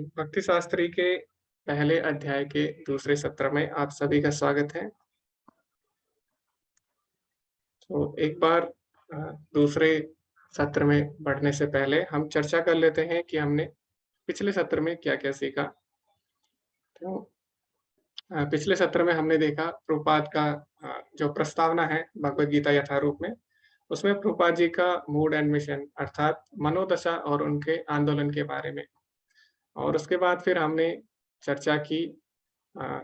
भक्ति शास्त्री के पहले अध्याय के दूसरे सत्र में आप सभी का स्वागत है। तो एक बार अ, दूसरे सत्र में बढ़ने से पहले हम चर्चा कर लेते हैं कि हमने पिछले सत्र में क्या-क्या सीखा। तो पिछले सत्र में हमने देखा प्रभुपाद का जो प्रस्तावना है भगवद गीता यथारूप में, उसमें प्रभुपाद जी का मूड एंड मिशन अर्थात मनोदशा और उनके आंदोलन के बारे में। और उसके बाद फिर हमने चर्चा की अ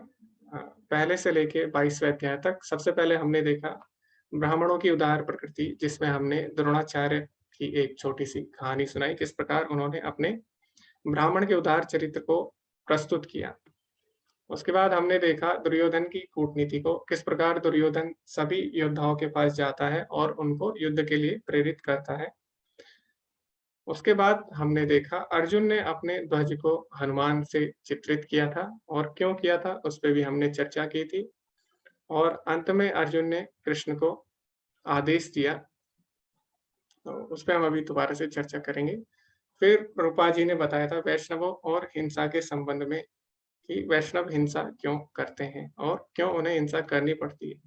अ, पहले से लेके 22वें अध्याय तक। सबसे पहले हमने देखा ब्राह्मणों की उदार प्रकृति, जिसमें हमने द्रोणाचार्य की एक छोटी-सी कहानी सुनाई, किस प्रकार उन्होंने अपने ब्राह्मण के उदार चरित्र को प्रस्तुत किया। उसके बाद हमने देखा दुर्योधन की कूटनीति को, किस प्रकार दुर्योधन सभी योद्धाओं के पास जाता है और उनको युद्ध के लिए प्रेरित करता है। उसके बाद हमने देखा अर्जुन ने अपने ध्वज को हनुमान से चित्रित किया था और क्यों किया था, उस पे भी हमने चर्चा की थी। और अंत में अर्जुन ने कृष्ण को आदेश दिया, तो उस पे हम अभी दोबारा से चर्चा करेंगे। फिर प्रभुपाद जी ने बताया था वैष्णवों और हिंसा के संबंध में कि वैष्णव हिंसा क्यों करते हैं और क्यों उन्हें हिंसा करनी पड़ती है।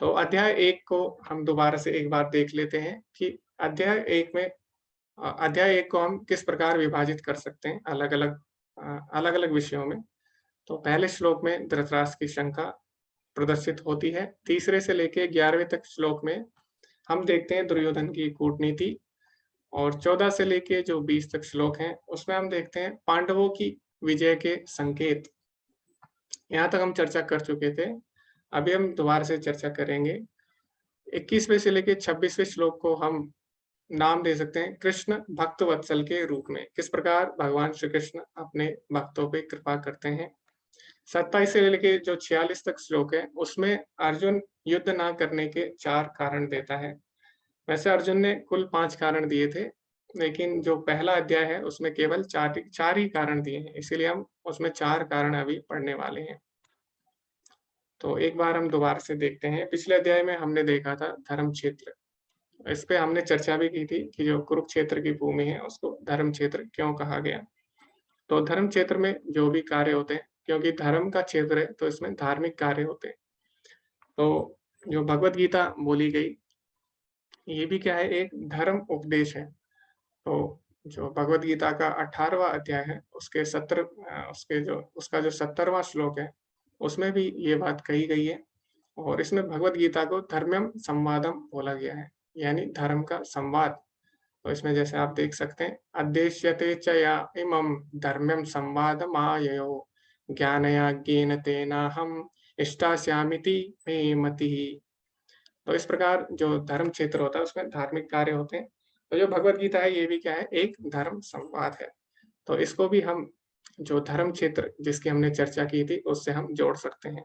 तो अध्याय 1 को हम दोबारा से एक बार देख लेते हैं कि अध्याय 1 को हम किस प्रकार विभाजित कर सकते हैं अलग-अलग विषयों में। तो पहले श्लोक में धृतराष्ट्र की शंका प्रदर्शित होती है। तीसरे से लेके 11वें तक श्लोक में हम देखते हैं दुर्योधन की कूटनीति और 14 से लेके जो 20 तक श्लोक हैं, उसमें हम देखते हैं पांडवों की विजय के संकेत। यहाँ तक हम चर्चा कर चुके थे। अभी हम दोबारा से चर्चा करेंगे। 21वें से लेके 26वें श्लोक को हम नाम दे सकते हैं कृष्ण भक्त वत्सल के रूप में। किस प्रकार भगवान श्री कृष्ण अपने भक्तों पे कृपा करते हैं। 27 से लेके जो 46 तक श्लोक है, उसमें अर्जुन युद्ध ना करने के 4 कारण देता है। वैसे अर्जुन ने कुल 5 कारण दिए थे, लेकिन जो पहला अध्याय है उसमें केवल 4 ही कारण दिए हैं, इसीलिए हम उसमें 4 कारण अभी पढ़ने वाले हैं। तो एक बार हम दोबारा से देखते हैं। पिछले अध्याय में हमने देखा था धर्म क्षेत्र। इस पे हमने चर्चा भी की थी कि जो कुरुक्षेत्र की भूमि है उसको धर्म क्षेत्र क्यों कहा गया। तो धर्म क्षेत्र में जो भी कार्य होते हैं, क्योंकि धर्म का क्षेत्र है तो इसमें धार्मिक कार्य होते हैं। तो जो भगवत गीता बोली गई, ये भी क्या है, एक धर्म उपदेश है। तो जो भगवत गीता का 18वां अध्याय है, उसका जो 70वां श्लोक है, उसमें भी ये बात कही गई है। और इसमें भगवत गीता को धर्म्यम संवादम बोला गया है, यानी धर्म का संवाद। तो इसमें जैसे आप देख सकते हैं, अद्देश्यते च या इमं धर्म्यं संवादमाययो ज्ञानयाज्ञेन तेनाहम् इष्टास्यामीति मे मतिः। तो इस प्रकार जो धर्म क्षेत्र होता है उसमें धार्मिक कार्य होते हैं। तो जो भगवत गीता है ये भी क्या है, एक धर्म संवाद है। तो इसको भी हम जो धर्म क्षेत्र जिसकी हमने चर्चा की थी उससे हम जोड़ सकते हैं।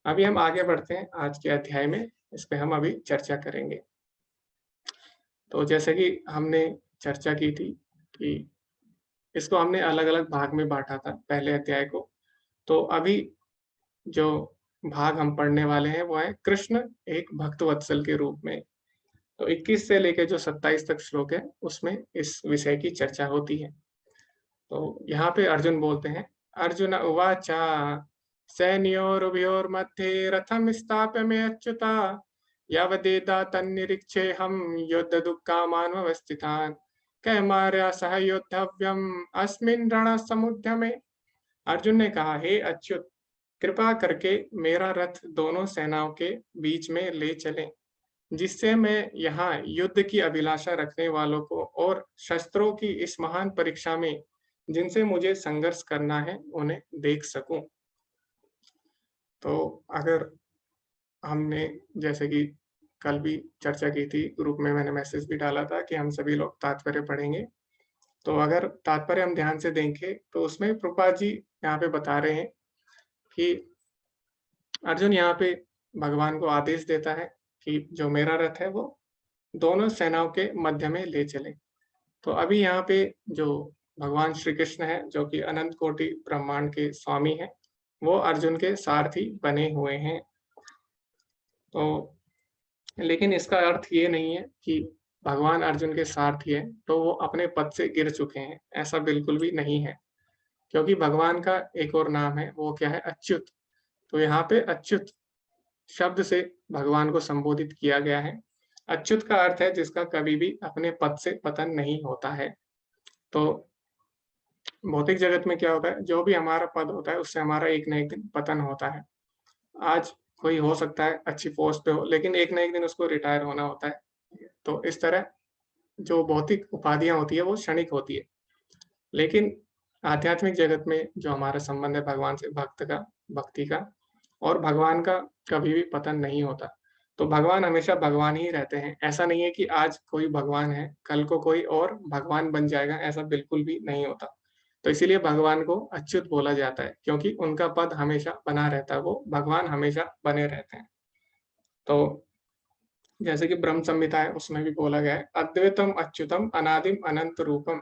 अभी हम आगे बढ़ते हैं आज के अध्याय में, इस पे हम अभी चर्चा करेंगे। तो जैसे कि हमने चर्चा की थी कि इसको हमने अलग-अलग भाग में बाँटा था पहले अध्याय को। तो अभी जो भाग हम पढ़ने वाले हैं वो है कृष्ण एक भक्तवत्सल के रूप में। तो 21 से लेके जो 27 तक श्लोक है उसमें इस विषय की चर्चा होती है। तो यहाँ पे अर्जुन बोलते हैं, अर्जुन उवाच सैन्योरुभयोर्मध्ये रथं स्थापयाम्यच्युता यावदेधा तन्निरीक्षेऽहं योद्धदुःखामानवस्थितान् कैमार्या सह योद्धव्यम् अस्मिन् रणसमुद्यमे। अर्जुन ने कहा, हे अच्युत, कृपा करके मेरा रथ दोनों सेनाओं के बीच में ले चलें, जिससे मैं यहाँ युद्ध की अभिलाषा रखने वालों को और शस्त्रों की इस महान परीक्षा में जिनसे मुझे संघर्ष करना है, उन्हें देख सकूं। तो अगर हमने जैसे कि कल भी चर्चा की थी, ग्रुप में मैंने मैसेज भी डाला था कि हम सभी लोग तात्पर्य पढ़ेंगे। तो अगर तात्पर्य हम ध्यान से देखें तो उसमें प्रभुपाद जी यहाँ पे बता रहे हैं कि अर्जुन यहाँ पे भगवान को आदेश देता है कि जो मेरा रथ है वो दोनों सेनाओं के मध्य में ले चले। तो अभी यहाँ पे जो भगवान श्री कृष्ण है, जो कि अनंत कोटि ब्रह्मांड के स्वामी हैं, वो अर्जुन के सारथी बने हुए हैं। तो लेकिन इसका अर्थ ये नहीं है कि भगवान अर्जुन के सारथी हैं, तो वो अपने पद से गिर चुके हैं, ऐसा बिल्कुल भी नहीं है। क्योंकि भगवान का एक और नाम है, वो क्या है? अच्युत। तो यहाँ पे अच्युत शब्द से भगवान को संबोधित किया गया है। अच्युत का अर्थ है जिसका कभी भी अपने पद से पतन नहीं होता है। तो भौतिक जगत में क्या होता है, जो भी हमारा पद होता है, उससे हमारा एक न एक दिन पतन होता है। आज कोई हो सकता है अच्छी पोस्ट पे हो, लेकिन एक न एक दिन उसको रिटायर होना होता है। तो इस तरह जो भौतिक उपाधियाँ होती है, वो क्षणिक होती है। लेकिन आध्यात्मिक जगत में जो हमारा संबंध है भगवान से, भक्ति का और भगवान का कभी भी पतन नहीं होता। तो भगवान हमेशा भगवान ही रहते हैं। ऐसा नहीं है कि आज कोई भगवान है, कल को कोई और भगवान बन जाएगा, ऐसा बिल्कुल भी नहीं होता। तो इसीलिए भगवान को अच्युत बोला जाता है, क्योंकि उनका पद हमेशा बना रहता है, वो भगवान हमेशा बने रहते हैं। तो जैसे कि ब्रह्म संहिता है, उसमें भी बोला गया है, अद्वैतम अच्युतम अनादिम अनंत रूपम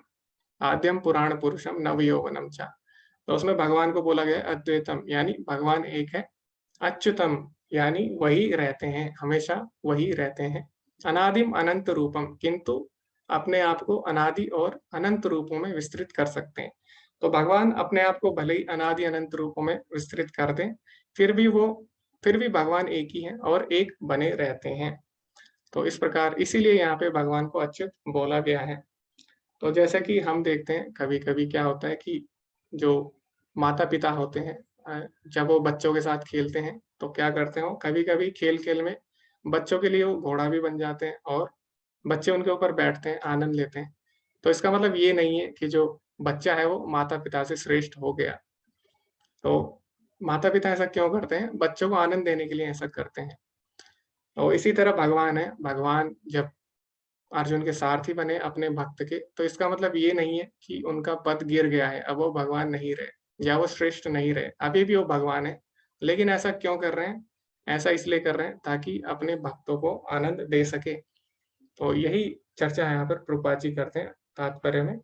आद्यम पुराण पुरुषम नवयौवनम च। तो उसमें भगवान को बोला गया है अद्वैतम, यानी भगवान एक है। अच्युतम यानी वही रहते हैं, हमेशा वही रहते हैं। अनादिम अनंत रूपम, किंतु अपने आप को अनादि और अनंत रूपों में विस्तृत कर सकते हैं। तो भगवान अपने आप को भले ही अनादि अनंत रूपों में विस्तृत कर दें, फिर भी वो फिर भी भगवान एक ही हैं और एक बने रहते हैं। तो इस प्रकार इसीलिए यहाँ पे भगवान को अच्युत बोला गया है। तो जैसे कि हम देखते हैं कभी-कभी क्या होता है कि जो माता-पिता होते हैं, जब वो बच्चों के साथ खेलते हैं, तो क्या करते हैं वो कभी-कभी खेल-खेल में बच्चों के लिए वो घोड़ा भी बन जाते हैं और बच्चे उनके ऊपर बैठते हैं, आनंद लेते हैं। तो इसका मतलब ये नहीं है कि जो बच्चा है वो माता-पिता से श्रेष्ठ हो गया। तो माता-पिता ऐसा क्यों करते हैं? बच्चों को आनंद देने के लिए ऐसा करते हैं। तो इसी तरह भगवान है, भगवान जब अर्जुन के सारथी बने अपने भक्त के, तो इसका मतलब ये नहीं है कि उनका पद गिर गया है, अब वो भगवान नहीं रहे या वो श्रेष्ठ नहीं रहे, अभी भी वो भगवान है। लेकिन ऐसा क्यों कर रहे हैं? ऐसा इसलिए कर रहे हैं ताकि अपने भक्तों को आनंद दे सके। तो यही चर्चा यहाँ पर प्रभुपाद जी करते हैं तात्पर्य में।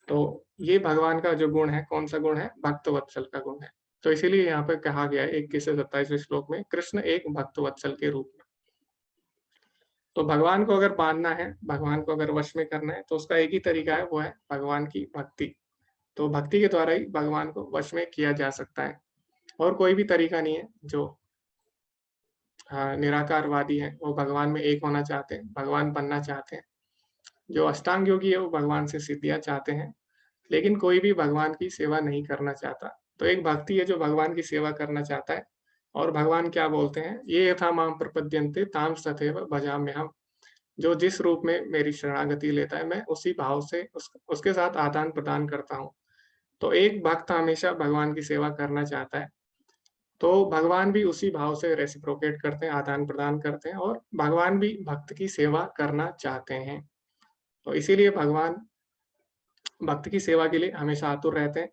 तो ये भगवान का जो गुण है, कौन-सा गुण है? भक्तवत्सल का गुण है। तो इसीलिए यहाँ पे कहा गया है 21 से 27वें श्लोक में, कृष्ण एक भक्तवत्सल के रूप में। तो भगवान को अगर पाना है, भगवान को अगर वश में करना है, तो उसका एक ही तरीका है, वो है भगवान की भक्ति। तो भक्ति के द्वारा ही भगवान को वश में किया जा सकता है और कोई भी तरीका नहीं है। जो निराकारवादी हैं, वो भगवान में एक होना चाहते हैं, भगवान बनना चाहते हैं। जो अष्टांग योगी है, वो भगवान से सिद्धियाँ चाहते हैं, लेकिन कोई भी भगवान की सेवा नहीं करना चाहता। तो एक भक्ति है जो भगवान की सेवा करना चाहता है और भगवान क्या बोलते हैं, "ये यथा माम प्रपद्यन्ते तां तथैव भजाम्यहम्।" जो जिस रूप में मेरी शरणागति लेता है, मैं उसी भाव से उसके साथ आदान-प्रदान करता हूँ। तो एक भक्त हमेशा भगवान की सेवा करना चाहता है, तो भगवान भी उसी भाव से रेसिप्रोकेट करते हैं, आदान-प्रदान करते हैं और भगवान भी भक्त की सेवा करना चाहते हैं। तो इसीलिए भगवान भक्त की सेवा के लिए हमेशा आतुर रहते हैं।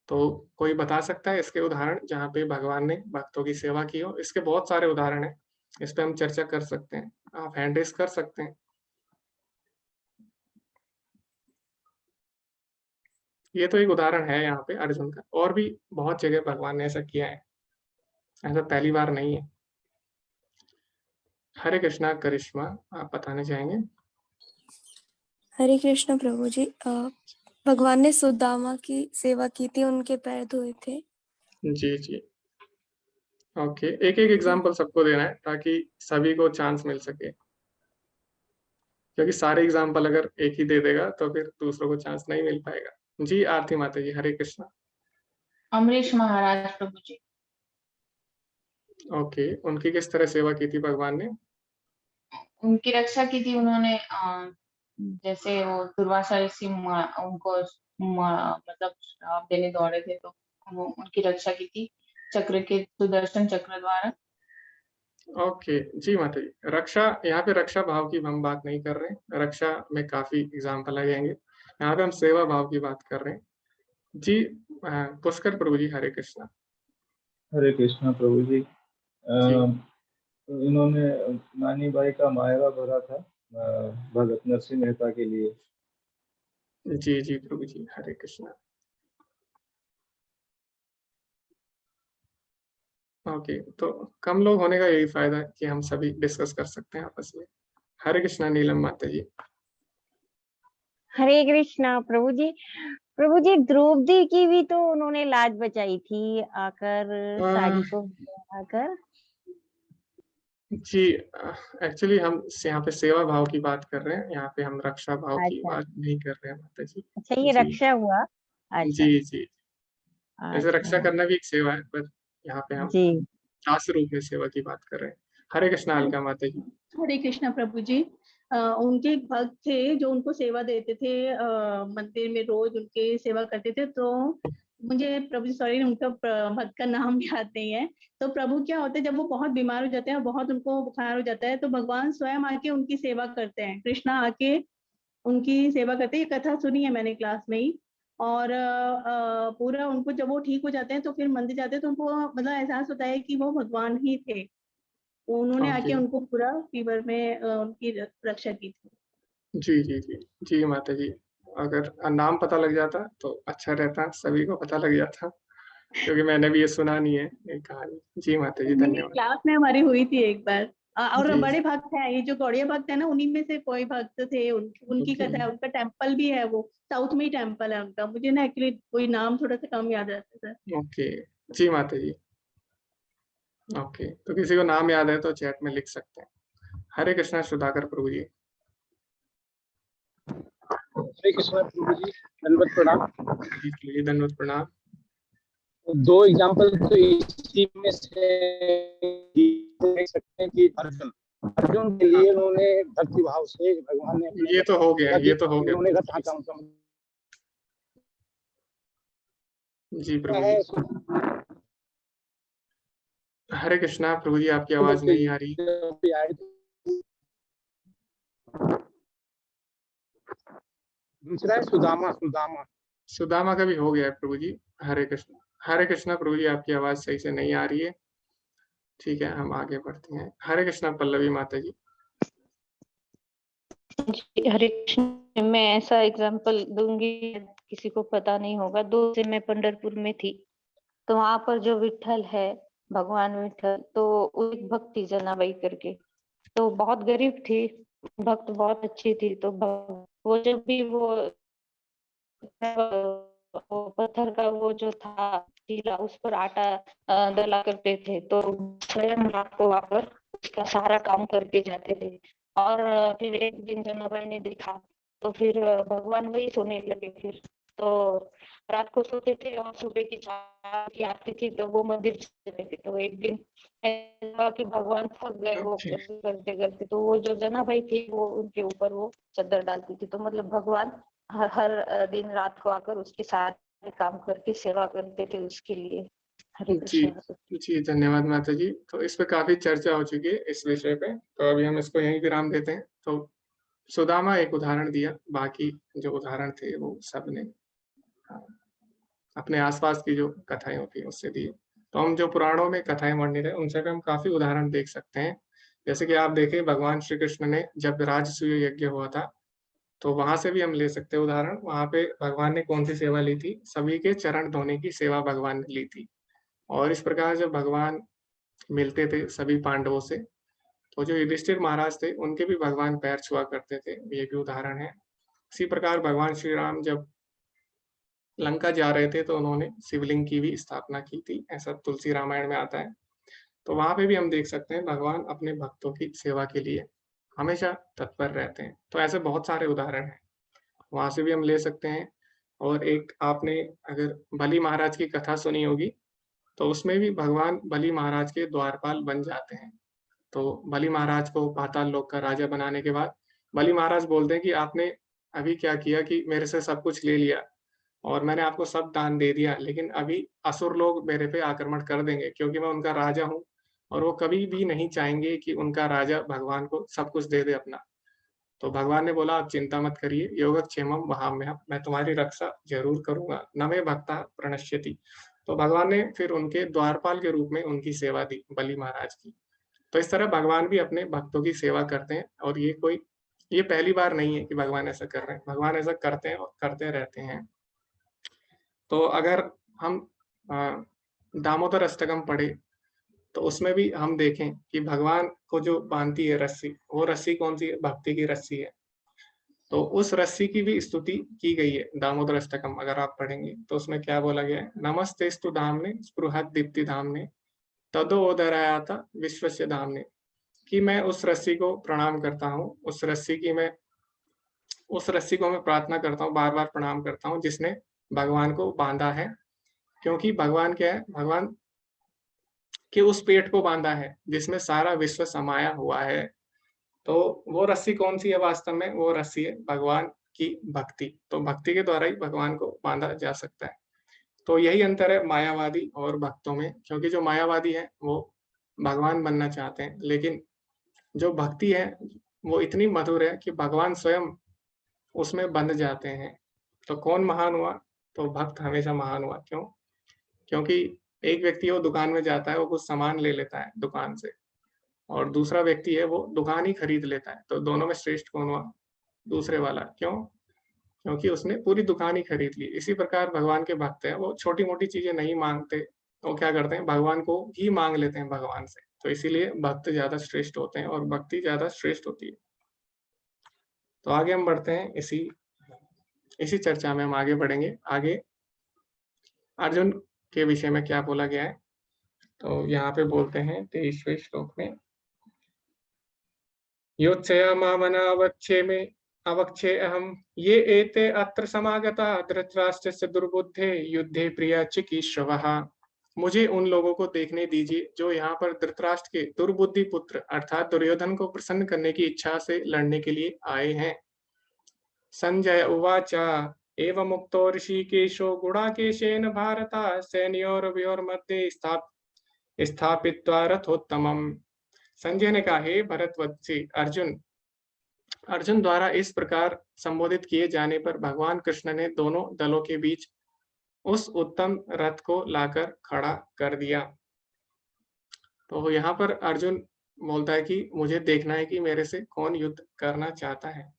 तो कोई बता सकता है इसके उदाहरण जहाँ पे भगवान ने भक्तों की सेवा की हो? इसके बहुत सारे उदाहरण हैं, इस पे हम चर्चा कर सकते हैं। आप हैंड रेज़ कर सकते हैं। ये तो एक उदाहरण है यहाँ पे अर्जुन का, और भी बहुत जगह भगवान ने ऐसा किया है, ऐसा पहली बार नहीं है। हरे कृष्णा करिश्मा, आप बताना चाहेंगे? हरे कृष्ण प्रभु जी। भगवान ने सुदामा की सेवा की थी, उनके पैर धोए थे। जी, जी। ओके, एक-एक एग्ज़ाम्पल सबको देना है ताकि सभी को चांस मिल सके। क्योंकि सारे एग्ज़ाम्पल अगर एक ही दे देगा तो फिर दूसरों को चांस नहीं मिल पाएगा। जी, आरती माता जी, हरे कृष्णा। अमरीश महाराज प्रभु जी। ओके, उनकी किस तरह सेवा की थी भगवान ने? उनकी रक्षा की थी उन्होंने। जैसे वो दुर्वासा ऋषि उनको मतलब श्राप देने दौड़े थे, तो वो उनकी रक्षा की थी चक्र के सुदर्शन चक्र द्वारा। ओके, जी माता जी। रक्षा, यहाँ पे रक्षा भाव की हम बात नहीं कर रहे हैं, रक्षा में काफ़ी एग्ज़ाम्पल आ जाएँगे। यहाँ पे हम सेवा भाव की बात कर रहे हैं। जी, पुष्कर प्रभु जी, हरे कृष्णा। हरे कृष्णा प्रभु जी। जी। इन्होंने नानी बाई का मायरा भरा था भगत नरसिंह मेहता के लिए। जी, जी प्रभु जी, हरे कृष्णा। ओके, तो कम लोग होने का यही फ़ायदा है कि हम सभी डिस्कस कर सकते हैं आपस में। हरे कृष्णा नीलम माता जी। हरे कृष्णा प्रभु जी। प्रभु जी, द्रौपदी की भी तो उन्होंने लाज बचाई थी आकर, साड़ी को आकर। जी, एक्चुअली हम यहाँ पे सेवा भाव की बात कर रहे हैं, यहाँ पे हम रक्षा भाव की अच्छा बात नहीं कर रहे हैं माता जी। अच्छा, ये जी रक्षा हुआ। अच्छा जी जी। ऐसे रक्षा अच्छा। करना भी एक सेवा है, पर यहाँ पे हम जी दास रूप में सेवा की बात कर रहे हैं। हरे कृष्णा अलका माता जी। हरे कृष्णा प्रभु जी। उनके एक भक्त थे जो उनको सेवा देते थे, मंदिर में रोज उनके सेवा करते थे। तो मुझे प्रभु जी सॉरी उनका भक्त का नाम याद नहीं है। तो प्रभु क्या होता है, जब वो बहुत बीमार हो जाते हैं और बहुत उनको बुखार हो जाता है, तो भगवान स्वयं आके उनकी सेवा करते हैं। कृष्णा आके उनकी सेवा करते हैं। ये कथा सुनी है मैंने क्लास में ही। और पूरा उनको जब वो ठीक हो जाते हैं तो फिर मंदिर जाते हैं, तो उनको मतलब एहसास होता है कि वो भगवान ही थे। उन्होंने ओके। आके उनको पूरा फीवर में उनकी रक्षा की थी। जी जी जी। जी माता जी, अगर नाम पता लग जाता तो अच्छा रहता, सभी को पता लग जाता, क्योंकि मैंने भी ये सुना नहीं है ये कहानी। जी माता जी, नहीं, धन्यवाद। क्लास में हमारी हुई थी एक बार। और जी बड़े भक्त हैं, ये जो गौड़िया भक्त है ना, उन्हीं में से कोई भक्त थे। उनकी ओके कथा है, उनका टेम्पल भी है, वो साउथ में ही टेम्पल है उनका। मुझे ना एक्चुअली कोई नाम थोड़ा सा कम याद रहता है। ओके। जी माता जी। ओके, तो किसी को नाम याद है तो चैट में लिख सकते हैं। हरे कृष्णा सुधाकर प्रभु जी। हरे कृष्णा प्रभु जी, दंडवत प्रणाम। जी धन्यवाद, प्रणाम। दो एग्जांपल तो इसी में से देख सकते हैं कि अर्जुन के लिए उन्होंने भक्ति भाव से भगवान ने ये तो हो गया, ये तो हो गया। उन्होंने रथ हाँका उनका जी प्रभु जी। हरे कृष्णा प्रभु जी, आपकी आवाज नहीं आ रही। दूसरा है सुदामा। सुदामा सुदामा का भी हो गया है प्रभु जी। हरे कृष्णा। हरे कृष्णा प्रभु जी, आपकी आवाज सही से नहीं आ रही है। ठीक है, हम आगे बढ़ते हैं। हरे कृष्णा पल्लवी माता जी। हरे कृष्ण। मैं ऐसा एग्जाम्पल दूंगी, किसी को पता नहीं होगा। 2 से मैं पंढरपुर में थी, तो वहां पर जो विठल है, भगवान विठल, तो एक भक्त थी जनाबाई करके, तो बहुत गरीब थी, भक्त बहुत अच्छी थी। तो वो जब भी वो पत्थर का वो जो था टीला, उस पर आटा डला करते थे, तो स्वयं रात को आकर उसका सारा काम करके जाते थे। और फिर एक दिन जनाबाई ने देखा, तो फिर भगवान वही सोने लगे। फिर तो रात को सोते थे और सुबह की चाय आती थी, तो वो मंदिर चले थे। तो एक दिन ऐसा कि भगवान थक गए वो करते करते, तो वो जो जनाबाई थी वो उनके ऊपर वो चादर डालती थी। तो मतलब भगवान हर दिन रात को आकर उसके साथ काम करके सेवा करते थे उसके लिए। हरे जी कृष्ण। जी, धन्यवाद माता जी। तो इस पे काफी चर्चा हो चुकी है इस विषय पे, तो अभी हम इसको यहीं विराम देते हैं। तो सुदामा एक उदाहरण दिया, बाकी जो उदाहरण थे वो सबने अपने आसपास की जो कथाएं होती हैं उससे दिए। तो हम जो पुराणों में कथाएं वर्णित है उनसे भी हम काफी उदाहरण देख सकते हैं। जैसे कि आप देखें, भगवान श्री कृष्ण ने जब राजसूय यज्ञ हुआ था, तो वहां से भी हम ले सकते हैं उदाहरण। वहां पे भगवान ने कौन सी सेवा ली थी? सभी के चरण धोने की सेवा भगवान ने ली थी। और इस प्रकार जब भगवान मिलते थे सभी पांडवों से, तो जो युधिष्ठिर महाराज थे उनके भी भगवान पैर छुआ करते थे, ये भी उदाहरण है। इसी प्रकार भगवान श्री राम जब लंका जा रहे थे तो उन्होंने शिवलिंग की भी स्थापना की थी, ऐसा तुलसी रामायण में आता है। तो वहां पे भी हम देख सकते हैं भगवान अपने भक्तों की सेवा के लिए हमेशा तत्पर रहते हैं। तो ऐसे बहुत सारे उदाहरण हैं, वहां से भी हम ले सकते हैं। और एक आपने अगर बलि महाराज की कथा सुनी होगी, तो उसमें भी भगवान बलि महाराज के द्वारपाल बन जाते हैं। तो बलि महाराज को पाताल लोक का राजा बनाने के बाद बलि महाराज बोलते हैं कि आपने अभी क्या किया कि मेरे से सब कुछ ले लिया और मैंने आपको सब दान दे दिया, लेकिन अभी असुर लोग मेरे पे आक्रमण कर देंगे क्योंकि मैं उनका राजा हूँ, और वो कभी भी नहीं चाहेंगे कि उनका राजा भगवान को सब कुछ दे दे अपना। तो भगवान ने बोला, आप चिंता मत करिए, योगक्षेमम वहाम्यहम्, मैं तुम्हारी रक्षा जरूर करूंगा, न मे भक्ता प्रणश्यति। तो भगवान ने फिर उनके द्वारपाल के रूप में उनकी सेवा दी बलि महाराज की। तो इस तरह भगवान भी अपने भक्तों की सेवा करते हैं, और ये पहली बार नहीं है कि भगवान ऐसा कर रहे हैं, भगवान ऐसा करते हैं और करते रहते हैं। तो अगर हम दामोदर अष्टकम पढ़े, तो उसमें भी हम देखें कि भगवान को जो बांधती है रस्सी, वो रस्सी कौन सी है? भक्ति की रस्सी है। तो उस रस्सी की भी स्तुति की गई है दामोदर अष्टकम, अगर आप पढ़ेंगे तो उसमें क्या बोला गया है? नमस्तेस्तु धामने स्पृहत दीप्ति धामने तदोदरायाता विश्वस्य धामने, कि मैं उस रस्सी को प्रणाम करता हूँ, उस रस्सी को मैं प्रार्थना करता हूँ, बार बार प्रणाम करता हूँ, जिसने भगवान को बांधा है। क्योंकि भगवान क्या है? भगवान के उस पेट को बांधा है जिसमें सारा विश्व समाया हुआ है। तो वो रस्सी कौन सी है वास्तव में? वो रस्सी है भगवान की भक्ति। तो भक्ति के द्वारा ही भगवान को बांधा जा सकता है। तो यही अंतर है मायावादी और भक्तों में, क्योंकि जो मायावादी है वो भगवान बनना चाहते हैं, लेकिन जो भक्ति है वो इतनी मधुर है कि भगवान स्वयं उसमें बंध जाते हैं। तो कौन महान हुआ? तो भक्त हमेशा महान हुआ। क्यों? क्योंकि एक व्यक्ति वो दुकान में जाता है, वो कुछ सामान ले लेता है दुकान से, और दूसरा व्यक्ति है वो दुकान ही खरीद लेता है। तो दोनों में श्रेष्ठ कौन हुआ? दूसरे वाला। क्यों? क्योंकि उसने पूरी दुकान ही खरीद ली। इसी प्रकार भगवान के भक्त हैं, वो छोटी मोटी चीजें नहीं मांगते, वो क्या करते हैं? भगवान को ही मांग लेते हैं भगवान से। तो इसीलिए भक्त ज्यादा श्रेष्ठ होते हैं और भक्ति ज्यादा श्रेष्ठ होती है। तो आगे हम बढ़ते हैं, इसी चर्चा में हम आगे बढ़ेंगे। आगे अर्जुन के विषय में क्या बोला गया है, तो यहाँ पे बोलते हैं 23वें श्लोक में, योत्सयामावनावक्षे में अवक्षे अहम ये एते अत्र समागता धृतराष्ट्रस्य दुर्बुद्धे युद्धे प्रिया चिकीर्षवः। मुझे उन लोगों को देखने दीजिए जो यहाँ पर धृतराष्ट्र के दुर्बुद्धि पुत्र अर्थात दुर्योधन को प्रसन्न करने की इच्छा से लड़ने के लिए आए हैं। संजय उवाच एवमुक्तो ऋषिकेशो गुडाकेशेन भारत सैन्योर्व्योर्मध्ये स्थापित्वा रथोत्तमम्। संजय ने कहा, हे भरतवंशी अर्जुन द्वारा इस प्रकार संबोधित किए जाने पर भगवान कृष्ण ने दोनों दलों के बीच उस उत्तम रथ को लाकर खड़ा कर दिया। तो यहाँ पर अर्जुन बोलता है कि मुझे देखना है कि मेरे से कौन युद्ध करना चाहता है।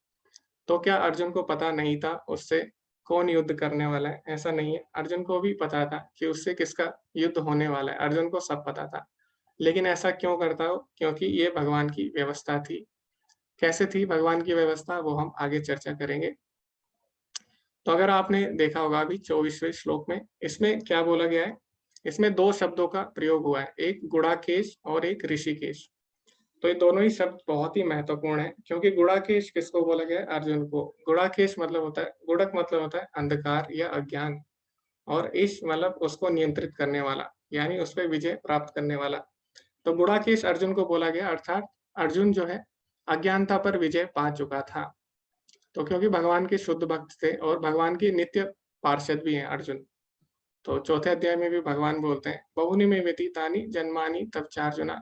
तो क्या अर्जुन को पता नहीं था उससे कौन युद्ध करने वाला है? ऐसा नहीं है, अर्जुन को भी पता था कि उससे किसका युद्ध होने वाला है। अर्जुन को सब पता था, लेकिन ऐसा क्यों करता हो? क्योंकि ये भगवान की व्यवस्था थी। कैसे थी भगवान की व्यवस्था, वो हम आगे चर्चा करेंगे। तो अगर आपने देखा होगा अभी 24वें श्लोक में, इसमें क्या बोला गया है? इसमें दो शब्दों का प्रयोग हुआ है, एक गुड़ाकेश और एक ऋषिकेश। तो ये दोनों ही शब्द बहुत ही महत्वपूर्ण है, क्योंकि गुड़ाकेश किसको बोला गया है? अर्जुन को। गुड़ाकेश मतलब होता है, गुड़क मतलब होता है अंधकार या अज्ञान, और ईश मतलब उसको नियंत्रित करने वाला, यानी उस पर विजय प्राप्त करने वाला। तो गुड़ाकेश अर्जुन को बोला गया, अर्थात अर्जुन जो है अज्ञानता पर विजय पा चुका था। तो क्योंकि भगवान के शुद्ध भक्त थे और भगवान की नित्य पार्षद भी हैं अर्जुन। तो चौथे अध्याय में भी भगवान बोलते हैं, बहुनि में व्यतीतानि जन्मानि तब चार्जुना,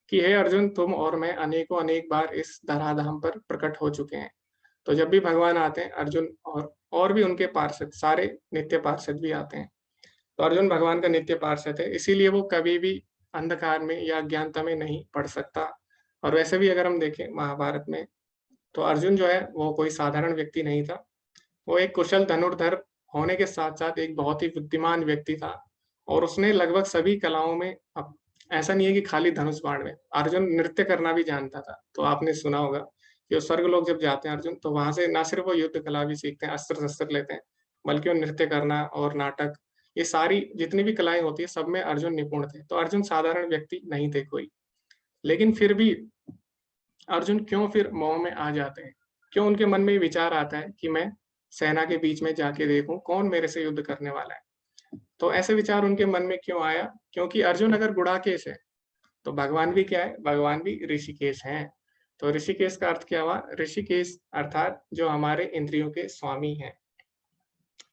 कि हे अर्जुन तुम और मैं अनेकों अनेक बार इस धराधाम पर प्रकट हो चुके हैं। तो जब भी भगवान आते हैं अर्जुन और भी उनके पार्षद, सारे नित्य पार्षद भी आते हैं। तो अर्जुन भगवान का नित्य पार्षद है, इसीलिए वो कभी भी अंधकार में या अज्ञानता में नहीं पड़ सकता। और वैसे भी अगर हम देखें महाभारत में, तो अर्जुन जो है वो कोई साधारण व्यक्ति नहीं था। वो एक कुशल धनुर्धर होने के साथ साथ एक बहुत ही बुद्धिमान व्यक्ति था, और उसने लगभग सभी कलाओं में, अब ऐसा नहीं है कि खाली धनुष बाण में, अर्जुन नृत्य करना भी जानता था। तो आपने सुना होगा कि स्वर्ग लोग जब जाते हैं अर्जुन, तो वहां से न सिर्फ वो युद्ध कला भी सीखते हैं, अस्त्र शस्त्र लेते हैं, बल्कि वो नृत्य करना और नाटक, ये सारी जितनी भी कलाएं होती है सब में अर्जुन निपुण थे। तो अर्जुन साधारण व्यक्ति नहीं थे कोई। लेकिन फिर भी अर्जुन क्यों फिर मोह में आ जाते हैं? क्यों उनके मन में विचार आता है कि मैं सेना के बीच में जाके देखूं कौन मेरे से युद्ध करने वाला है? तो ऐसे विचार उनके मन में क्यों आया? क्योंकि अर्जुन अगर गुड़ाकेश है तो भगवान भी क्या है? भगवान भी ऋषिकेश हैं। तो ऋषिकेश का अर्थ क्या हुआ? ऋषिकेश अर्थात जो हमारे इंद्रियों के स्वामी हैं।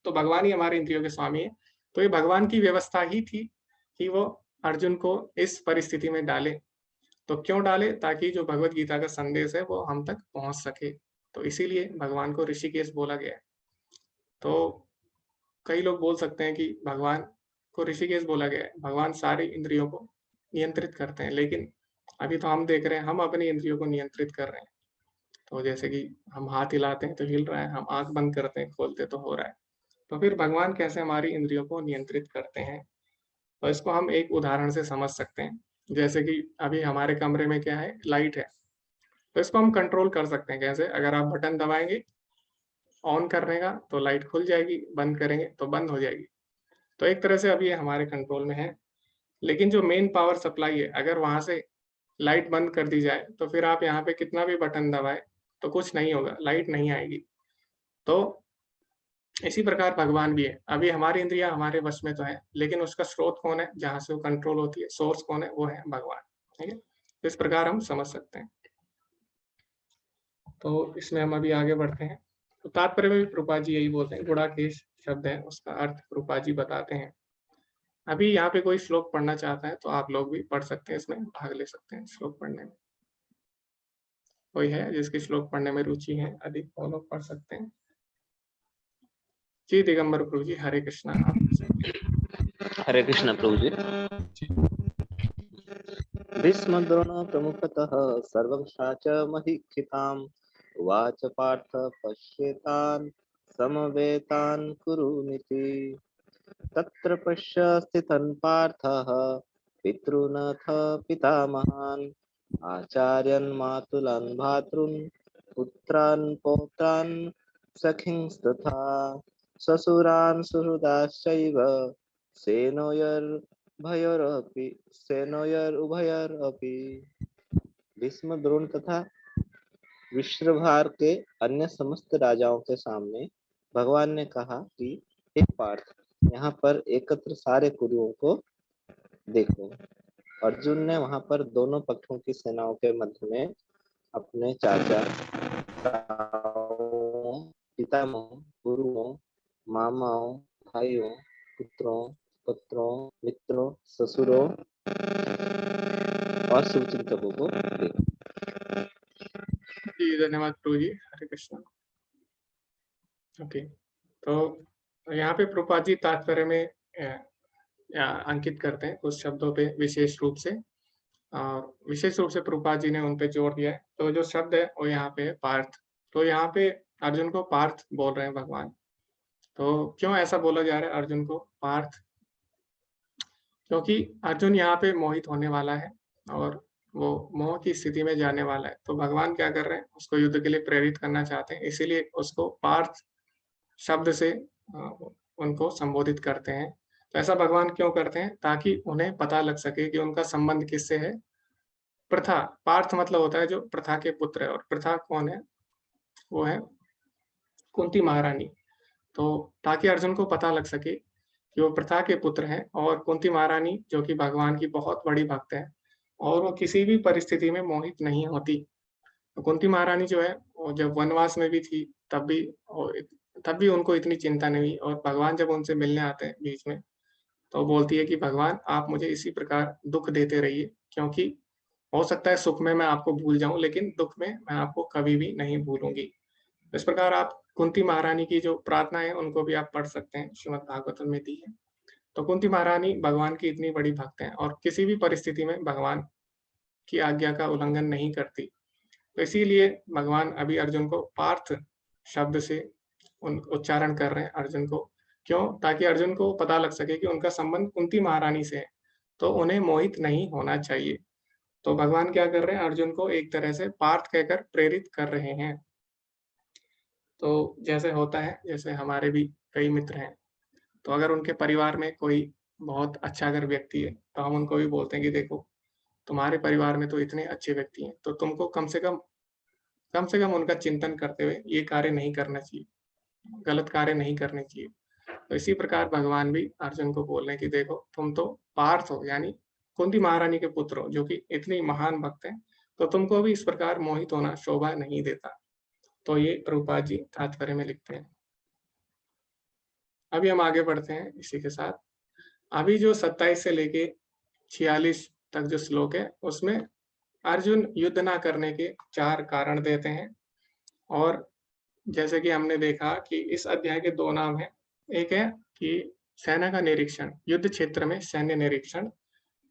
तो भगवान ही हमारे इंद्रियों के स्वामी है। तो ये भगवान की व्यवस्था ही थी कि वो अर्जुन को इस परिस्थिति में डाले। तो क्यों डाले? ताकि जो भगवत गीता का संदेश है वो हम तक पहुंच सके। तो इसीलिए भगवान को ऋषिकेश बोला गया है। तो कई लोग बोल सकते हैं कि भगवान को ऋषिकेश बोला गया है, भगवान सारी इंद्रियों को नियंत्रित करते हैं, लेकिन अभी तो हम देख रहे हैं हम अपनी इंद्रियों को नियंत्रित कर रहे हैं। तो जैसे कि हम हाथ हिलाते हैं तो हिल रहा है, हम आंख बंद करते हैं खोलते तो हो रहा है। तो फिर भगवान कैसे हमारी इंद्रियों को नियंत्रित करते हैं? तो इसको हम एक उदाहरण से समझ सकते हैं। जैसे कि अभी हमारे कमरे में क्या है, लाइट है, तो इसको हम कंट्रोल कर सकते हैं। कैसे? अगर आप बटन दबाएंगे ऑन करने का तो लाइट खुल जाएगी, बंद करेंगे तो बंद हो जाएगी। तो एक तरह से अभी ये हमारे कंट्रोल में है। लेकिन जो मेन पावर सप्लाई है, अगर वहां से लाइट बंद कर दी जाए तो फिर आप यहाँ पे कितना भी बटन दबाए तो कुछ नहीं होगा, लाइट नहीं आएगी। तो इसी प्रकार भगवान भी है। अभी हमारी इंद्रियां हमारे वश में तो है, लेकिन उसका स्रोत कौन है, जहां से वो कंट्रोल होती है, सोर्स कौन है, वो है भगवान। ठीक है, तो इस प्रकार हम समझ सकते हैं। तो इसमें हम अभी आगे बढ़ते हैं। तो तात्पर्य में भी प्रभुपाद जी यही बोलते हैं, गुणाकेश शब्द है, उसका अर्थ प्रभुपाद जी बताते हैं। अभी यहाँ पे कोई श्लोक पढ़ना चाहता है तो आप लोग भी पढ़ सकते हैं, इसमें भाग ले सकते हैं श्लोक पढ़ने में। कोई है जिसकी श्लोक पढ़ने में रुचि है अधिक, वो लोग पढ़ सकते हैं। जी दिगंबर प्रभु जी, हरे कृष्णा। हरे कृष्ण प्रभु जी। भीष्म द्रोण प्रमुखतः सर्वं च महीक्षिताम् उवाच पार्थ पश्येतान् समवेतान् कुरुनिति। तत्र पश्य स्थितन् पार्थः पितॄनथ पितामहान् आचार्यान् मातुलान् भ्रातॄन् पुत्रान् पौत्रान् सखींस्तथा ससुरान् सुहृदाश्चैव सेनोयर्उभयोरपि। भीष्म द्रोण तथा विश्वभार के अन्य समस्त राजाओं के सामने भगवान ने कहा कि हे पार्थ, यहाँ पर एकत्र सारे कुरुओं को देखो। अर्जुन ने वहां पर दोनों पक्षों की सेनाओं के मध्य में अपने चाचा, पितामहों, गुरुओं, मामाओं, भाइयों, पुत्रों, पत्रों, मित्रों, ससुरों और शुभचिंतकों को देखो। जी धन्यवाद प्रभु जी, हरे कृष्ण। ओके, तो यहाँ पे प्रभुपाद जी तात्पर्य में अंकित करते हैं कुछ शब्दों पे विशेष रूप से, और विशेष रूप से प्रभुपाद जी ने उन पे जोर दिया है। तो जो शब्द है वो यहाँ पे पार्थ, तो यहाँ पे अर्जुन को पार्थ बोल रहे हैं भगवान। तो क्यों ऐसा बोला जा रहा है अर्जुन को पार्थ? क्योंकि अर्जुन यहाँ पे मोहित होने वाला है और वो मोह की स्थिति में जाने वाला है। तो भगवान क्या कर रहे हैं, उसको युद्ध के लिए प्रेरित करना चाहते हैं, इसीलिए उसको पार्थ शब्द से उनको संबोधित करते हैं। तो ऐसा भगवान क्यों करते हैं? ताकि उन्हें पता लग सके कि उनका संबंध किससे है। प्रथा, पार्थ मतलब होता है जो प्रथा के पुत्र है, और प्रथा कौन है? वो है कुंती महारानी। तो ताकि अर्जुन को पता लग सके कि वो प्रथा के पुत्र हैं, और कुंती महारानी जो कि भगवान की बहुत बड़ी भक्त है और वो किसी भी परिस्थिति में मोहित नहीं होती। तो कुंती महारानी जो है वो जब वनवास में भी थी तब भी उनको इतनी चिंता नहीं हुई, और भगवान जब उनसे मिलने आते हैं बीच में तो बोलती है कि भगवान आप मुझे इसी प्रकार दुख देते रहिए, क्योंकि हो सकता है सुख में मैं आपको भूल जाऊं, लेकिन दुख में मैं आपको कभी भी नहीं भूलूंगी। इस प्रकार आप कुंती महारानी की जो प्रार्थना है उनको भी आप पढ़ सकते हैं, श्रीमद् भागवतम में दी है। तो कुंती महारानी भगवान की इतनी बड़ी भक्त है और किसी भी परिस्थिति में भगवान की आज्ञा का उल्लंघन नहीं करती। तो इसीलिए भगवान अभी अर्जुन को पार्थ शब्द से उच्चारण कर रहे हैं अर्जुन को। क्यों? ताकि अर्जुन को पता लग सके कि उनका संबंध कुंती महारानी से है, तो उन्हें मोहित नहीं होना चाहिए। तो भगवान क्या कर रहे हैं, अर्जुन को एक तरह से पार्थ कहकर प्रेरित कर रहे हैं। तो जैसे होता है, जैसे हमारे भी कई मित्र हैं, तो अगर उनके परिवार में कोई बहुत अच्छा अगर व्यक्ति है तो हम उनको भी बोलते हैं कि देखो तुम्हारे परिवार में तो इतने अच्छे व्यक्ति हैं, तो तुमको कम से कम उनका चिंतन करते हुए ये कार्य नहीं करना चाहिए, गलत कार्य नहीं करने चाहिए। तो इसी प्रकार भगवान भी अर्जुन को बोल रहे हैं कि देखो तुम तो पार्थ हो, यानी कुंती महारानी के पुत्र हो जो कि इतनी महान भक्त हैं, तो तुमको भी इस प्रकार मोहित होना शोभा नहीं देता। तो ये प्रभुपाद जी तात्पर्य में लिखते हैं। अभी हम आगे बढ़ते हैं इसी के साथ। अभी जो 27 से लेके 46 तक जो श्लोक है उसमें अर्जुन युद्ध ना करने के 4 कारण देते हैं। और जैसे कि हमने देखा कि इस अध्याय के 2 नाम हैं, एक है कि सेना का निरीक्षण, युद्ध क्षेत्र में सैन्य निरीक्षण,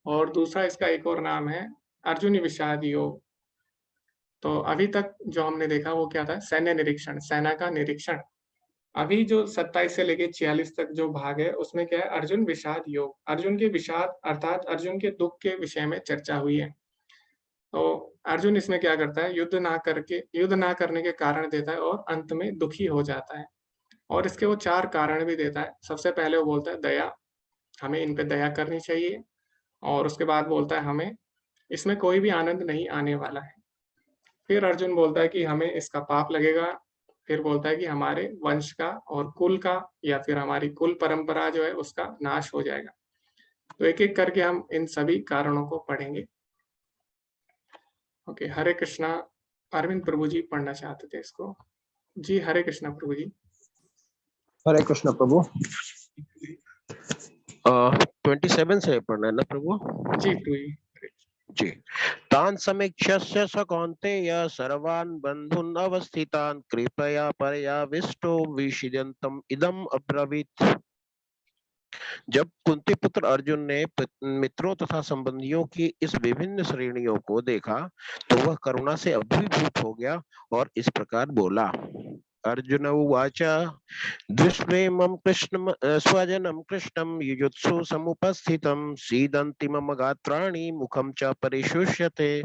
और दूसरा इसका एक और नाम है अर्जुनी विषाद योग। तो अभी तक जो हमने देखा वो क्या था, सैन्य निरीक्षण, सेना का निरीक्षण। अभी जो 27 से लेके 46 तक जो भाग है उसमें क्या है, अर्जुन विषाद योग, अर्जुन के विषाद अर्थात अर्जुन के दुख के विषय में चर्चा हुई है। तो अर्जुन इसमें क्या करता है, युद्ध ना करने के कारण देता है और अंत में दुखी हो जाता है और इसके वो 4 कारण भी देता है। सबसे पहले वो बोलता है दया, हमें इन पे दया करनी चाहिए, और उसके बाद बोलता है हमें इसमें कोई भी आनंद नहीं आने वाला है। फिर अर्जुन बोलता है कि हमें इसका पाप लगेगा, फिर बोलता है कि हमारे वंश का और कुल का या फिर हमारी कुल परंपरा जो है उसका नाश हो जाएगा। तो एक-एक करके हम इन सभी कारणों को पढ़ेंगे। ओके, हरे कृष्णा। अरविंद प्रभु जी पढ़ना चाहते थे इसको। जी, हरे कृष्णा प्रभु जी। हरे कृष्ण प्रभु। 27 से पढ़ना है ना प्रभु? जी प्रभु जी। जी। तान समीक्ष्य स कौन्तेय सर्वान् बन्धून् अवस्थितान् कृपया पर्याविष्टो विषीदन्तम् इदम् अब्रवीत्। जब कुंती पुत्र अर्जुन ने मित्रों तथा संबंधियों की इस विभिन्न श्रेणियों को देखा तो वह करुणा से अभिभूत हो गया और इस प्रकार बोला। अर्जुन उवाच दृष्ट्वेमं कृष्णं स्वजनं कृष्णं युयुत्सु समुपस्थितं सीदन्ति मम गात्राणि मुखं च परिशुष्यते।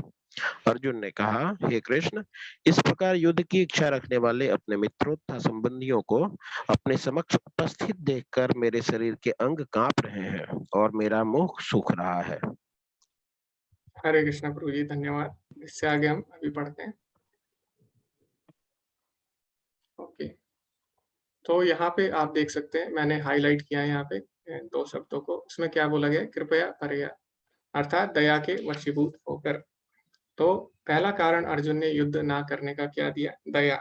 अर्जुन ने कहा, हे कृष्ण, इस प्रकार युद्ध की इच्छा रखने वाले अपने मित्रों तथा संबंधियों को अपने समक्ष उपस्थित देखकर मेरे शरीर के अंग कांप रहे हैं और मेरा मुख सूख रहा है। हरे कृष्णा प्रभु जी, धन्यवाद। इससे आगे हम अभी पढ़ते हैं। ओके, तो यहाँ पे आप देख सकते हैं मैंने हाईलाइट किया है यहाँ पे 2 शब्दों को। उसमें क्या बोला गया है, कृपया पर्या अर्थात दया के वशीभूत होकर। तो पहला कारण अर्जुन ने युद्ध ना करने का क्या दिया, दया।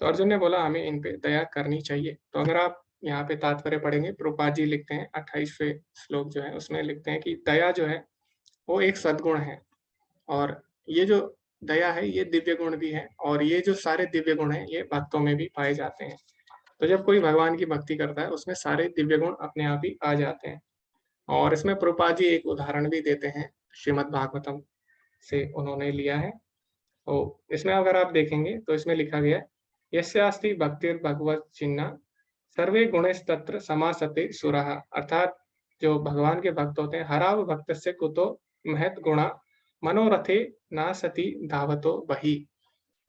तो अर्जुन ने बोला हमें इन पे दया करनी चाहिए। तो अगर आप यहाँ पे तात्पर्य पढ़ेंगे, प्रभुपाद जी लिखते हैं 28वें श्लोक जो है उसमें लिखते हैं कि दया जो है वो एक सद्गुण है, और ये जो दया है ये दिव्य गुण भी है, और ये जो सारे दिव्य गुण हैं ये भक्तों में भी पाए जाते हैं। तो जब कोई भगवान की भक्ति करता है उसमें सारे दिव्य गुण अपने आप ही आ जाते हैं। और इसमें प्रभुपाद जी एक उदाहरण भी देते हैं, श्रीमद् भागवतम से उन्होंने लिया है। तो इसमें अगर आप देखेंगे तो इसमें लिखा गया है, यस्यास्ति भक्तिर्भगवत् चिन्ना सर्वे गुणस्तत्र समासते सुरः। अर्थात जो भगवान के भक्त होते हैं, हराव भक्तस्य कुतो महत् गुणा मनोरथे नासति धावतो बहि।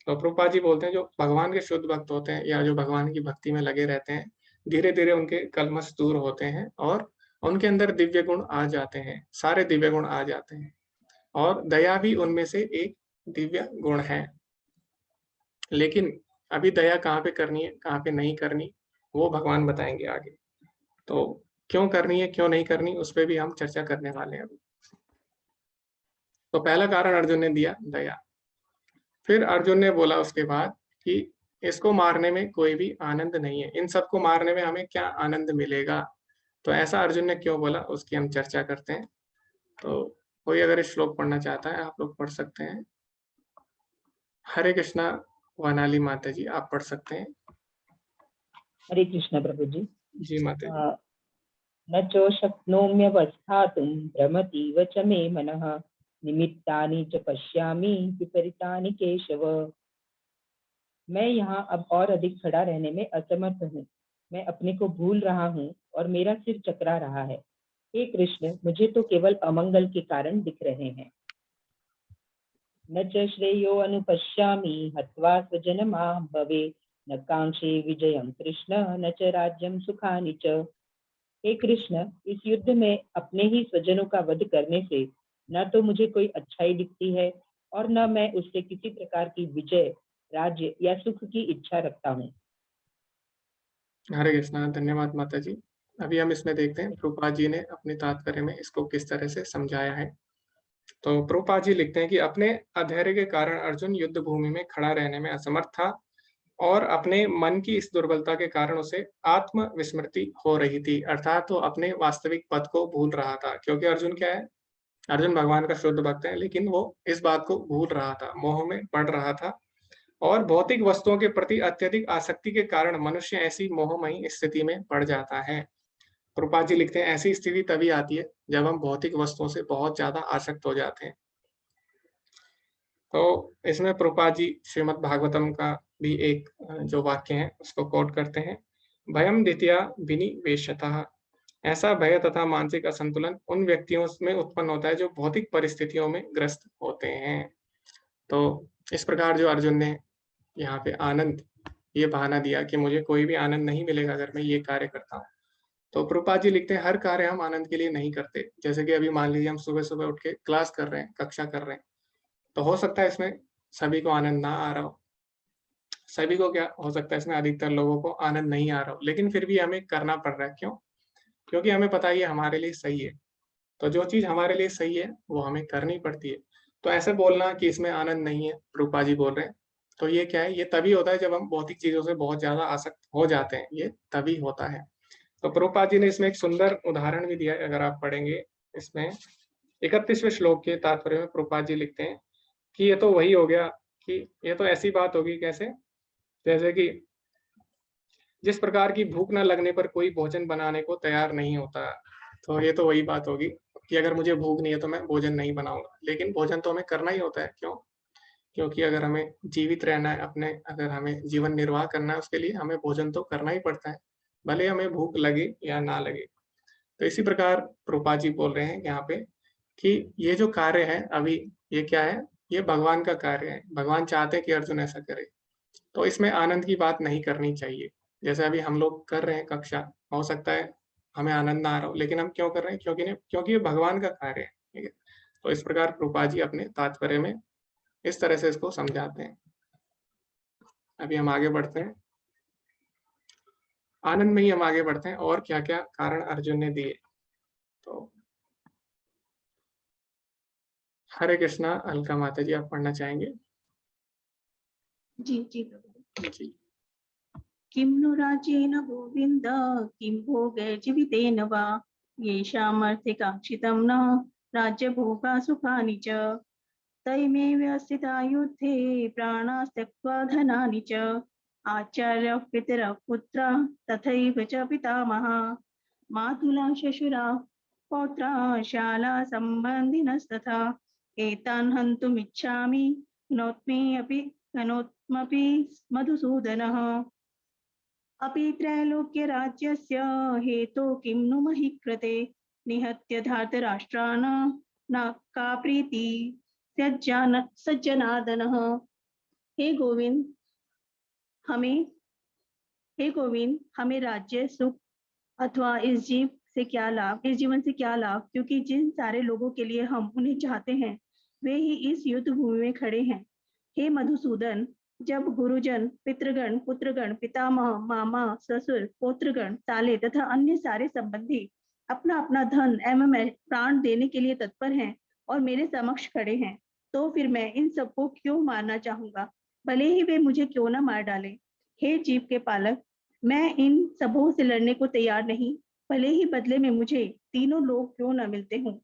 तो प्रभुपाद जी बोलते हैं जो भगवान के शुद्ध भक्त होते हैं या जो भगवान की भक्ति में लगे रहते हैं, धीरे-धीरे उनके कलमश दूर होते हैं और उनके अंदर दिव्य गुण आ जाते हैं, सारे दिव्य गुण आ जाते हैं, और दया भी उनमें से एक दिव्य गुण है। लेकिन अभी दया कहाँ पे करनी है, कहाँ पे नहीं करनी, वो भगवान बताएंगे आगे। तो क्यों करनी है, क्यों नहीं करनी, उस पे भी हम चर्चा करने वाले हैं अभी। तो पहला कारण अर्जुन ने दिया, दया। फिर अर्जुन ने बोला उसके बाद कि इसको मारने में कोई भी आनंद नहीं है, इन सबको मारने में हमें क्या आनंद मिलेगा। तो ऐसा अर्जुन ने क्यों बोला उसकी हम चर्चा करते हैं। तो कोई अगर इस श्लोक पढ़ना चाहता है आप लोग पढ़ सकते हैं। हरे कृष्णा वनाली माता जी, आप पढ़ सकते हैं। हरे कृष्ण प्रभु जी। जी माता जी। न चो शक्नोम्यवस्थातुं भ्रमतीव च मे मनः निमित्तानि च पश्यामि विपरीतानि केशव। मैं यहाँ अब और अधिक खड़ा रहने में असमर्थ हूँ, मैं अपने को भूल रहा हूँ और मेरा सिर चकरा रहा है। हे कृष्ण, मुझे तो केवल अमंगल के कारण दिख रहे हैं। न च श्रेयो अनुपश्यामि हत्वा स्वजनमां भवे न कांक्षे विजयं कृष्ण न च राज्यं सुखानि च। हे कृष्ण, इस युद्ध में अपने ही स्वजनों का वध करने से न तो मुझे कोई अच्छाई दिखती है और न मैं उससे किसी प्रकार की विजय, राज्य या सुख की इच्छा रखता हूँ। हरे कृष्णा, धन्यवाद माता जी। अभी हम इसमें देखते हैं प्रभुपाद जी ने अपने तात्पर्य में इसको किस तरह से समझाया है। तो प्रभुपाद जी लिखते हैं कि अपने अधैर्य के कारण अर्जुन युद्ध भूमि में खड़ा रहने में असमर्थ था और अपने मन की इस दुर्बलता के कारण उसे आत्म विस्मृति हो रही थी, अर्थात वो अपने वास्तविक पद को भूल रहा था। क्योंकि अर्जुन क्या है, अर्जुन भगवान का शुद्ध भक्त है, लेकिन वो इस बात को भूल रहा था, मोह में पड़ रहा था, और भौतिक वस्तुओं के प्रति अत्यधिक आसक्ति के कारण मनुष्य ऐसी मोहमयी स्थिति में पड़ जाता है। प्रभुपाद जी लिखते हैं ऐसी स्थिति तभी आती है जब हम भौतिक वस्तुओं से बहुत ज्यादा आसक्त हो जाते हैं। तो इसमें प्रभुपाद जी श्रीमद् भागवतम का भी एक जो वाक्य है उसको कोट करते हैं, भयम द्वितीया विनिवेशतः, ऐसा भय तथा मानसिक असंतुलन उन व्यक्तियों में उत्पन्न होता है जो भौतिक परिस्थितियों में ग्रस्त होते हैं। तो इस प्रकार जो अर्जुन ने यहाँ पे आनंद ये बहाना दिया कि मुझे कोई भी आनंद नहीं मिलेगा अगर मैं ये कार्य करता हूँ। तो प्रभुपाद जी लिखते हैं हर कार्य हम आनंद के लिए नहीं करते। जैसे कि अभी मान लीजिए हम सुबह-सुबह उठ के क्लास कर रहे हैं, कक्षा कर रहे हैं, तो हो सकता है इसमें सभी को आनंद ना आ रहा हो। सभी को क्या हो सकता है इसमें अधिकतर लोगों को आनंद नहीं आ रहा हो, लेकिन फिर भी हमें करना पड़ रहा है। क्यों? क्योंकि हमें पता है ये हमारे लिए सही है। तो जो चीज़ हमारे लिए सही है, वो हमें करनी पड़ती है। तो ऐसे बोलना कि इसमें आनंद नहीं है, प्रभुपाद जी बोल रहे हैं, तो ये क्या है? ये तभी होता है जब हम भौतिक चीज़ों से बहुत ज़्यादा आसक्त हो जाते हैं, ये तभी होता है। तो प्रभुपाद जी ने इसमें एक सुंदर उदाहरण भी दिया है, अगर आप पढ़ेंगे इसमें 31वें श्लोक के तात्पर्य में प्रभुपाद जी लिखते हैं कि ये तो वही हो गया कि ये तो ऐसी बात होगी कैसे? जैसे कि जिस प्रकार की भूख ना लगने पर कोई भोजन बनाने को तैयार नहीं होता, तो ये तो वही बात होगी कि अगर मुझे भूख नहीं है तो मैं भोजन नहीं बनाऊँगा, लेकिन भोजन तो हमें करना ही होता है। क्यों? क्योंकि अगर हमें जीवित रहना है, अगर हमें जीवन निर्वाह करना है, उसके लिए हमें भोजन तो करना ही पड़ता है, भले हमें भूख लगे या ना लगे। तो इसी प्रकार प्रभुपाद जी बोल रहे हैं यहाँ पे कि ये जो कार्य है अभी, ये क्या है? ये भगवान का कार्य है। भगवान चाहते हैं कि अर्जुन ऐसा करे। तो इसमें आनंद की बात नहीं करनी चाहिए। जैसे अभी हम लोग कर रहे हैं कक्षा, हो सकता है हमें आनंद ना आ रहा हो, लेकिन हम क्यों कर रहे हैं? क्योंकि ये भगवान का कार्य है, ठीक है? तो इस प्रकार प्रभुपाद जी अपने तात्पर्य में इस तरह से इसको समझाते हैं। अभी हम आगे बढ़ते हैं। आनंद में ही हम आगे बढ़ते हैं और क्या-क्या कारण अर्जुन ने दिए। तो हरे कृष्णा, अलका माता जी आप पढ़ना चाहेंगे? जी, जी प्रभु। जी। किं नु राज्येन गोविन्द किं भोगैर्जीवितेन वा येषामर्थकाङ्क्षितं न राज्यभोगा सुखानि च तैमेव स्थिता युद्धे प्राणास्त्यक्त्वा धनानि च आचार्यः पितरः पुत्रः तथैव च पितामहः मातुलः श्वशुराः पौत्राः शालासम्बन्धिनस्तथा एतान् हन्तुमिच्छामि कनोत्मपि मधुसूदनः अपि त्रैलोक्यराज्यस्य हेतो किं नु महि कृते निहत्य धार्तराष्ट्रान् न का प्रीति सज्जनादनः। हे गोविंद हमें राज्य सुख अथवा इस जीवन से क्या लाभ, क्योंकि जिन सारे लोगों के लिए हम उन्हें चाहते हैं वे ही इस युद्ध भूमि में खड़े हैं। हे मधुसूदन, जब गुरुजन, पितृगण, पुत्रगण, पितामह, मामा, ससुर, पौत्रगण, साले तथा अन्य सारे संबंधी अपना अपना धन एवं प्राण देने के लिए तत्पर हैं और मेरे समक्ष खड़े हैं, तो फिर मैं इन सबको क्यों मारना चाहूंगा, भले ही वे मुझे क्यों न मार डालें। हे जीव के पालक, मैं इन सबों से लड़ने को तैयार नहीं, भले ही बदले में मुझे तीनों लोग क्यों न मिलते हों।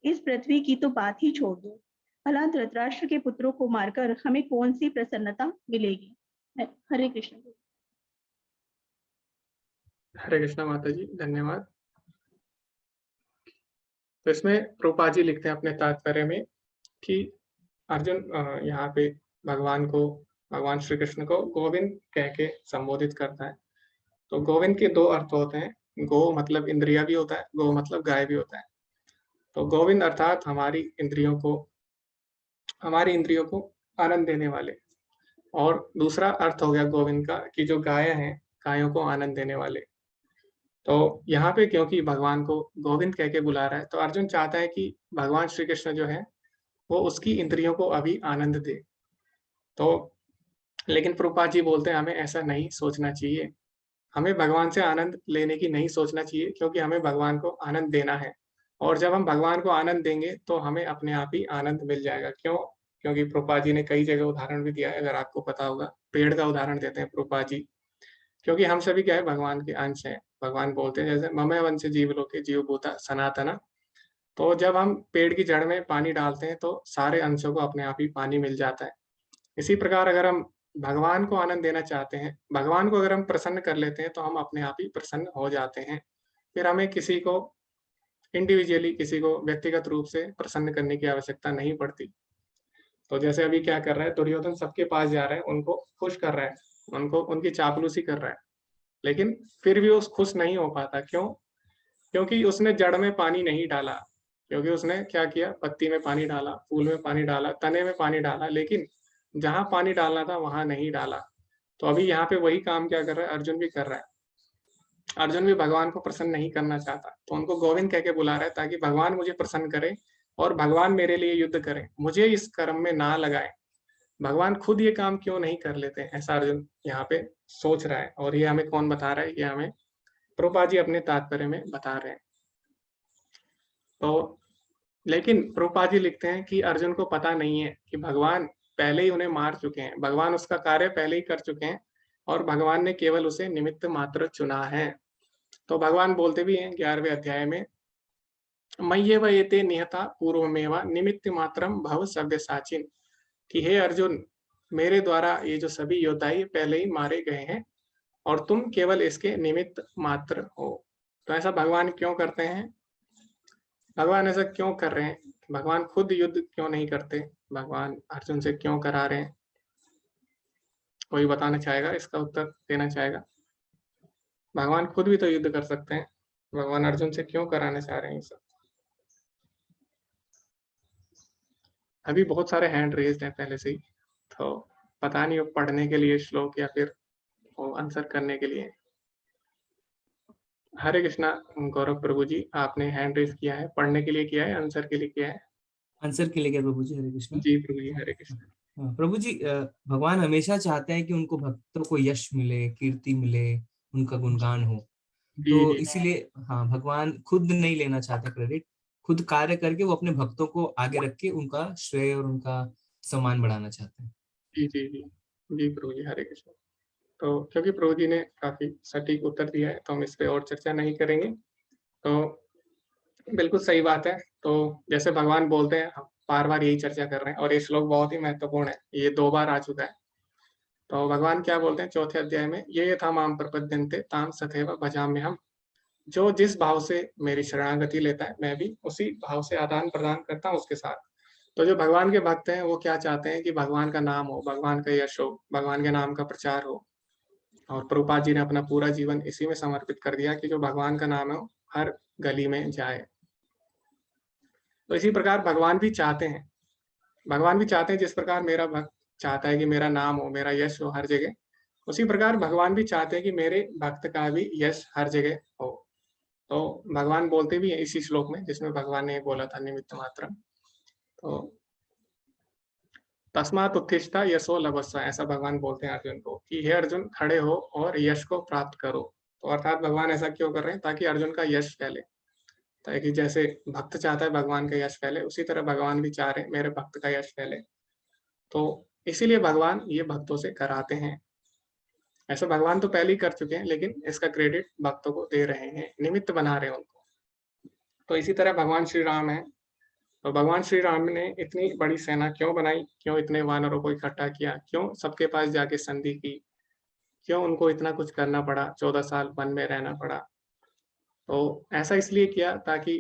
इस पृथ्वी की तो बात ही छोड़ दो, भला धृतराष्ट्र के पुत्रों को मारकर हमें कौन सी प्रसन्नता मिलेगी। हरे कृष्ण। हरे कृष्णा माता जी, धन्यवाद। तो इसमें प्रभुपाद जी लिखते हैं अपने तात्पर्य में कि अर्जुन यहाँ पे भगवान श्री कृष्ण को गोविंद कह के संबोधित करता है। तो गोविंद के दो अर्थ होते हैं, गो मतलब इंद्रिया भी होता है, गो मतलब गाय भी होता है। तो गोविंद अर्थात हमारी इंद्रियों को आनंद देने वाले, और दूसरा अर्थ हो गया गोविंद का कि जो गाय हैं, गायों को आनंद देने वाले। तो यहाँ पे क्योंकि भगवान को गोविंद कह के बुला रहा है, तो अर्जुन चाहता है कि भगवान श्री कृष्ण जो है वो उसकी इंद्रियों को अभी आनंद दे। तो लेकिन प्रभुपाद जी बोलते हैं हमें ऐसा नहीं सोचना चाहिए, हमें भगवान से आनंद लेने की नहीं सोचना चाहिए, क्योंकि हमें भगवान को आनंद देना है। और जब हम भगवान को आनंद देंगे तो हमें अपने आप ही आनंद मिल जाएगा। क्यों? क्योंकि प्रभुपाद जी ने कई जगह उदाहरण भी दिया है, अगर आपको पता होगा, पेड़ का उदाहरण देते हैं प्रभुपाद जी, क्योंकि हम सभी क्या है, भगवान के अंश हैं। भगवान बोलते हैं जैसे मम वंश जीवलोके जीवभूता सनातना। तो जब हम पेड़ की जड़ में पानी डालते हैं तो सारे अंशों को अपने आप ही पानी मिल जाता है। इसी प्रकार अगर हम भगवान को आनंद देना चाहते हैं, भगवान को अगर हम प्रसन्न कर लेते हैं तो हम अपने आप ही प्रसन्न हो जाते हैं। फिर हमें किसी को इंडिविजुअली, किसी को व्यक्तिगत रूप से प्रसन्न करने की आवश्यकता नहीं पड़ती। तो जैसे अभी क्या कर रहा है दुर्योधन, सबके पास जा रहा है, उनको खुश कर रहा है, उनको उनकी चापलूसी कर रहा है। लेकिन फिर भी वो खुश नहीं हो पाता। क्यों? क्योंकि उसने जड़ में पानी नहीं डाला, क्योंकि उसने क्या किया, पत्ती में पानी डाला, फूल में पानी डाला, तने में पानी डाला, लेकिन जहाँ पानी डालना था वहाँ नहीं डाला। तो अभी यहाँ पे वही काम क्या कर रहा है, अर्जुन भी कर रहा है। अर्जुन भी भगवान को प्रसन्न नहीं करना चाहता, तो उनको गोविंद कह के बुला रहा है ताकि भगवान मुझे प्रसन्न करे और भगवान मेरे लिए युद्ध करें, मुझे इस कर्म में ना लगाए। भगवान खुद ये काम क्यों नहीं कर लेते, ऐसा अर्जुन यहाँ पे सोच रहा है। और ये हमें कौन बता रहा है, ये हमें प्रभुपाद जी अपने तात्पर्य में बता रहे हैं। तो लेकिन प्रभुपाद जी लिखते हैं कि अर्जुन को पता नहीं है कि भगवान पहले ही उन्हें मार चुके हैं, भगवान उसका कार्य पहले ही कर चुके हैं और भगवान ने केवल उसे निमित्त मात्र चुना है। तो भगवान बोलते भी हैं 11वें अध्याय में, मय्येव एते निहता पूर्वमेवा निमित्त मात्रम भव सव्यसाचिन, कि हे अर्जुन, मेरे द्वारा ये जो सभी योद्धा पहले ही मारे गए हैं और तुम केवल इसके निमित्त मात्र हो। तो ऐसा भगवान क्यों करते हैं? भगवान ऐसा क्यों कर रहे हैं? भगवान खुद युद्ध क्यों नहीं करते? भगवान अर्जुन से क्यों करा रहे हैं? कोई बताना चाहेगा, इसका उत्तर देना चाहेगा? भगवान खुद भी तो युद्ध कर सकते हैं, भगवान अर्जुन से क्यों कराना चाह रहे हैं ये सब? अभी बहुत सारे हैंड रेज्ड हैं पहले से ही, तो पता नहीं वो पढ़ने के लिए श्लोक या फिर वो आंसर करने के लिए। हरे कृष्णा गौरव प्रभु जी, आपने हैंड रेज किया है, पढ़ने के लिए किया है, आंसर के लिए किया है? आंसर के लिए क्या प्रभु जी? हरे कृष्णा। जी प्रभु जी, हरे कृष्णा। हाँ, प्रभु जी, भगवान हमेशा चाहते हैं कि उनको भक्तों को यश मिले, कीर्ति मिले, उनका गुणगान हो। तो इसीलिए हाँ, भगवान खुद नहीं लेना चाहते क्रेडिट, खुद कार्य करके वो अपने भक्तों को आगे रख के उनका श्रेय और उनका सम्मान बढ़ाना चाहते हैं। जी जी जी जी प्रभु जी, हरे कृष्ण। तो क्योंकि प्रभु जी ने काफी सटीक उत्तर दिया है तो हम इस पे और चर्चा नहीं करेंगे। तो बिल्कुल सही बात है। तो जैसे भगवान बोलते हैं, हम बार बार यही चर्चा कर रहे हैं और ये श्लोक बहुत ही महत्वपूर्ण है, ये 2 बार आ चुका है। तो भगवान क्या बोलते हैं 4थे अध्याय में, ये यथा माम प्रपद्यन्ते ताम सथैव भजाम्यहम्, जो जिस भाव से मेरी शरणागति लेता है मैं भी उसी भाव से आदान प्रदान करता हूँ उसके साथ। तो जो भगवान के भक्त हैं वो क्या चाहते हैं कि भगवान का नाम हो, भगवान का यश हो, भगवान के नाम का प्रचार हो। और प्रभुपाद जी ने अपना पूरा जीवन इसी में समर्पित कर दिया कि जो भगवान का नाम है वो हर गली में जाए। तो इसी प्रकार भगवान भी चाहते हैं, जिस प्रकार मेरा भक्त चाहता है कि मेरा नाम हो, मेरा यश हो हर जगह, उसी प्रकार भगवान भी चाहते हैं कि मेरे भक्त का भी यश हर जगह हो। तो भगवान बोलते भी हैं इसी श्लोक में जिसमें भगवान ने बोला था निमित्त मात्र, तो तस्मात् उत्तिष्ठ यशो लभस्व, ऐसा भगवान बोलते हैं अर्जुन को कि हे अर्जुन, खड़े हो और यश को प्राप्त करो। तो अर्थात भगवान ऐसा क्यों कर रहे हैं? ताकि अर्जुन का यश फैले, ताकि जैसे भक्त चाहता है भगवान का यश फैले, उसी तरह भगवान भी चाह रहे हैं मेरे भक्त का यश फैले। तो इसीलिए भगवान ये भक्तों से कराते हैं। ऐसा भगवान तो पहले ही कर चुके हैं, लेकिन इसका क्रेडिट भक्तों को दे रहे हैं, निमित्त बना रहे हैं उनको। तो इसी तरह भगवान श्री राम है, तो भगवान श्री राम ने इतनी बड़ी सेना क्यों बनाई, क्यों इतने वानरों को इकट्ठा किया, क्यों सबके पास जाके संधि की, क्यों उनको इतना कुछ करना पड़ा, 14 साल वन में रहना पड़ा? तो ऐसा इसलिए किया ताकि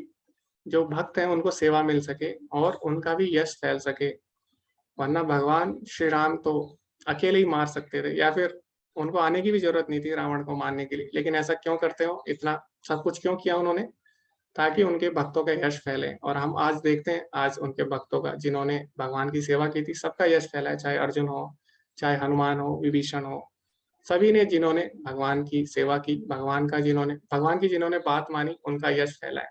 जो भक्त हैं उनको सेवा मिल सके और उनका भी यश फैल सके। वरना भगवान श्री राम तो अकेले ही मार सकते थे, या फिर उनको आने की भी जरूरत नहीं थी रावण को मारने के लिए। लेकिन ऐसा क्यों करते हो, इतना सब कुछ क्यों किया उन्होंने? ताकि उनके भक्तों का यश फैले। और हम आज देखते हैं, आज उनके भक्तों का, जिन्होंने भगवान की सेवा की थी, सबका यश फैला है। चाहे अर्जुन हो, चाहे हनुमान हो, विभीषण हो, सभी ने जिन्होंने भगवान की सेवा की, भगवान की जिन्होंने बात मानी, उनका यश फैला है।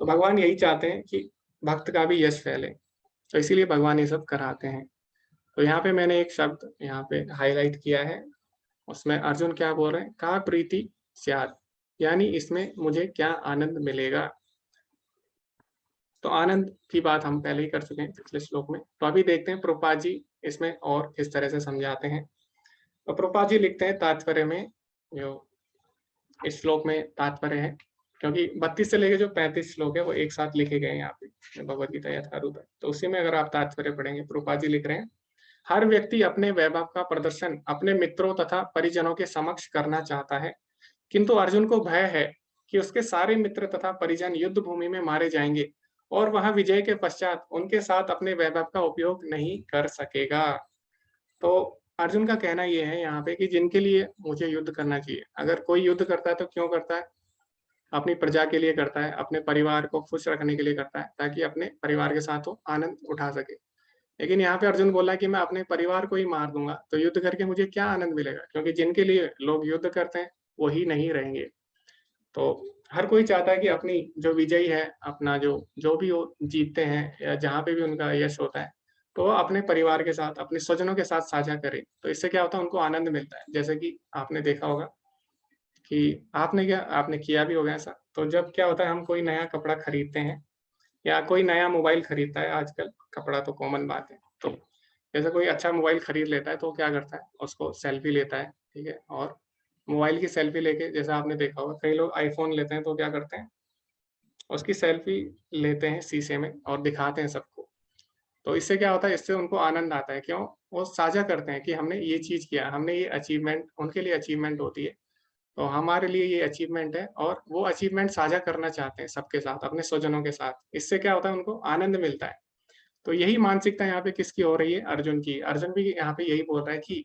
तो भगवान यही चाहते हैं कि भक्त का भी यश फैले, तो इसीलिए भगवान ये सब कराते हैं। तो यहाँ पे मैंने एक शब्द यहाँ पे हाईलाइट किया है, उसमें अर्जुन क्या बोल रहे हैं, का प्रीति स्यात्, यानी इसमें मुझे क्या आनंद मिलेगा। तो आनंद की बात हम पहले ही कर चुके हैं पिछले श्लोक में। तो अभी देखते हैं प्रभुपाद जी इसमें और किस तरह से समझाते हैं। तो प्रभुपाद जी लिखते हैं तात्पर्य में, जो इस श्लोक में तात्पर्य है, क्योंकि 32 से लेके जो 35 श्लोक है वो एक साथ लिखे गए हैं यहाँ पे भगवद गीता यथारूप है। तो उसी में अगर आप तात्पर्य पढ़ेंगे, प्रभुपाद जी लिख रहे हैं, हर व्यक्ति अपने वैभव का प्रदर्शन अपने मित्रों तथा परिजनों के समक्ष करना चाहता है, किंतु अर्जुन को भय है कि उसके सारे मित्र तथा परिजन युद्ध भूमि में मारे जाएंगे और वहां विजय के पश्चात उनके साथ अपने वैभव का उपयोग नहीं कर सकेगा। तो अर्जुन का कहना ये है यहाँ पे कि जिनके लिए मुझे युद्ध करना चाहिए, अगर कोई युद्ध करता है तो क्यों करता है? अपनी प्रजा के लिए करता है, अपने परिवार को खुश रखने के लिए करता है, ताकि अपने परिवार के साथ वो आनंद उठा सके। लेकिन यहाँ पे अर्जुन बोला कि मैं अपने परिवार को ही मार दूंगा, तो युद्ध करके मुझे क्या आनंद मिलेगा? क्योंकि जिनके लिए लोग युद्ध करते हैं वही नहीं रहेंगे। तो हर कोई चाहता है कि अपनी जो विजयी है, अपना जो भी वो जीतते हैं या जहाँ पे भी उनका यश होता है, तो वो अपने परिवार के साथ, अपने स्वजनों के साथ साझा करें। तो इससे क्या होता है, उनको आनंद मिलता है। जैसे कि आपने देखा होगा कि आपने किया भी होगा ऐसा। तो जब क्या होता है, हम कोई नया कपड़ा खरीदते हैं या कोई नया मोबाइल खरीदता है, आजकल कपड़ा तो कॉमन बात है। तो जैसे कोई अच्छा मोबाइल खरीद लेता है तो क्या करता है, उसको सेल्फी लेता है, ठीक है? और मोबाइल की सेल्फी लेके, जैसे आपने देखा होगा कई लोग आईफ़ोन लेते हैं तो क्या करते हैं, उसकी सेल्फी लेते हैं शीशे में और दिखाते हैं सबको। तो इससे क्या होता है, इससे उनको आनंद आता है। क्यों? वो साझा करते हैं कि हमने ये चीज़ किया, हमने ये अचीवमेंट, उनके लिए अचीवमेंट होती है। तो हमारे लिए ये अचीवमेंट है और वो अचीवमेंट साझा करना चाहते हैं सबके साथ, अपने स्वजनों के साथ। इससे क्या होता है, उनको आनंद मिलता है। तो यही मानसिकता यहाँ पे किसकी हो रही है? अर्जुन की। अर्जुन भी यहाँ पे यही बोल रहा है कि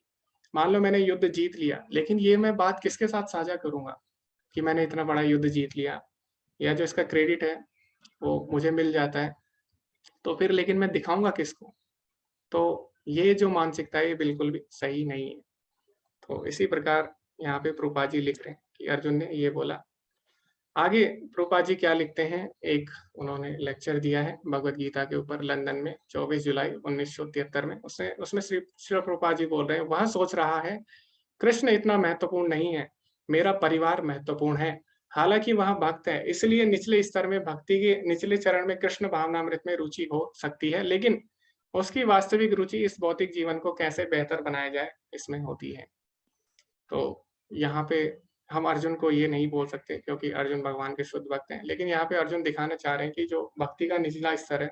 मान लो मैंने युद्ध जीत लिया, लेकिन ये मैं बात किसके साथ साझा करूँगा कि मैंने इतना बड़ा युद्ध जीत लिया, या जो इसका क्रेडिट है वो मुझे मिल जाता है, तो फिर लेकिन मैं दिखाऊँगा किसको? तो ये जो मानसिकता है ये बिल्कुल भी सही नहीं है। तो इसी प्रकार यहाँ पे प्रभुपाद जी लिख रहे हैं कि अर्जुन ने ये बोला। आगे प्रभुपाद जी क्या लिखते हैं, एक उन्होंने लेक्चर दिया है भगवद गीता के ऊपर लंदन में 24 जुलाई 1973 में। उसमें श्री प्रभुपाद जी बोल रहे हैं, वह सोच रहा है कृष्ण इतना महत्वपूर्ण नहीं है, मेरा परिवार महत्वपूर्ण है। हालांकि वह भक्त है, इसलिए निचले स्तर में भक्ति के निचले चरण में कृष्ण भावनामृत में रुचि हो सकती है, लेकिन उसकी वास्तविक रुचि इस भौतिक जीवन को कैसे बेहतर बनाया जाए इसमें होती है। तो यहाँ पे हम अर्जुन को ये नहीं बोल सकते क्योंकि अर्जुन भगवान के शुद्ध भक्त हैं, लेकिन यहाँ पे अर्जुन दिखाना चाह रहे हैं कि जो भक्ति का निचला स्तर है,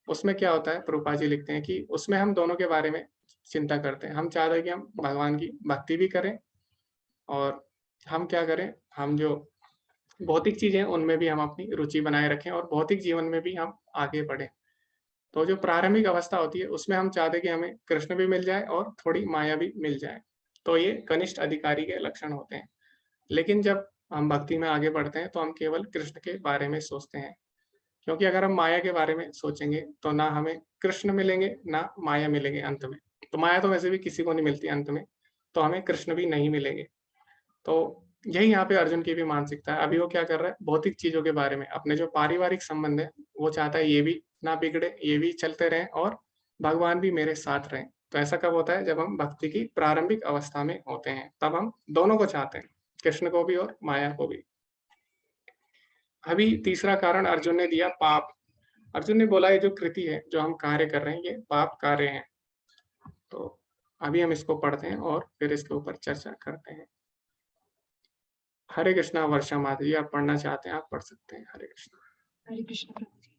उसमें क्या होता है, प्रभुपाद जी लिखते हैं कि उसमें हम दोनों के बारे में चिंता करते हैं। हम चाहते हैं कि हम भगवान की भक्ति भी करें और हम क्या करें, हम जो भौतिक चीज़ें हैं उनमें भी हम अपनी रुचि बनाए रखें और भौतिक जीवन में भी हम आगे बढ़ें। तो जो प्रारंभिक अवस्था होती है उसमें हम चाहते हैं कि हमें कृष्ण भी मिल जाए और थोड़ी माया भी मिल जाए। तो ये कनिष्ठ अधिकारी के लक्षण होते हैं। लेकिन जब हम भक्ति में आगे बढ़ते हैं तो हम केवल कृष्ण के बारे में सोचते हैं, क्योंकि अगर हम माया के बारे में सोचेंगे तो ना हमें कृष्ण मिलेंगे ना माया मिलेंगे अंत में। तो माया तो वैसे भी किसी को नहीं मिलती अंत में, तो हमें कृष्ण भी नहीं मिलेंगे। तो यही यहाँ पे अर्जुन की भी मानसिकता है। अभी वो क्या कर रहा है, भौतिक चीजों के बारे में, अपने जो पारिवारिक संबंध है वो चाहता है ये भी ना बिगड़े, ये भी चलते रहें और भगवान भी मेरे साथ रहें। तो ऐसा कब होता है, जब हम भक्ति की प्रारंभिक अवस्था में होते हैं, तब हम दोनों को चाहते हैं, कृष्ण को भी और माया को भी। अभी तीसरा कारण अर्जुन ने दिया, पाप। अर्जुन ने बोला ये जो कृति है, जो हम कार्य कर रहे हैं, ये पाप कार्य हैं। तो अभी हम इसको पढ़ते हैं और फिर इसके ऊपर चर्चा करते हैं। हरे कृष्णा। वर्षा माधुरी, आप पढ़ना चाहते हैं आप पढ़ सकते हैं। हरे कृष्णा। हरे कृष्ण प्रभु जी।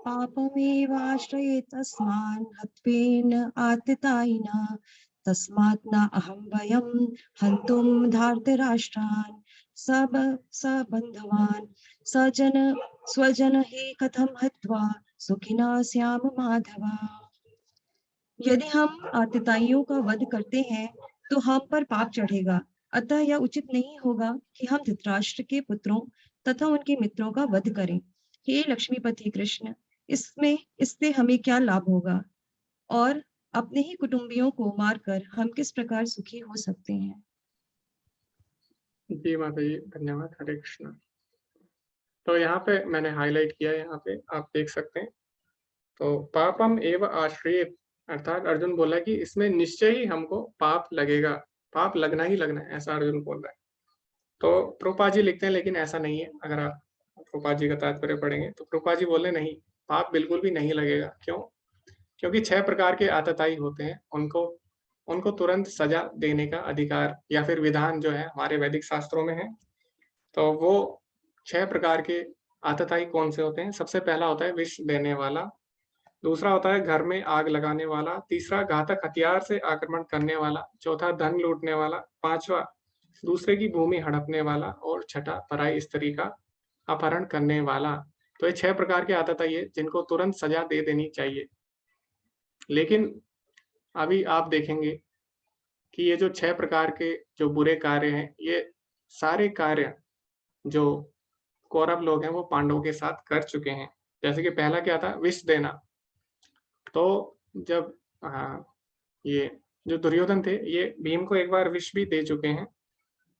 पापमेवाश्रये तस्मान् हत्वेन आततायिना तस्मात् न अहं भयं हन्तुं धार्तराष्ट्रान् सबन्धवान् सजन स्वजन हि कथं हत्वा सुखिना स्याम माधव। यदि हम आतताइयों का वध करते हैं तो हम पर पाप चढ़ेगा, अतः यह उचित नहीं होगा कि हम धृतराष्ट्र के पुत्रों तथा उनके मित्रों का वध करें। हे लक्ष्मीपति कृष्ण, इससे हमें क्या लाभ होगा और अपने ही कुटुंबियों को मारकर हम किस प्रकार सुखी हो सकते हैं। जी माता जी, धन्यवाद। हरे कृष्णा। तो यहाँ पे मैंने हाईलाइट किया, यहाँ पे आप देख सकते हैं। तो पापम एव आश्रयेत, अर्थात अर्जुन बोला कि इसमें निश्चय ही हमको पाप लगेगा, पाप लगना ही लगना है, ऐसा अर्जुन बोल रहा है। तो प्रभुपाद जी लिखते हैं लेकिन ऐसा नहीं है। अगर आप प्रभुपाद जी का तात्पर्य पढ़ेंगे तो प्रभुपाद जी बोले नहीं, पाप बिल्कुल भी नहीं लगेगा। क्यों? क्योंकि 6 प्रकार के आतताई होते हैं, उनको तुरंत सजा देने का अधिकार या फिर विधान जो है हमारे वैदिक शास्त्रों में है। तो वो 6 प्रकार के आतताई कौन से होते हैं? सबसे पहला होता है विष देने वाला, दूसरा होता है घर में आग लगाने वाला, तीसरा घातक हथियार से आक्रमण करने वाला, चौथा धन लूटने वाला, पांचवा दूसरे की भूमि हड़पने वाला और छठा पराई स्त्री का अपहरण करने वाला। तो ये 6 प्रकार के आतताई है जिनको तुरंत सजा दे देनी चाहिए। लेकिन अभी आप देखेंगे कि ये जो 6 प्रकार के जो बुरे कार्य हैं, ये सारे कार्य जो कौरव लोग हैं वो पांडवों के साथ कर चुके हैं। जैसे कि पहला क्या था, विष देना। तो जब ये जो दुर्योधन थे, ये भीम को एक बार विष भी दे चुके हैं।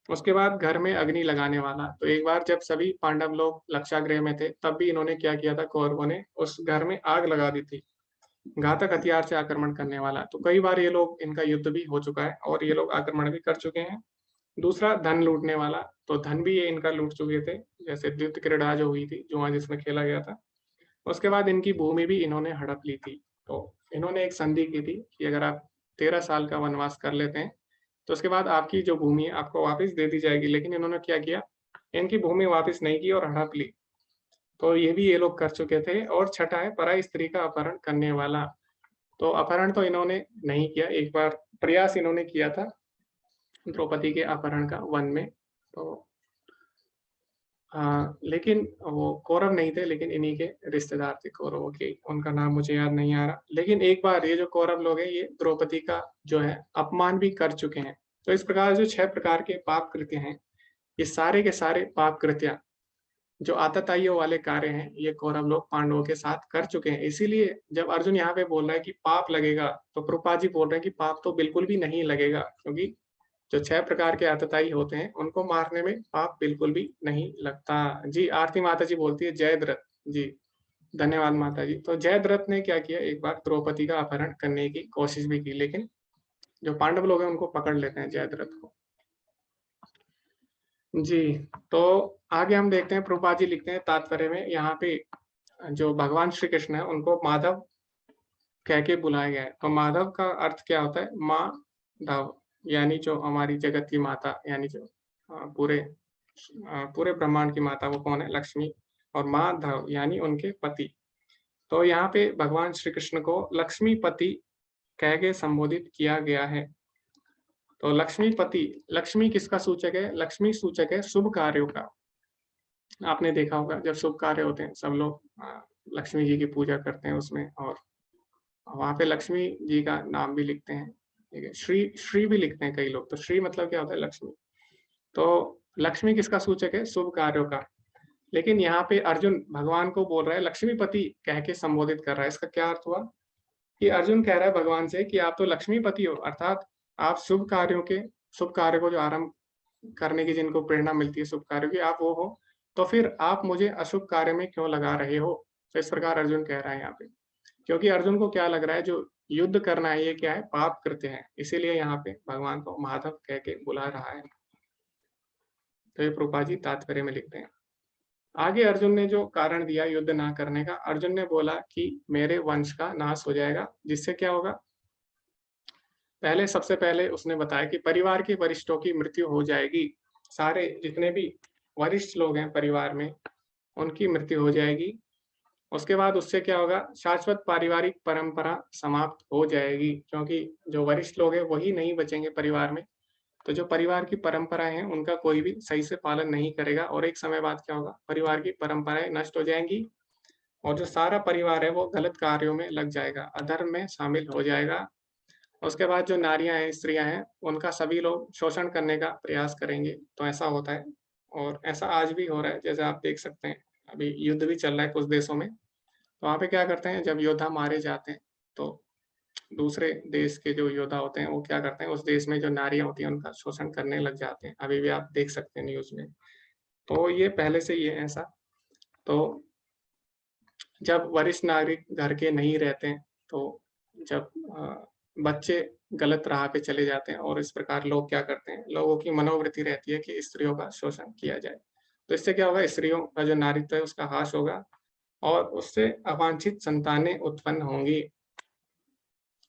उसके बाद घर में अग्नि लगाने वाला, तो एक बार जब सभी पांडव लोग लक्षागृह में थे, तब भी इन्होंने क्या किया था, कौरवों ने उस घर में आग लगा दी थी। घातक हथियार से आक्रमण करने वाला, तो कई बार ये लोग, इनका युद्ध भी हो चुका है और ये लोग आक्रमण भी कर चुके हैं। दूसरा धन लूटने वाला, तो धन भी ये इनका लूट चुके थे, जैसे द्युत क्रीड़ा जो हुई थी, जुआ जिसमें खेला गया था। उसके बाद इनकी भूमि भी इन्होंने हड़प ली थी। तो इन्होंने एक संधि की थी कि अगर आप 13 साल का वनवास कर लेते हैं, तो उसके बाद आपकी जो भूमि है आपको वापस दे दी जाएगी। लेकिन इन्होंने क्या किया, इनकी भूमि वापस नहीं की और हड़प ली। तो ये भी ये लोग कर चुके थे। और छठा है पराई स्त्री का अपहरण करने वाला। तो अपहरण तो इन्होंने नहीं किया, एक बार प्रयास इन्होंने किया था द्रौपदी के अपहरण का वन में। तो लेकिन वो कौरव नहीं थे, लेकिन इन्हीं के रिश्तेदार थे कौरवों के, उनका नाम मुझे याद नहीं आ रहा। लेकिन एक बार ये जो कौरव लोग हैं, ये द्रौपदी का जो है अपमान भी कर चुके हैं। तो इस प्रकार जो 6 प्रकार के पाप कृत्य हैं, ये सारे के सारे पाप कृत्य जो आतताइयों वाले कार्य हैं, ये कौरव लोग पांडवों के साथ कर चुके हैं। इसीलिए जब अर्जुन यहाँ पे बोल रहा है कि पाप लगेगा, तो प्रभुपाद जी बोल रहे हैं कि पाप तो बिल्कुल भी नहीं लगेगा, क्योंकि जो 6 प्रकार के आतताई होते हैं, उनको मारने में पाप बिल्कुल भी नहीं लगता। जी, आरती माता जी बोलती है जयद्रथ जी, धन्यवाद माता जी। तो जयद्रथ ने क्या किया, एक बार द्रौपदी का अपहरण करने की कोशिश भी की, लेकिन जो पांडव लोग हैं उनको पकड़ लेते हैं जयद्रथ को। जी, तो आगे हम देखते हैं, प्रभुपाद जी लिखते हैं तात्पर्य में, यहाँ पे जो भगवान श्री कृष्ण है उनको माधव कह के बुलाया गया है। तो माधव का अर्थ क्या होता है, माँ धव, यानी जो हमारी जगत की माता, यानी जो पूरे ब्रह्मांड की माता, वो कौन है, लक्ष्मी। और माधव यानी उनके पति। तो यहाँ पे भगवान श्री कृष्ण को लक्ष्मीपति कह के संबोधित किया गया है। तो लक्ष्मीपति, लक्ष्मी किसका सूचक है, लक्ष्मी सूचक है शुभ कार्यों का। आपने देखा होगा जब शुभ कार्य होते हैं, सब लोग लक्ष्मी जी की पूजा करते हैं उसमें, और वहां पे लक्ष्मी जी का नाम भी लिखते हैं, ठीक है, श्री भी लिखते हैं कई लोग। तो श्री मतलब क्या होता है, लक्ष्मी। तो लक्ष्मी किसका सूचक है, शुभ कार्यों का। लेकिन यहाँ पे अर्जुन भगवान को बोल रहा है, लक्ष्मीपति कह के संबोधित कर रहा है। इसका क्या अर्थ हुआ कि अर्जुन कह रहा है भगवान से कि आप तो लक्ष्मीपति हो, अर्थात आप शुभ कार्य को जो आरंभ करने की जिनको प्रेरणा मिलती है शुभ कार्यों की, आप वो हो, तो फिर आप मुझे अशुभ कार्य में क्यों लगा रहे हो। तो इस प्रकार अर्जुन कह रहा है यहाँ पे, क्योंकि अर्जुन को क्या लग रहा है, जो युद्ध करना है ये क्या है, पाप कृत्य है। इसीलिए यहाँ पे भगवान को माधव कह के बुला रहा है। तो ये प्रभुपाद जी तात्पर्य में लिखते हैं। आगे अर्जुन ने जो कारण दिया युद्ध ना करने का, अर्जुन ने बोला कि मेरे वंश का नाश हो जाएगा, जिससे क्या होगा, सबसे पहले उसने बताया कि परिवार के वरिष्ठों की मृत्यु हो जाएगी। सारे जितने भी वरिष्ठ लोग हैं परिवार में, उनकी मृत्यु हो जाएगी। उसके बाद उससे क्या होगा, शाश्वत पारिवारिक परंपरा समाप्त हो जाएगी, क्योंकि जो वरिष्ठ लोग हैं वही नहीं बचेंगे परिवार में। तो जो परिवार की परंपराएं हैं उनका कोई भी सही से पालन नहीं करेगा, और एक समय बाद क्या होगा, परिवार की परंपराएं नष्ट हो जाएंगी, और जो सारा परिवार है वो गलत कार्यों में लग जाएगा, अधर्म में शामिल हो जाएगा। उसके बाद जो नारियां हैं, स्त्रियां हैं, उनका सभी लोग शोषण करने का प्रयास करेंगे। तो ऐसा होता है, और ऐसा आज भी हो रहा है। जैसे आप देख सकते हैं, अभी युद्ध भी चल रहा है कुछ देशों में। तो वहाँ पे क्या करते हैं, जब योद्धा मारे जाते हैं तो दूसरे देश के जो योद्धा होते हैं वो क्या करते हैं, उस देश में जो नारियां होती हैं उनका शोषण करने लग जाते हैं। अभी भी आप देख सकते हैं न्यूज में। तो ये पहले से ही है ऐसा। तो जब वरिष्ठ नागरिक घर के नहीं रहते हैं, तो जब बच्चे गलत राह पे चले जाते हैं, और इस प्रकार लोग क्या करते हैं, लोगों की मनोवृत्ति रहती है कि स्त्रियों का शोषण किया जाए। तो इससे क्या होगा, स्त्रियों का जो नारित्व है उसका ह्रास होगा, और उससे अवांछित संतानें उत्पन्न होंगी।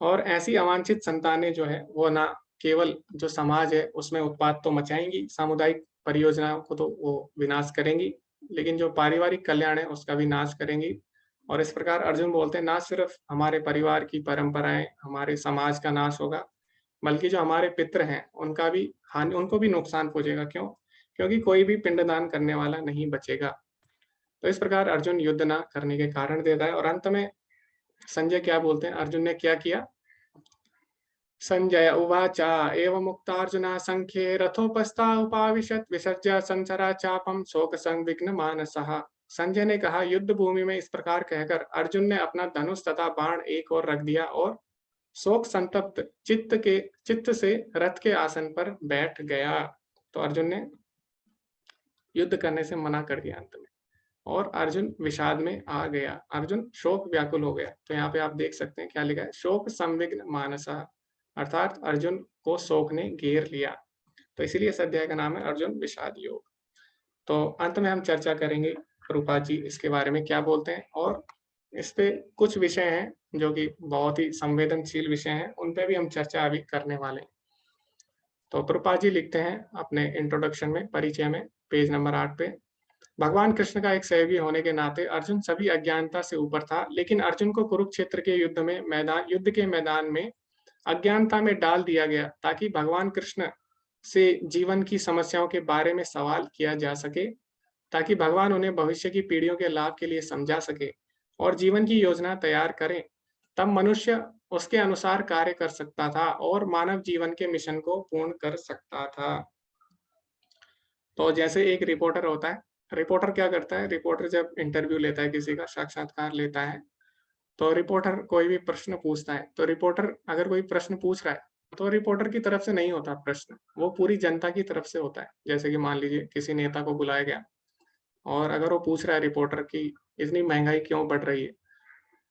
और ऐसी अवांछित संतानें जो है वो ना केवल जो समाज है उसमें उत्पात तो मचाएंगी, सामुदायिक परियोजनाओं को तो वो विनाश करेंगी, लेकिन जो पारिवारिक कल्याण है उसका भी नाश करेंगी। और इस प्रकार अर्जुन बोलते हैं, ना सिर्फ हमारे परिवार की परंपराएं, हमारे समाज का नाश होगा, बल्कि जो हमारे पितृ हैं उनका भी हानि, उनको भी नुकसान पहुंचेगा। क्यों? क्योंकि कोई भी पिंडदान करने वाला नहीं बचेगा। तो इस प्रकार अर्जुन युद्ध ना करने के कारण देता है। और अंत में संजय क्या बोलते हैं, अर्जुन ने क्या किया, संजय उवाच एवमुक्तार्जुनः संख्ये रथोपस्था उपाविशत् विसर्ज्य संसरा चापम शोक संविघ्न मानसः। संजय ने कहा, युद्ध भूमि में इस प्रकार कहकर अर्जुन ने अपना धनुष तथा बाण एक ओर रख दिया और शोक संतप्त चित्त से रथ के आसन पर बैठ गया। तो अर्जुन ने युद्ध करने से मना कर दिया अंत में, और अर्जुन विषाद में आ गया, अर्जुन शोक व्याकुल हो गया। तो यहाँ पे आप देख सकते हैं क्या लिखा है, शोक संविघ्न मानसः, अर्थात अर्जुन को शोक ने घेर लिया। तो इसीलिए इस अध्याय का नाम है अर्जुन विषाद योग। तो अंत में हम चर्चा करेंगे रूपा जी इसके बारे में क्या बोलते हैं, और इस पे कुछ विषय हैं जो कि बहुत ही संवेदनशील विषय हैं, उन पे भी हम चर्चा अभी करने वाले हैं। तो प्रभुपाद जी लिखते हैं अपने इंट्रोडक्शन में, परिचय में, पेज नंबर 8 पे, भगवान कृष्ण का एक सहयोगी होने के नाते अर्जुन सभी अज्ञानता से ऊपर था, लेकिन अर्जुन को कुरुक्षेत्र के युद्ध के मैदान में अज्ञानता में डाल दिया गया ताकि भगवान कृष्ण से जीवन की समस्याओं के बारे में सवाल किया जा सके, ताकि भगवान उन्हें भविष्य की पीढ़ियों के लाभ के लिए समझा सके और जीवन की योजना तैयार करें। तब मनुष्य उसके अनुसार कार्य कर सकता था और मानव जीवन के मिशन को पूर्ण कर सकता था। तो जैसे एक रिपोर्टर होता है, रिपोर्टर क्या करता है, रिपोर्टर जब इंटरव्यू लेता है, किसी का साक्षात्कार लेता है, तो रिपोर्टर कोई भी प्रश्न पूछता है, तो रिपोर्टर अगर कोई प्रश्न पूछ रहा है तो रिपोर्टर की तरफ से नहीं होता प्रश्न, वो पूरी जनता की तरफ से होता है। जैसे कि मान लीजिए किसी नेता को बुलाया गया और अगर वो पूछ रहा है रिपोर्टर की इतनी महंगाई क्यों बढ़ रही है,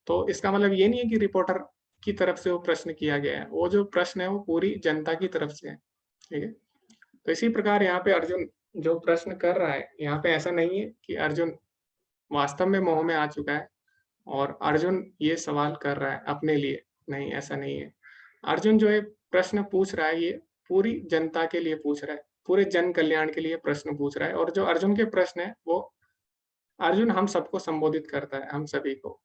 तो इसका मतलब ये नहीं है कि रिपोर्टर की तरफ से वो प्रश्न किया गया है, वो जो प्रश्न है वो पूरी जनता की तरफ से है, ठीक है। तो इसी प्रकार यहाँ पे अर्जुन जो प्रश्न कर रहा है, यहाँ पे ऐसा नहीं है कि अर्जुन वास्तव में मोह में आ चुका है और अर्जुन ये सवाल कर रहा है अपने लिए, नहीं, ऐसा नहीं है। अर्जुन जो है प्रश्न पूछ रहा है, ये पूरी जनता के लिए पूछ रहा है, पूरे जन कल्याण के लिए प्रश्न पूछ रहा है, और जो अर्जुन के प्रश्न है वो अर्जुन हम सबको संबोधित करता है, हम सभी को।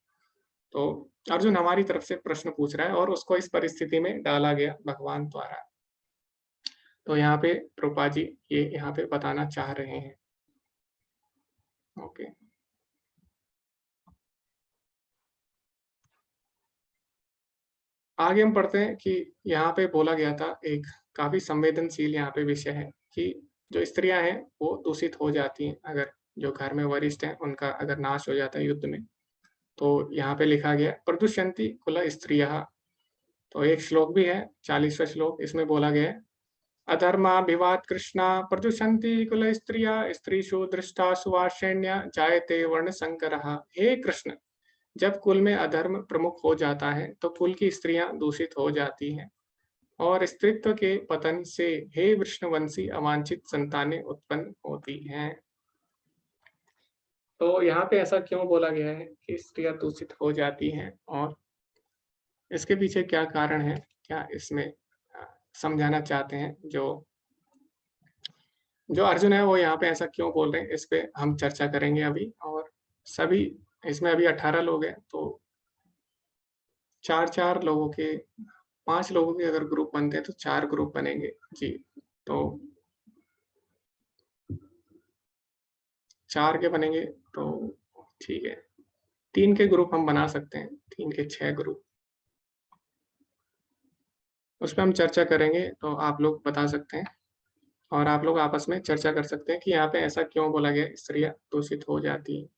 तो अर्जुन हमारी तरफ से प्रश्न पूछ रहा है और उसको इस परिस्थिति में डाला गया भगवान द्वारा। तो यहाँ पे प्रभुपाद जी ये यहाँ पे बताना चाह रहे हैं। ओके, आगे हम पढ़ते हैं कि यहाँ पे बोला गया था, एक काफी संवेदनशील यहाँ पे विषय है कि जो स्त्रियां हैं वो दूषित हो जाती हैं, अगर जो घर में वरिष्ठ हैं उनका अगर नाश हो जाता है युद्ध में। तो यहाँ पे लिखा गया प्रदुष्यन्ति कुल स्त्रियः। तो एक श्लोक भी है, 40वां श्लोक, इसमें बोला गया है, अधर्माभिवाद कृष्णा प्रदुषन्ति कुल स्त्रिया स्त्रीषु दृष्टासु वार्ष्ण्य जायते वर्ण संकरः। हे कृष्ण, जब कुल में अधर्म प्रमुख हो जाता है तो कुल की स्त्रियां दूषित हो जाती हैं और स्त्रीत्व के पतन से हे विष्णुवंशी अवांछित संतानें उत्पन्न होती हैं। तो यहाँ पे ऐसा क्यों बोला गया है कि स्त्रियां दूषित हो जाती हैं, और इसके पीछे क्या कारण है, क्या इसमें समझाना चाहते हैं जो अर्जुन है वो यहाँ पे ऐसा क्यों बोल रहे हैं, इस पे हम चर्चा करेंगे अभी। और सभी इसमें अभी 18 लोग हैं, तो 4-4 लोगों के, 5 लोगों के अगर ग्रुप बनते हैं तो 4 ग्रुप बनेंगे जी। तो 4 के बनेंगे तो ठीक है, 3 के ग्रुप हम बना सकते हैं, 3 के 6 ग्रुप, उस पर हम चर्चा करेंगे। तो आप लोग बता सकते हैं और आप लोग आपस में चर्चा कर सकते हैं कि यहाँ पे ऐसा क्यों बोला गया, स्त्रियां दूषित हो जाती हैं।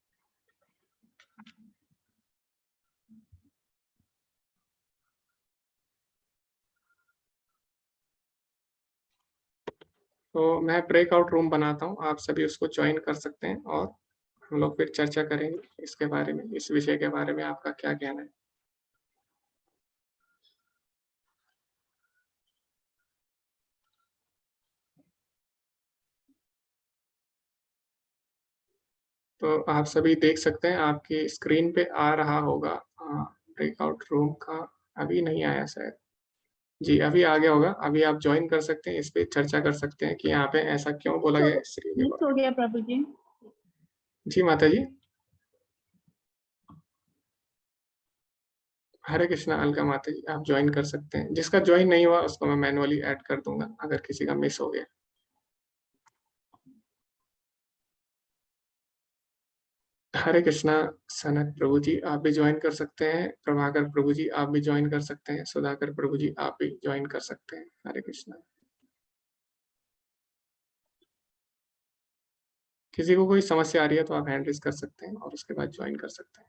तो मैं ब्रेकआउट रूम बनाता हूँ, आप सभी उसको ज्वाइन कर सकते हैं और हम लोग फिर चर्चा करेंगे इसके बारे में, इस विषय के बारे में आपका क्या कहना है। तो आप सभी देख सकते हैं, आपकी स्क्रीन पे आ रहा होगा ब्रेकआउट रूम का, अभी नहीं आया शायद, जी अभी आ गया होगा, अभी आप ज्वाइन कर सकते हैं, इस पे चर्चा कर सकते हैं कि यहाँ पे ऐसा क्यों बोला गया स्त्री के बारे में। हो गया प्रभु जी। जी माता जी, हरे कृष्णा। अलका माता जी आप ज्वाइन कर सकते हैं, जिसका ज्वाइन नहीं हुआ उसको मैं मैनुअली ऐड कर दूंगा अगर किसी का मिस हो गया। हरे कृष्णा सनत प्रभु जी, आप भी ज्वाइन कर सकते हैं। प्रभाकर प्रभु जी, आप भी ज्वाइन कर सकते हैं। सुधाकर प्रभु जी, आप भी ज्वाइन कर सकते हैं। हरे कृष्णा। किसी को कोई समस्या आ रही है तो आप हैंड रेज कर सकते हैं और उसके बाद ज्वाइन कर सकते हैं।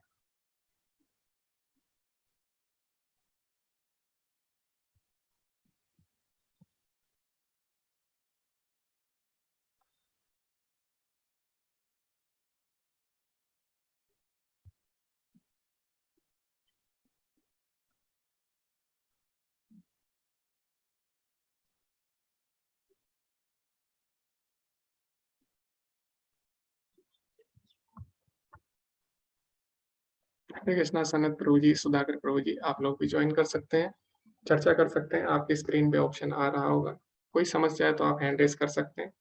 हरे कृष्णा सनत प्रभु जी, सुधाकर प्रभु जी, आप लोग भी ज्वाइन कर सकते हैं, चर्चा कर सकते हैं। आपकी स्क्रीन पे ऑप्शन आ रहा होगा, कोई समस्या है तो आप हैंड रेज कर सकते हैं।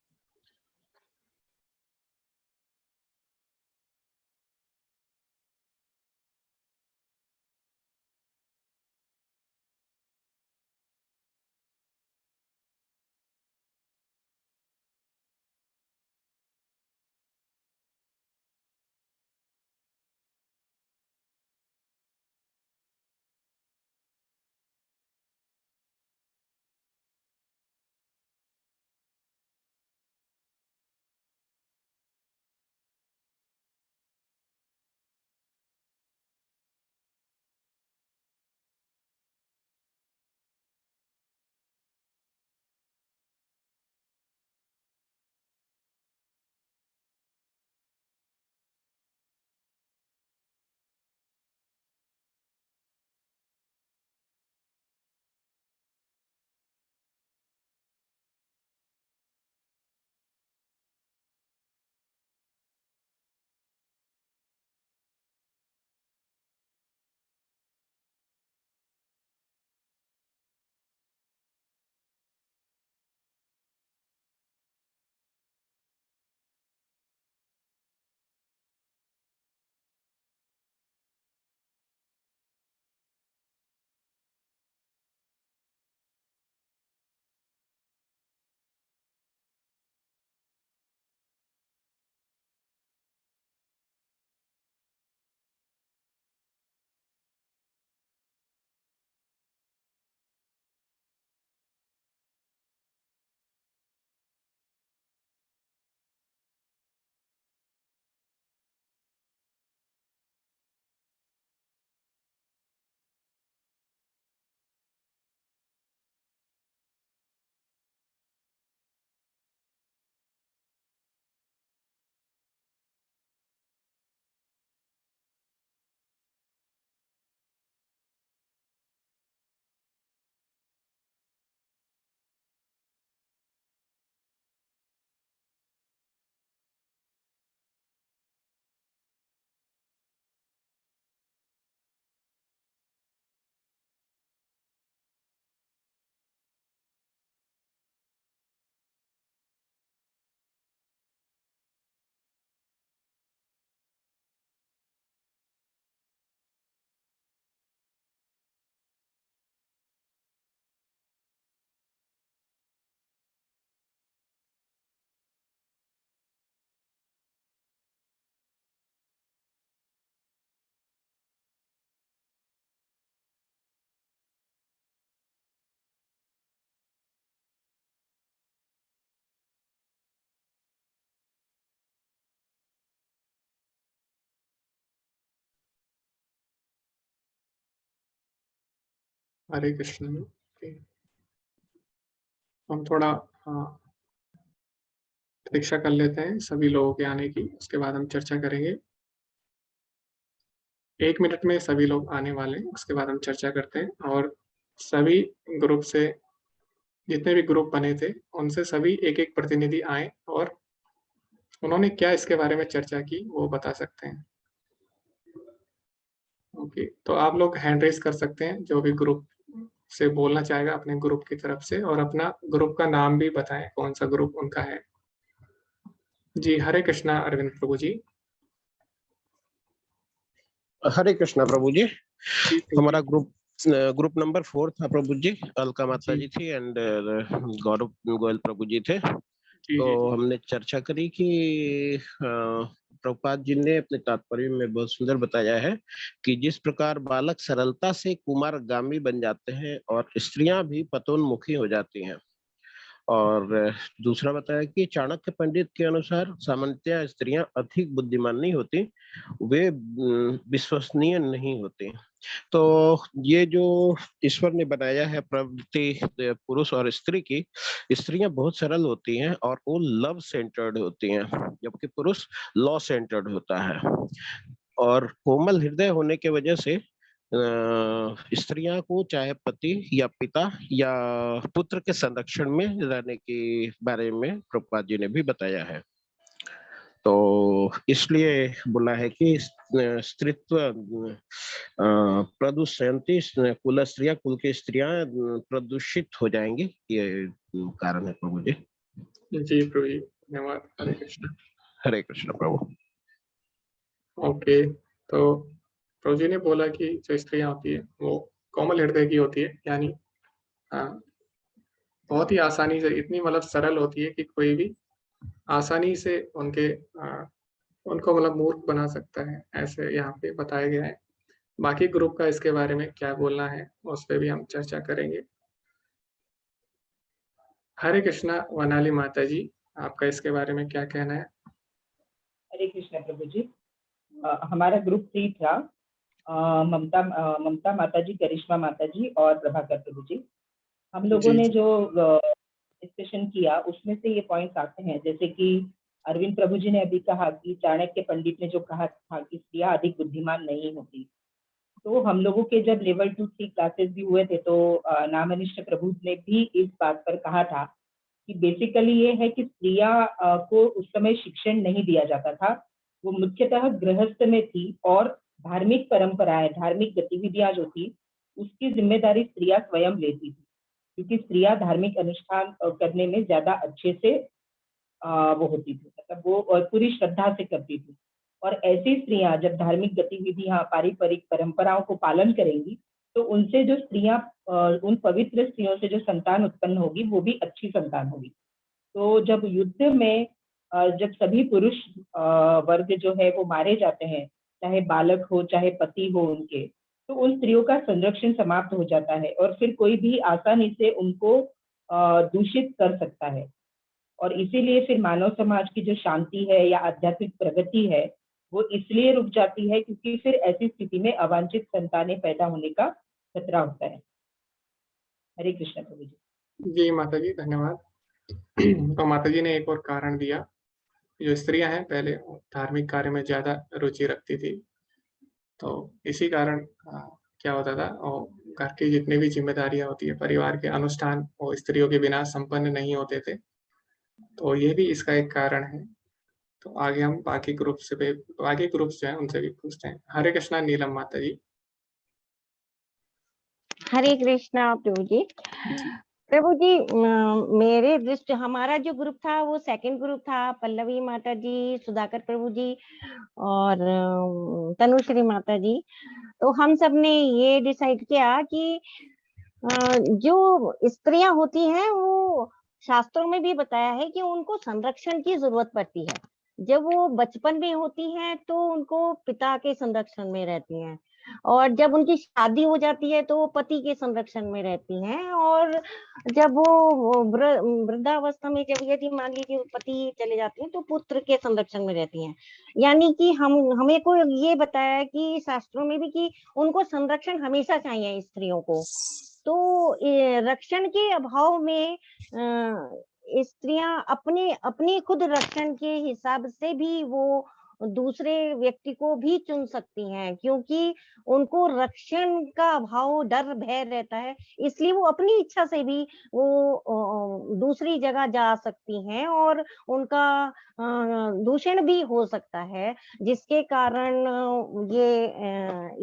हरे कृष्ण। हम थोड़ा प्रतीक्षा कर लेते हैं सभी लोगों के आने की, उसके बाद हम चर्चा करेंगे। 1 मिनट में सभी लोग आने वाले हैं, उसके बाद हम चर्चा करते हैं। और सभी ग्रुप से, जितने भी ग्रुप बने थे, उनसे सभी एक-एक प्रतिनिधि आए और उन्होंने क्या इसके बारे में चर्चा की वो बता सकते हैं। ओके, तो आप लोग हैंड रेज कर सकते हैं, जो भी ग्रुप से बोलना चाहेगा अपने ग्रुप की तरफ से, और अपना ग्रुप का नाम भी बताएं, कौन सा ग्रुप उनका है। जी, हरे कृष्णा अरविंद प्रभु जी। हरे कृष्णा प्रभु जी। जी, हमारा ग्रुप नंबर 4 था प्रभु जी। अलका माता जी। जी थी एंड गौरव गोयल प्रभु जी थे। जी, तो जी, जी। हमने चर्चा करी कि प्रभुपाद जी ने अपने तात्पर्य में बहुत सुंदर बताया है कि जिस प्रकार बालक सरलता से कुमारगामी बन जाते हैं और स्त्रियां भी पतोन्मुखी हो जाती हैं, और दूसरा बताया कि चाणक्य पंडित के अनुसार सामान्यतया स्त्रियां अधिक बुद्धिमान नहीं होती, वे विश्वसनीय नहीं होती। तो ये जो ईश्वर ने बनाया है प्रवृत्ति पुरुष और स्त्री की, स्त्रियां बहुत सरल होती हैं और वो लव सेंटर्ड होती हैं, जबकि पुरुष लॉ सेंटर्ड होता है। और कोमल हृदय होने के वजह से स्त्रियां को चाहे पति या पिता या पुत्र के संरक्षण में रहने के बारे में प्रभुपाद जी ने भी बताया है। तो इसलिए बोला है कि स्त्रीत्व प्रदूषयंती कुल स्त्रियां, कुल की स्त्रियां प्रदूषित हो जाएंगी, ये कारण है प्रभु जी। जी प्रभु जी, धन्यवाद। हरे कृष्ण। हरे कृष्ण प्रभु। ओके, तो प्रभु जी ने बोला कि जो स्त्रियां होती है वो कोमल हृदय की होती है, यानी बहुत ही आसानी से, इतनी मतलब सरल होती है कि कोई भी आसानी से उनको मतलब मूर्ख बना सकता है, ऐसे यहाँ पे बताया गया है। बाकी ग्रुप का इसके बारे में क्या बोलना है उस पर भी हम चर्चा करेंगे। हरे कृष्णा वनाली माता जी, आपका इसके बारे में क्या कहना है? हरे कृष्णा प्रभु जी। हमारा ग्रुप 3 था, ममता माता जी, करिश्मा माता जी और प्रभाकर प्रभु जी। हम लोगों ने जो डिस्कशन किया उसमें से ये पॉइंट्स आते हैं, जैसे कि अरविंद प्रभु जी ने अभी कहा कि चाणक्य पंडित ने जो कहा था कि स्त्रियां अधिक बुद्धिमान नहीं होती, तो हम लोगों के जब लेवल 2-3 क्लासेस भी हुए थे तो नामनिष्ठ प्रभु ने भी इस बात पर कहा था कि बेसिकली ये है कि स्त्रियां को उस समय शिक्षण नहीं दिया जाता था, वो मुख्यतः गृहस्थ में थी और धार्मिक परंपराएं, धार्मिक गतिविधियां जो थी उसकी जिम्मेदारी स्त्रियां स्वयं लेती थी, क्योंकि स्त्रियां धार्मिक अनुष्ठान करने में ज्यादा अच्छे से वो होती थी, मतलब वो पूरी श्रद्धा से करती थी। और ऐसी स्त्रियां जब धार्मिक गतिविधियां, पारंपरिक परंपराओं को पालन करेंगी तो उनसे जो स्त्रियां, उन पवित्र स्त्रियों से जो संतान उत्पन्न होगी वो भी अच्छी संतान होगी। तो जब युद्ध में जब सभी पुरुष वर्ग जो है वो मारे जाते हैं, चाहे बालक हो चाहे पति हो उनके, तो उन स्त्रियों का संरक्षण समाप्त हो जाता है और फिर कोई भी आसानी से उनको दूषित कर सकता है। और इसीलिए फिर मानव समाज की जो शांति है या आध्यात्मिक प्रगति है वो इसलिए रुक जाती है क्योंकि फिर ऐसी स्थिति में अवांछित संतानें पैदा होने का खतरा होता है। हरे कृष्ण प्रभु जी। जी माता जी, धन्यवाद। तो माता जी ने एक और कारण दिया, जो स्त्रियां हैं पहले धार्मिक कार्य में ज्यादा रुचि रखती थी, तो इसी कारण क्या होता था, और घर की जितनी भी जिम्मेदारियां होती है, परिवार के अनुष्ठान, वो स्त्रियों के बिना संपन्न नहीं होते थे। तो ये भी इसका एक कारण है। तो आगे हम बाकी ग्रुप्स जो हैं उनसे भी पूछते हैं। हरे कृष्णा नीलम माता जी। हरे कृष्णा प्रभु जी। प्रभु जी, मेरे दृष्टि हमारा जो ग्रुप था वो सेकंड ग्रुप था, पल्लवी माता जी, सुधाकर प्रभु जी और तनुश्री माता जी। तो हम सब ने ये डिसाइड किया कि जो स्त्रियां होती हैं वो शास्त्रों में भी बताया है कि उनको संरक्षण की जरूरत पड़ती है। जब वो बचपन में होती हैं तो उनको पिता के संरक्षण में रहती हैं, और जब उनकी शादी हो जाती है तो वो पति के संरक्षण में रहती हैं, और जब वो वृद्धावस्था में, जब यदि मान लीजिए पति चले जाते हैं तो पुत्र के संरक्षण में रहती हैं। यानी कि हमें को ये बताया है कि शास्त्रों में भी कि उनको संरक्षण हमेशा चाहिए स्त्रियों को। तो रक्षण के अभाव में स्त्रियां अपने खुद रक्षण के हिसाब से भी वो दूसरे व्यक्ति को भी चुन सकती हैं, क्योंकि उनको रक्षण का अभाव, डर, भय रहता है, इसलिए वो अपनी इच्छा से भी वो दूसरी जगह जा सकती हैं और उनका दूषण भी हो सकता है, जिसके कारण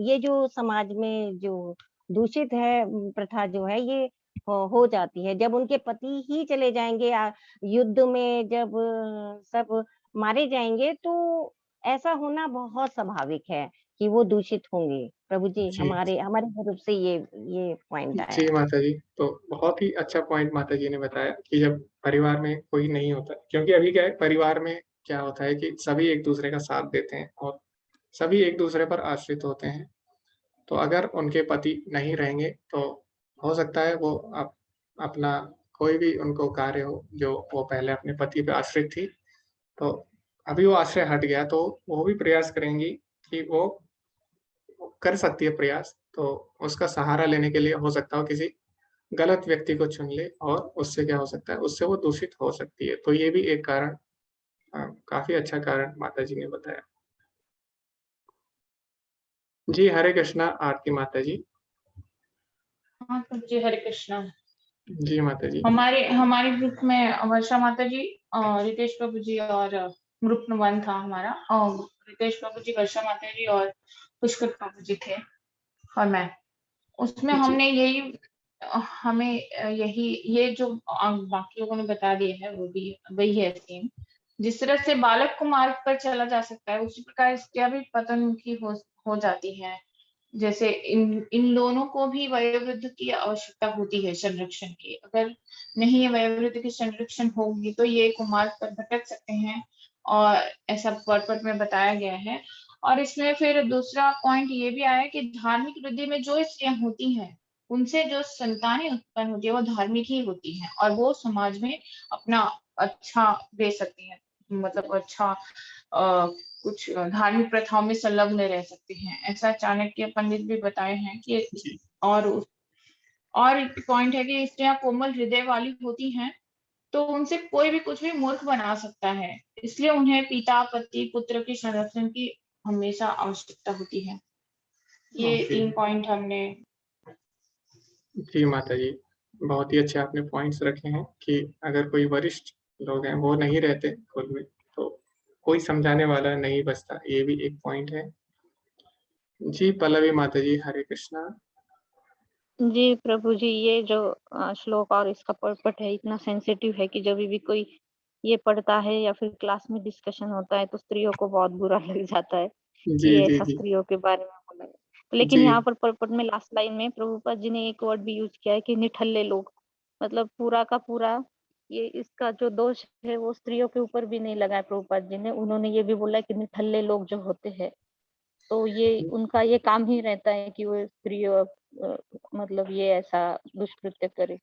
ये जो समाज में जो दूषित है प्रथा जो है ये हो जाती है। जब उनके पति ही चले जाएंगे युद्ध में, जब सब मारे जाएंगे, तो ऐसा होना बहुत स्वाभाविक है कि वो दूषित होंगे। प्रभु जी, हमारे ग्रुप से ये पॉइंट आया। जी माता जी, तो बहुत ही अच्छा पॉइंट माता जी ने बताया कि जब परिवार में कोई नहीं होता, क्योंकि अभी क्या है, परिवार में क्या होता है कि सभी एक दूसरे का साथ देते हैं और सभी एक दूसरे पर आश्रित होते हैं। तो अगर उनके पति नहीं रहेंगे तो हो सकता है वो अपना कोई भी उनको कार्य हो जो वो पहले अपने पति पे आश्रित थी, तो अभी वो आश्रय हट गया तो वो भी प्रयास करेंगी कि वो कर सकती है प्रयास, तो उसका सहारा लेने के लिए हो सकता हो किसी गलत व्यक्ति को चुन ले और उससे क्या हो सकता है, उससे वो दूषित हो सकती है। तो ये भी एक कारण काफ़ी अच्छा कारण माताजी ने बताया। जी, हरे कृष्णा आरती माताजी। हाँ तो जी हरे कृष्णा। जी माताजी। हमारे ग्रुप में वर्षा माता जी, रितेश प्रभु जी और ग्रुप 1 था हमारा, रितेश प्रभु जी, वर्षा माता जी और पुष्कर प्रभु जी थे और मैं। उसमें हमने ये जो बाकी लोगों ने बता दिया है वो भी वही है सेम। जिस तरह से बालक को मार्ग पर चला जा सकता है उसी प्रकार इसका भी पतनमुखी हो जाती है। जैसे इन दोनों को भी वयोवृद्ध की आवश्यकता होती है संरक्षण की। अगर नहीं वयोवृद्ध की संरक्षण होगी तो ये कुमार्ग पर भटक सकते हैं और ऐसा पर्पट में बताया गया है। और इसमें फिर दूसरा पॉइंट ये भी आया कि धार्मिक वृद्धि में जो स्त्रियां होती हैं उनसे जो संतानें उत्पन्न होती है वो धार्मिक ही होती हैं और वो समाज में अपना अच्छा दे सकती हैं, मतलब अच्छा कुछ धार्मिक प्रथाओं में संलग्न रह सकते हैं। ऐसा चाणक्य पंडित भी बताए हैं कि और एक पॉइंट है कि स्त्रियां कोमल हृदय वाली होती हैं तो उनसे कोई भी कुछ भी मूर्ख बना सकता है, इसलिए उन्हें पिता पति पुत्र की संरक्षण की हमेशा आवश्यकता होती है। ये 3 पॉइंट हमने। जी माताजी, बहुत ही अच्छे आपने पॉइंट्स रखे हैं कि अगर कोई वरिष्ठ लोग हैं वो नहीं रहते खुद में तो कोई समझाने वाला नहीं बचता, ये भी एक पॉइंट है। जी पल्लवी माताजी, हरे कृष्णा। जी प्रभु जी, ये जो श्लोक और इसका पर्पट है इतना सेंसिटिव है कि जब भी कोई ये पढ़ता है या फिर क्लास में डिस्कशन होता है तो स्त्रियों को बहुत बुरा लग जाता है जी, कि जी, ऐसा जी। स्त्रियों के बारे में बोला है। लेकिन जी। यहाँ पर पर्पट में लास्ट लाइन में प्रभुपाद जी ने एक वर्ड भी यूज किया है कि निठल्ले लोग, मतलब पूरा का पूरा ये इसका जो दोष है वो स्त्रियों के ऊपर भी नहीं लगाया प्रभुपाद जी ने। उन्होंने ये भी बोला कि निठल्ले लोग जो होते हैं तो ये उनका ये काम ही रहता है कि वो स्त्रियों मतलब ये ऐसा दुष्कृत्य करे।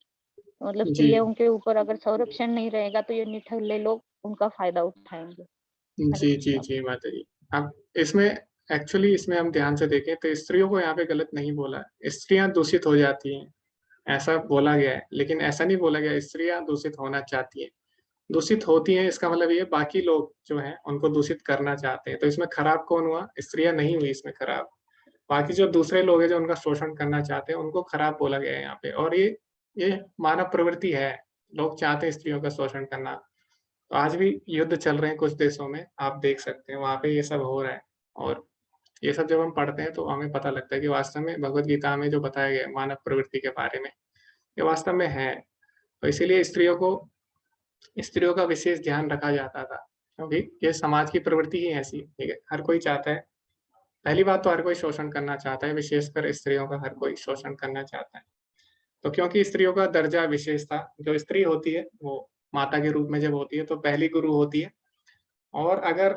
मतलब जी। स्त्रियों के ऊपर अगर संरक्षण नहीं रहेगा तो ये निठल्ले लोग उनका फायदा उठाएंगे। हरे जी, जी, कृष्णा। जी माताजी। अब इसमें एक्चुअली इसमें हम ध्यान से देखें तो स्त्रियों को यहाँ पे गलत नहीं बोला, स्त्रियाँ दूषित हो जाती हैं, ऐसा बोला गया है। लेकिन ऐसा नहीं बोला गया स्त्रियाँ दूषित होना चाहती हैं। दूषित होती हैं इसका मतलब ये बाकी लोग जो हैं उनको दूषित करना चाहते हैं। तो इसमें खराब कौन हुआ? स्त्रियाँ नहीं हुई इसमें खराब। बाकी जो दूसरे लोग हैं जो उनका शोषण करना चाहते हैं उनको खराब बोला गया है यहाँ पे। और ये मानव प्रवृत्ति है, लोग चाहते हैं स्त्रियों का शोषण करना। तो आज भी युद्ध चल रहे हैं कुछ देशों में, आप देख सकते हैं वहाँ पे ये सब हो रहा है। और ये सब जब हम पढ़ते हैं तो हमें पता लगता है कि वास्तव में भगवद गीता में जो बताया गया है मानव प्रवृत्ति के बारे में, ये वास्तव में है। तो इसीलिए स्त्रियों का विशेष ध्यान रखा जाता था, क्योंकि ये समाज की प्रवृत्ति ही ऐसी है, ठीक है? हर कोई चाहता है, पहली बात तो हर कोई शोषण करना चाहता है, विशेषकर स्त्रियों का हर कोई शोषण करना चाहता है। तो क्योंकि स्त्रियों का दर्जा विशेष था, जो स्त्री होती है वो माता के रूप में जब होती है तो पहली गुरु होती है। और अगर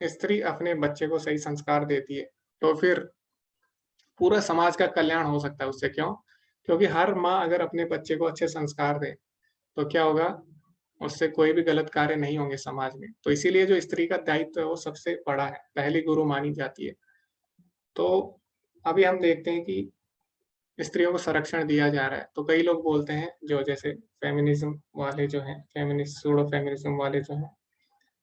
स्त्री अपने बच्चे को सही संस्कार देती है तो फिर पूरा समाज का कल्याण हो सकता है उससे। क्यों? क्योंकि हर माँ अगर अपने बच्चे को अच्छे संस्कार दे तो क्या होगा, उससे कोई भी गलत कार्य नहीं होंगे समाज में। तो इसीलिए जो स्त्री का दायित्व है वो सबसे बड़ा है, पहली गुरु मानी जाती है। तो अभी हम देखते हैं कि स्त्रियों को संरक्षण दिया जा रहा है, तो कई लोग बोलते हैं जो जैसे फेमिनिज्म वाले जो हैं, फेमिनिस्ट सूडो फेमिनिज्म वाले जो हैं,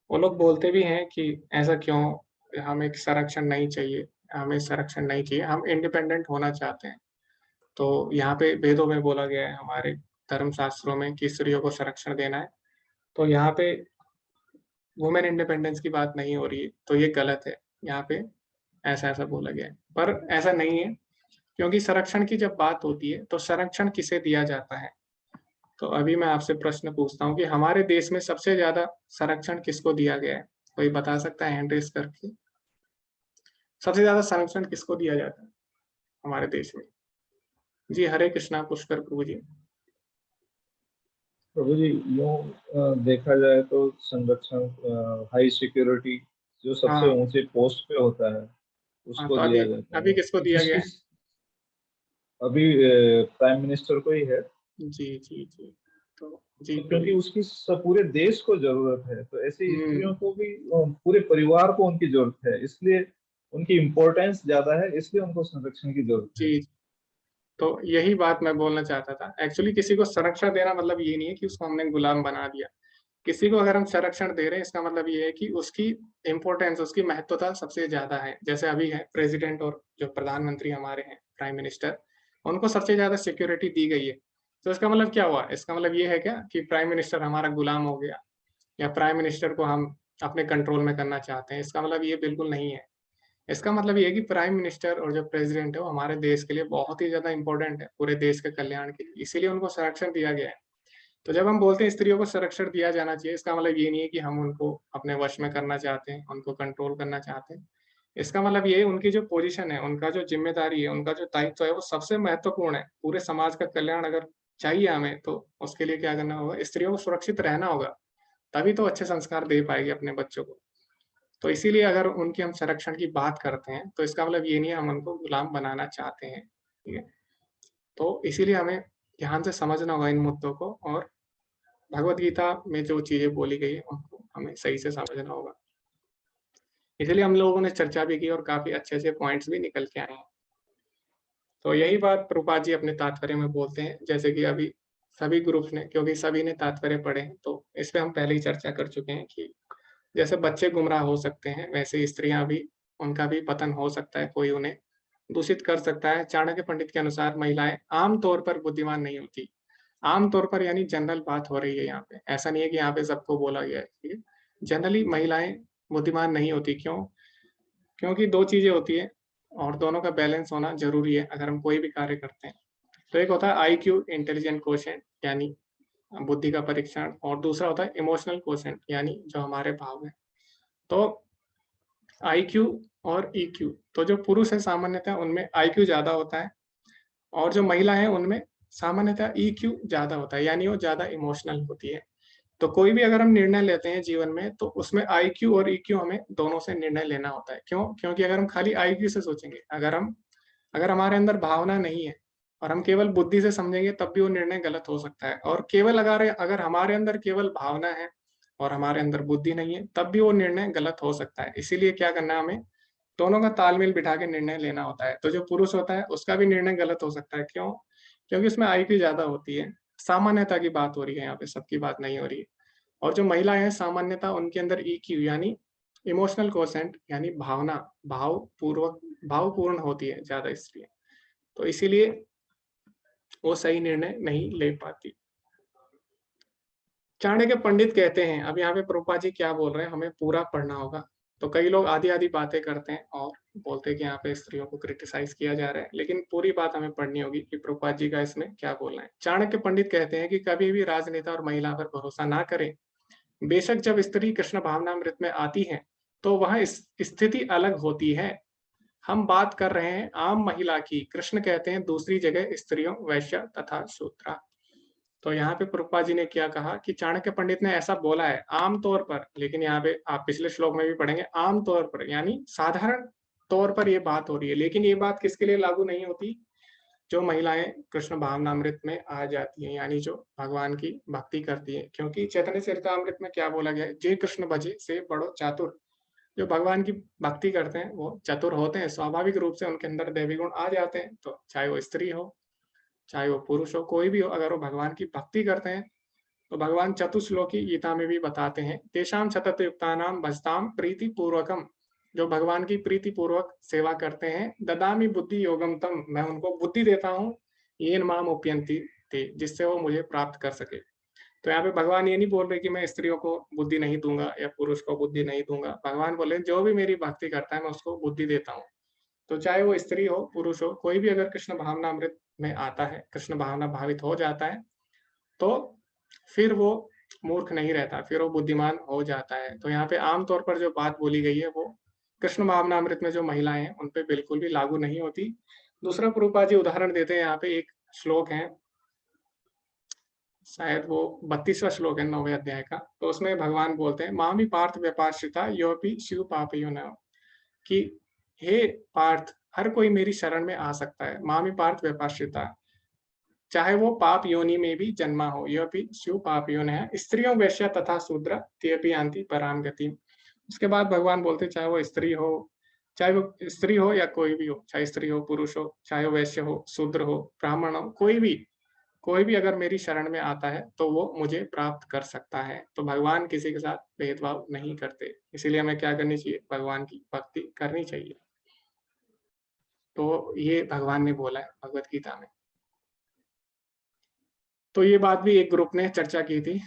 वो लोग बोलते भी हैं कि ऐसा क्यों, हमें संरक्षण नहीं चाहिए, हमें संरक्षण नहीं चाहिए, हम इंडिपेंडेंट होना चाहते हैं। तो यहाँ पे वेदों में बोला गया है, हमारे धर्म शास्त्रों में, कि स्त्रियों को संरक्षण देना है। तो यहाँ पे वुमेन इंडिपेंडेंस की बात नहीं हो रही है, तो ये गलत है। यहाँ पे ऐसा बोला गया है, पर ऐसा नहीं है। क्योंकि संरक्षण की जब बात होती है तो संरक्षण किसे दिया जाता है? तो अभी मैं आपसे प्रश्न पूछता हूँ कि हमारे देश में सबसे ज्यादा संरक्षण किसको दिया गया है? कोई बता सकता है हैंड रेज करके? सबसे ज्यादा संरक्षण किसको दिया जाता है हमारे देश में? जी हरे कृष्णा पुष्कर प्रभु जी। प्रभु जी, यूँ देखा जाए तो संरक्षण हाई सिक्योरिटी जो सबसे हाँ ऊंचे पोस्ट पे होता है हाँ, उसको तो दिया अभी जाता अभी है। किसको तो दिया किस गया है? किस अभी प्राइम मिनिस्टर को ही है। जी जी जी। तो जी तो क्योंकि प्लीज। उसकी पूरे देश को जरूरत है, तो ऐसी स्त्रियों हम्म। को भी पूरे परिवार को उनकी जरूरत है, इसलिए उनकी इम्पोर्टेंस ज्यादा है, इसलिए उनको संरक्षण की जरूरत है। जी, तो यही बात मैं बोलना चाहता था। एक्चुअली किसी को संरक्षण देना मतलब ये नहीं है कि उसको हमने गुलाम बना दिया। किसी को अगर हम संरक्षण दे रहे हैं, इसका मतलब ये है कि उसकी इम्पोर्टेंस, उसकी महत्वता सबसे ज्यादा है। जैसे अभी है प्रेसिडेंट और जो प्रधानमंत्री हमारे हैं, प्राइम मिनिस्टर, उनको सबसे ज्यादा सिक्योरिटी दी गई है। तो इसका मतलब क्या हुआ? इसका मतलब ये है क्या कि प्राइम मिनिस्टर हमारा गुलाम हो गया, या प्राइम मिनिस्टर को हम अपने कंट्रोल में करना चाहते हैं? इसका मतलब ये बिल्कुल नहीं है। इसका मतलब ये है कि प्राइम मिनिस्टर और जो प्रेसिडेंट है वो हमारे देश के लिए बहुत ही ज्यादा इंपॉर्टेंट है, पूरे देश के कल्याण के लिए, इसीलिए उनको संरक्षण दिया गया है। तो जब हम बोलते हैं स्त्रियों को संरक्षण दिया जाना चाहिए, इसका मतलब ये नहीं है कि हम उनको अपने वश में करना चाहते हैं, उनको कंट्रोल करना चाहते हैं। इसका मतलब ये है उनकी जो पोजीशन है, उनका जो जिम्मेदारी है, उनका जो दायित्व है, वो सबसे महत्वपूर्ण है। पूरे समाज का कल्याण अगर चाहिए हमें, तो उसके लिए क्या करना होगा? स्त्रियों को सुरक्षित रहना होगा, तभी तो अच्छे संस्कार दे पाएगी अपने बच्चों को। तो इसीलिए अगर उनके हम संरक्षण की बात करते हैं, तो इसका मतलब ये नहीं है हम उनको गुलाम बनाना चाहते हैं, ठीक है? तो इसीलिए हमें ध्यान से समझना होगा इन मुद्दों को, और भगवत गीता में जो चीजें बोली गई है उनको हमें सही से समझना होगा। इसलिए हम लोगों ने चर्चा भी की और काफी अच्छे पॉइंट्स भी निकल के आए हैं। तो यही बात प्रभुपाद जी अपने तात्पर्य में बोलते हैं, जैसे कि अभी सभी ग्रुप्स ने, क्योंकि सभी ने तात्पर्य पढ़े हैं, तो इस पे हम पहले ही चर्चा कर चुके हैं कि जैसे बच्चे गुमराह हो सकते हैं, वैसे स्त्रियां भी, उनका भी पतन हो सकता है, कोई उन्हें दूषित कर सकता है। चाणक्य पंडित के अनुसार महिलाएं आम तौर पर बुद्धिमान नहीं होती। आम तौर पर यानी जनरल बात हो रही है यहाँ पे, ऐसा नहीं है कि यहाँ पे सबको बोला गया है, ठीक है? जनरली महिलाएं बुद्धिमान नहीं होती। क्यों? क्योंकि दो चीजें होती है, और दोनों का बैलेंस होना जरूरी है अगर हम कोई भी कार्य करते हैं। तो एक होता है IQ, इंटेलिजेंट क्वोशिएंट, यानी बुद्धि का परीक्षण, और दूसरा होता है इमोशनल क्वोशिएंट, यानी जो हमारे भाव हैं। तो IQ और EQ, तो जो पुरुष है सामान्यतः उनमें IQ ज्यादा होता है, और जो महिला है उनमें सामान्यतः EQ ज्यादा होता है, यानी वो ज्यादा इमोशनल होती है। तो कोई भी अगर हम निर्णय लेते हैं जीवन में, तो उसमें IQ और EQ हमें दोनों से निर्णय लेना होता है। क्यों? क्योंकि अगर हम खाली IQ से सोचेंगे, अगर हमारे अंदर भावना नहीं है और हम केवल बुद्धि से समझेंगे, तब भी वो निर्णय गलत हो सकता है। और केवल अगर हमारे अंदर केवल भावना है और हमारे अंदर बुद्धि नहीं है, तब भी वो निर्णय गलत हो सकता है। इसीलिए क्या करना है हमें? दोनों का तालमेल बिठा के निर्णय लेना होता है। तो जो पुरुष होता है उसका भी निर्णय गलत हो सकता है। क्यों? क्योंकि उसमें IQ ज्यादा होती है। सामान्यता की बात हो रही है यहाँ पे, सबकी बात नहीं हो रही है। और जो महिला है सामान्यता उनके अंदर EQ यानी इमोशनल क्वोशिएंट, यानी भावपूर्ण होती है ज्यादा स्त्रियां। तो इसीलिए वो सही निर्णय नहीं ले पाती। चाणक्य पंडित कहते हैं, अब यहाँ पे प्रभुपाद जी क्या बोल रहे हैं हमें पूरा पढ़ना होगा। तो कई लोग आधी आधी बातें करते हैं और बोलते हैं कि यहाँ पे स्त्रियों को क्रिटिसाइज किया जा रहा है, लेकिन पूरी बात हमें पढ़नी होगी कि प्रभुपाद जी का इसमें क्या बोलना है। चाणक्य पंडित कहते हैं कि कभी भी राजनेता और महिला पर भरोसा ना करें। बेशक जब स्त्री कृष्ण भावनामृत में आती है, तो वह स्थिति अलग होती है। हम बात कर रहे हैं आम महिला की। कृष्ण कहते हैं दूसरी जगह स्त्रियों, वैश्य तथा शूद्रा। तो यहाँ पे प्रभुपाद जी ने क्या कहा कि चाणक्य पंडित ने ऐसा बोला है आम तौर पर, लेकिन यहाँ पे आप पिछले श्लोक में भी पढ़ेंगे आम तौर पर यानी साधारण तौर पर ये बात हो रही है। लेकिन ये बात किसके लिए लागू नहीं होती? जो महिलाएं कृष्ण भावनामृत में आ जाती हैं, यानी जो भगवान की भक्ति करती हैं। क्योंकि चैतन्य चरितामृत में क्या बोला गया है? जे कृष्ण भजे से बड़ो चातुर। जो भगवान की भक्ति करते हैं वो चतुर होते हैं, स्वाभाविक रूप से उनके अंदर दैवी गुण आ जाते हैं। तो चाहे वो स्त्री हो, चाहे वो पुरुष हो, कोई भी हो, अगर वो भगवान की भक्ति करते हैं, तो भगवान चतुश्लोकी गीता में भी बताते हैं, तेषाम सतत युक्तानाम भजताम प्रीति पूर्वकम। जो भगवान की प्रीति पूर्वक सेवा करते हैं, ददामी बुद्धि योगम तम, मैं उनको बुद्धि देता हूँ, येन माम उपयंती थे, जिससे वो मुझे प्राप्त कर सके। तो यहाँ पे भगवान ये नहीं बोल रहे कि मैं स्त्रियों को बुद्धि नहीं दूंगा या पुरुष को बुद्धि नहीं दूंगा। भगवान बोले जो भी मेरी भक्ति करता है मैं उसको बुद्धि देता हूँ। तो चाहे वो स्त्री हो, पुरुष हो, कोई भी अगर कृष्ण भावनामृत में आता है, कृष्ण भावना भावित हो जाता है, तो फिर वो मूर्ख नहीं रहता, फिर वो बुद्धिमान हो जाता है। तो यहाँ पे आमतौर पर जो बात बोली गई है वो कृष्ण भावनामृत में जो महिलाएं हैं उन पे बिल्कुल भी लागू नहीं होती। दूसरा प्रभुपाद जी उदाहरण देते हैं, यहाँ पे एक श्लोक है शायद वो 32वां श्लोक है 9वें अध्याय का। तो उसमें भगवान बोलते हैं मामी पार्थ व्यपाश्रिता योपि शिव पापयोनिः, कि हे पार्थ, हर कोई मेरी शरण में आ सकता है। मामी पार्थ व्यपाश्रिता, चाहे वो पाप योनि में भी जन्मा हो, यह भी शिव पाप योनिः, स्त्रियों वैश्य तथा शूद्र तेपि यान्ति पराम गतिम्। उसके बाद भगवान बोलते चाहे वो स्त्री हो या कोई भी हो, चाहे स्त्री हो पुरुष हो, चाहे वो वैश्य हो शूद्र हो ब्राह्मण हो, कोई भी अगर मेरी शरण में आता है तो वो मुझे प्राप्त कर सकता है। तो भगवान किसी के साथ भेदभाव नहीं करते, इसीलिए हमें क्या करनी चाहिए, भगवान की भक्ति करनी चाहिए। तो ये भगवान ने बोला है भगवत गीता में। तो ये बात भी एक ग्रुप ने चर्चा की थी।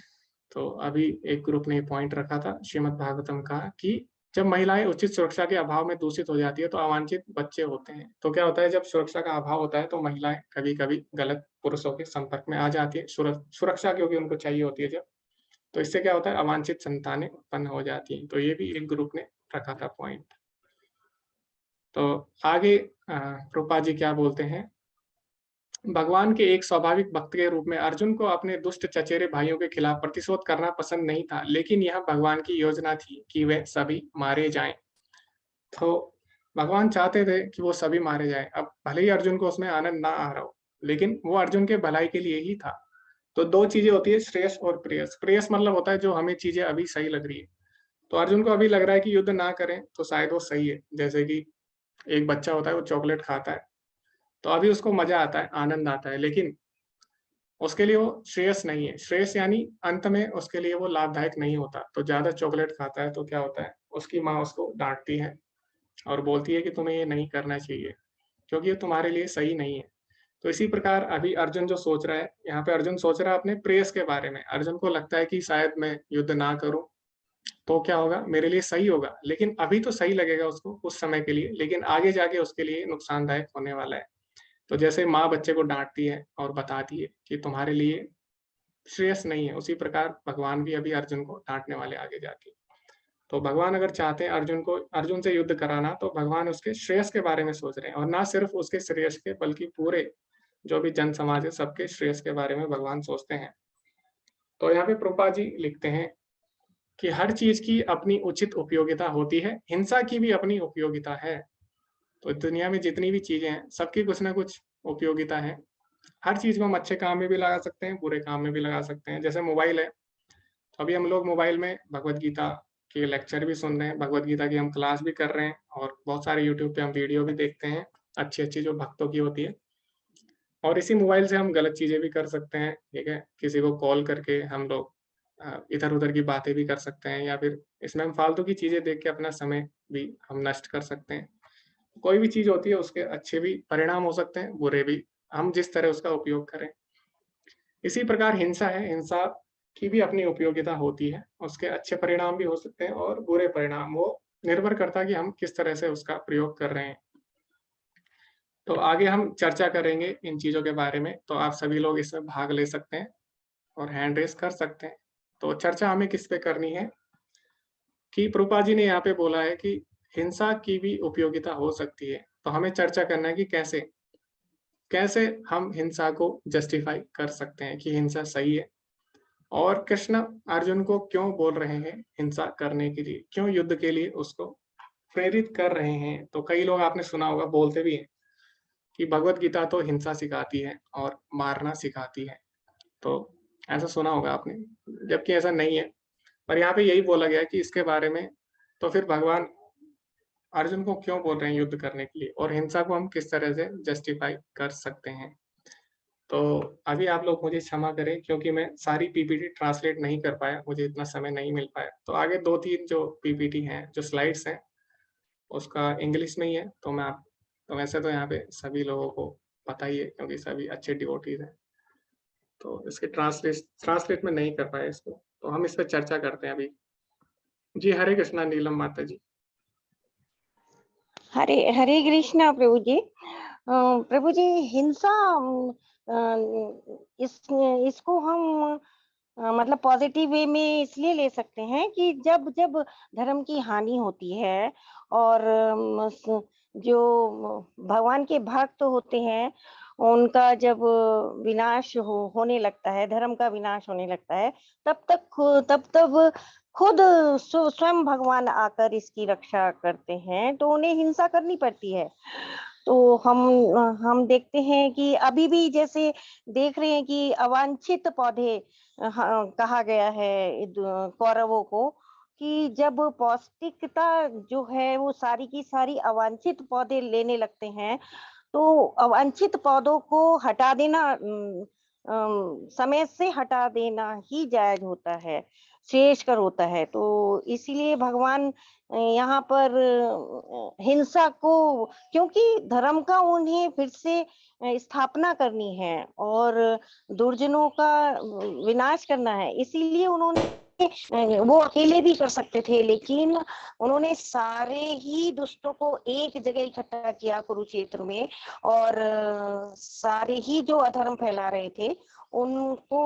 तो अभी एक ग्रुप ने पॉइंट रखा था श्रीमद् भागवतम का कि जब महिलाएं उचित सुरक्षा के अभाव में दूषित हो जाती है तो अवांछित बच्चे होते हैं। तो क्या होता है, जब सुरक्षा का अभाव होता है तो महिलाएं कभी-कभी गलत पुरुषों के संपर्क में आ जाती है, सुरक्षा क्योंकि उनको चाहिए होती है जब, तो इससे क्या होता है, अवांछित संतानें उत्पन्न हो जाती हैं। तो ये भी एक ग्रुप ने रखा था पॉइंट। तो आगे रूपा जी क्या बोलते हैं, भगवान के एक स्वाभाविक भक्त के रूप में अर्जुन को अपने दुष्ट चचेरे भाइयों के खिलाफ प्रतिशोध करना पसंद नहीं था, लेकिन यह भगवान की योजना थी कि वे सभी मारे जाएं। तो भगवान चाहते थे कि वो सभी मारे जाएं। अब भले ही अर्जुन को उसमें आनंद ना आ रहा हो, लेकिन वो अर्जुन के भलाई के लिए ही था। तो दो चीजें होती है, श्रेयस और प्रेयस। प्रेयस मतलब होता है जो हमें चीजें अभी सही लग रही है। तो अर्जुन को अभी लग रहा है कि युद्ध ना करें तो शायद वो सही है। जैसे कि एक बच्चा होता है, वो चॉकलेट खाता है तो अभी उसको मजा आता है, आनंद आता है, लेकिन उसके लिए वो श्रेयस नहीं है। श्रेयस यानी अंत में उसके लिए वो लाभदायक नहीं होता। तो ज्यादा चॉकलेट खाता है तो क्या होता है, उसकी माँ उसको डांटती है और बोलती है कि तुम्हें ये नहीं करना चाहिए क्योंकि ये तुम्हारे लिए सही नहीं है। तो इसी प्रकार अभी अर्जुन जो सोच रहा है, यहाँ पे अर्जुन सोच रहा है अपने प्रेयस के बारे में। अर्जुन को लगता है कि शायद मैं युद्ध ना करूं तो क्या होगा, मेरे लिए सही होगा। लेकिन अभी तो सही लगेगा उसको उस समय के लिए, लेकिन आगे जाके उसके लिए नुकसानदायक होने वाला है। तो जैसे माँ बच्चे को डांटती है और बताती है कि तुम्हारे लिए श्रेयस नहीं है, उसी प्रकार भगवान भी अभी अर्जुन को डांटने वाले आगे जाके। तो भगवान अगर चाहते हैं अर्जुन से युद्ध कराना, तो भगवान उसके श्रेयस के बारे में सोच रहे हैं, और ना सिर्फ उसके श्रेयस के बल्कि पूरे जो भी जन समाज है सबके श्रेयस के बारे में भगवान सोचते हैं। तो यहाँ पे प्रभुपाद जी लिखते हैं कि हर चीज की अपनी उचित उपयोगिता होती है, हिंसा की भी अपनी उपयोगिता है। तो दुनिया में जितनी भी चीजें हैं सबकी कुछ ना कुछ उपयोगिता है। हर चीज को हम अच्छे काम में भी लगा सकते हैं, बुरे काम में भी लगा सकते हैं। जैसे मोबाइल है, तो अभी हम लोग मोबाइल में भगवत गीता के लेक्चर भी सुन रहे हैं, भगवत गीता की हम क्लास भी कर रहे हैं, और बहुत सारे यूट्यूब पे हम वीडियो भी देखते हैं अच्छी जो भक्तों की होती है। और इसी मोबाइल से हम गलत चीजें भी कर सकते हैं, ठीक है। किसी को कॉल करके हम लोग इधर उधर की बातें भी कर सकते हैं, या फिर इसमें हम फालतू की चीजें देख के अपना समय भी हम नष्ट कर सकते हैं। कोई भी चीज होती है उसके अच्छे भी परिणाम हो सकते हैं, बुरे भी, हम जिस तरह उसका उपयोग करें। इसी प्रकार हिंसा है, हिंसा की भी अपनी उपयोगिता होती है, उसके अच्छे परिणाम भी हो सकते हैं और बुरे परिणाम, वो निर्भर करता है कि हम किस तरह से उसका प्रयोग कर रहे हैं। तो आगे हम चर्चा करेंगे इन चीजों के बारे में, तो आप सभी लोग इसमें भाग ले सकते हैं और हैंड रेस कर सकते हैं। तो चर्चा हमें किस पे करनी है कि प्रभुपाद जी ने यहाँ पे बोला है कि हिंसा की भी उपयोगिता हो सकती है। तो हमें चर्चा करना है कि कैसे हम हिंसा को जस्टिफाई कर सकते हैं कि हिंसा सही है, और कृष्ण अर्जुन को क्यों बोल रहे हैं हिंसा करने के लिए, क्यों युद्ध के लिए उसको प्रेरित कर रहे हैं। तो कई लोग आपने सुना होगा, बोलते भी हैं कि भगवत गीता तो हिंसा सिखाती है और मारना सिखाती है। तो ऐसा सुना होगा आपने, जबकि ऐसा नहीं है। पर यहाँ पे यही बोला गया है कि इसके बारे में, तो फिर भगवान अर्जुन को क्यों बोल रहे हैं युद्ध करने के लिए, और हिंसा को हम किस तरह से जस्टिफाई कर सकते हैं। तो अभी आप लोग मुझे क्षमा करें क्योंकि मैं सारी पीपीटी ट्रांसलेट नहीं कर पाया, मुझे इतना समय नहीं मिल पाया। तो आगे 2-3 जो पीपीटी हैं, जो स्लाइड्स हैं, उसका इंग्लिश में ही है। तो वैसे तो यहाँ पे सभी लोगों को पता ही है क्योंकि सभी अच्छे डिवोटीज हैं, तो इसके ट्रांसलेट में नहीं कर पाए इसको, तो हम इस पर चर्चा करते हैं अभी। जी हरे कृष्णा नीलम माता जी। हरे हरे कृष्णा प्रभु जी। प्रभु जी, हिंसा इसको हम मतलब पॉजिटिव वे में इसलिए ले सकते हैं कि जब जब धर्म की हानि होती है और जो भगवान के भक्त होते हैं उनका जब विनाश होने लगता है, धर्म का विनाश होने लगता है, तब खुद स्वयं भगवान आकर इसकी रक्षा करते हैं, तो उन्हें हिंसा करनी पड़ती है। तो हम देखते हैं कि अभी भी जैसे देख रहे हैं कि अवांछित पौधे कहा गया है कौरवों को, कि जब पौष्टिकता जो है वो सारी की सारी अवांछित पौधे लेने लगते हैं, तो अवांछित पौधों को हटा देना, समय से हटा देना ही जायज होता है, श्रेयस्कर होता है। तो इसीलिए भगवान यहाँ पर हिंसा को, क्योंकि धर्म का उन्हें फिर से स्थापना करनी है और दुर्जनों का विनाश करना है, इसीलिए उन्होंने, वो अकेले भी कर सकते थे, लेकिन उन्होंने सारे ही दुष्टों को एक जगह इकट्ठा किया कुरुक्षेत्र में, और सारे ही जो अधर्म फैला रहे थे उनको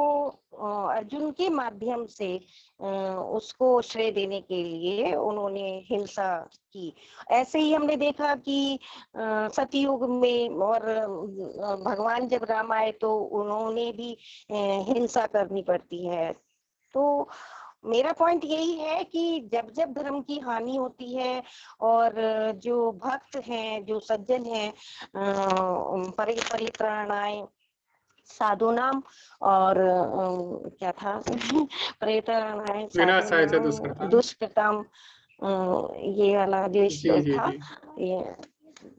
अर्जुन के माध्यम से उसको श्रेय देने के लिए उन्होंने हिंसा की। ऐसे ही हमने देखा कि सतयुग में और भगवान जब राम आए तो उन्होंने भी हिंसा करनी पड़ती है। तो मेरा पॉइंट यही है कि जब जब धर्म की हानि होती है और जो भक्त हैं, जो सज्जन हैं, परित्राणाय साधु नाम और क्या था परित्राणाय विनाशाय च साधूनाम दुष्कृताम, ये वाला जो श्लोक था, ये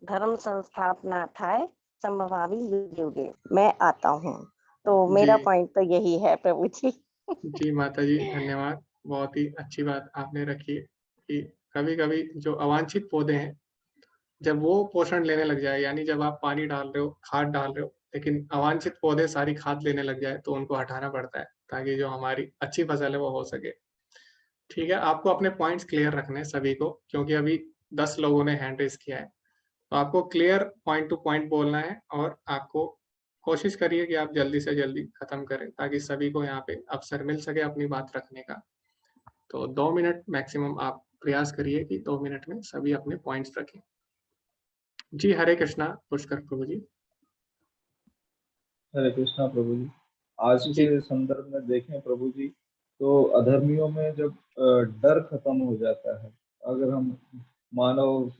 धर्म संस्थापना था संभवामि युगे युगे, मैं आता हूँ। तो मेरा पॉइंट तो यही है प्रभु जी। जी माता जी, धन्यवाद। बहुत ही अच्छी बात आपने रखी कि कभी-कभी जो अवांछित पौधे हैं, जब वो पोषण लेने लग जाए, यानी जब आप पानी डाल रहे हो, खाद डाल रहे हो, लेकिन अवांछित पौधे सारी खाद लेने लग जाए, तो उनको हटाना पड़ता है, ताकि जो हमारी अच्छी फसल है वो हो सके। ठीक है, आपको अपने पॉइंट्स क्लियर रखने हैं सभी को, क्योंकि अभी 10 लोगों ने हैंड रेज़ किया है। तो आपको क्लियर पॉइंट टू पॉइंट बोलना है और आपको कोशिश करिए कि आप जल्दी से जल्दी खत्म करें, ताकि सभी को यहाँ पे अवसर मिल सके अपनी बात रखने का। तो 2 मिनट मैक्सिमम आप प्रयास करिए कि 2 मिनट में सभी अपने पॉइंट्स रखें। जी, हरे कृष्णा पुष्कर प्रभु जी। हरे कृष्णा प्रभु जी। आज जी। के संदर्भ में देखें प्रभु जी, तो अधर्मियों में जब डर खत्म हो जाता है, अगर हम मानव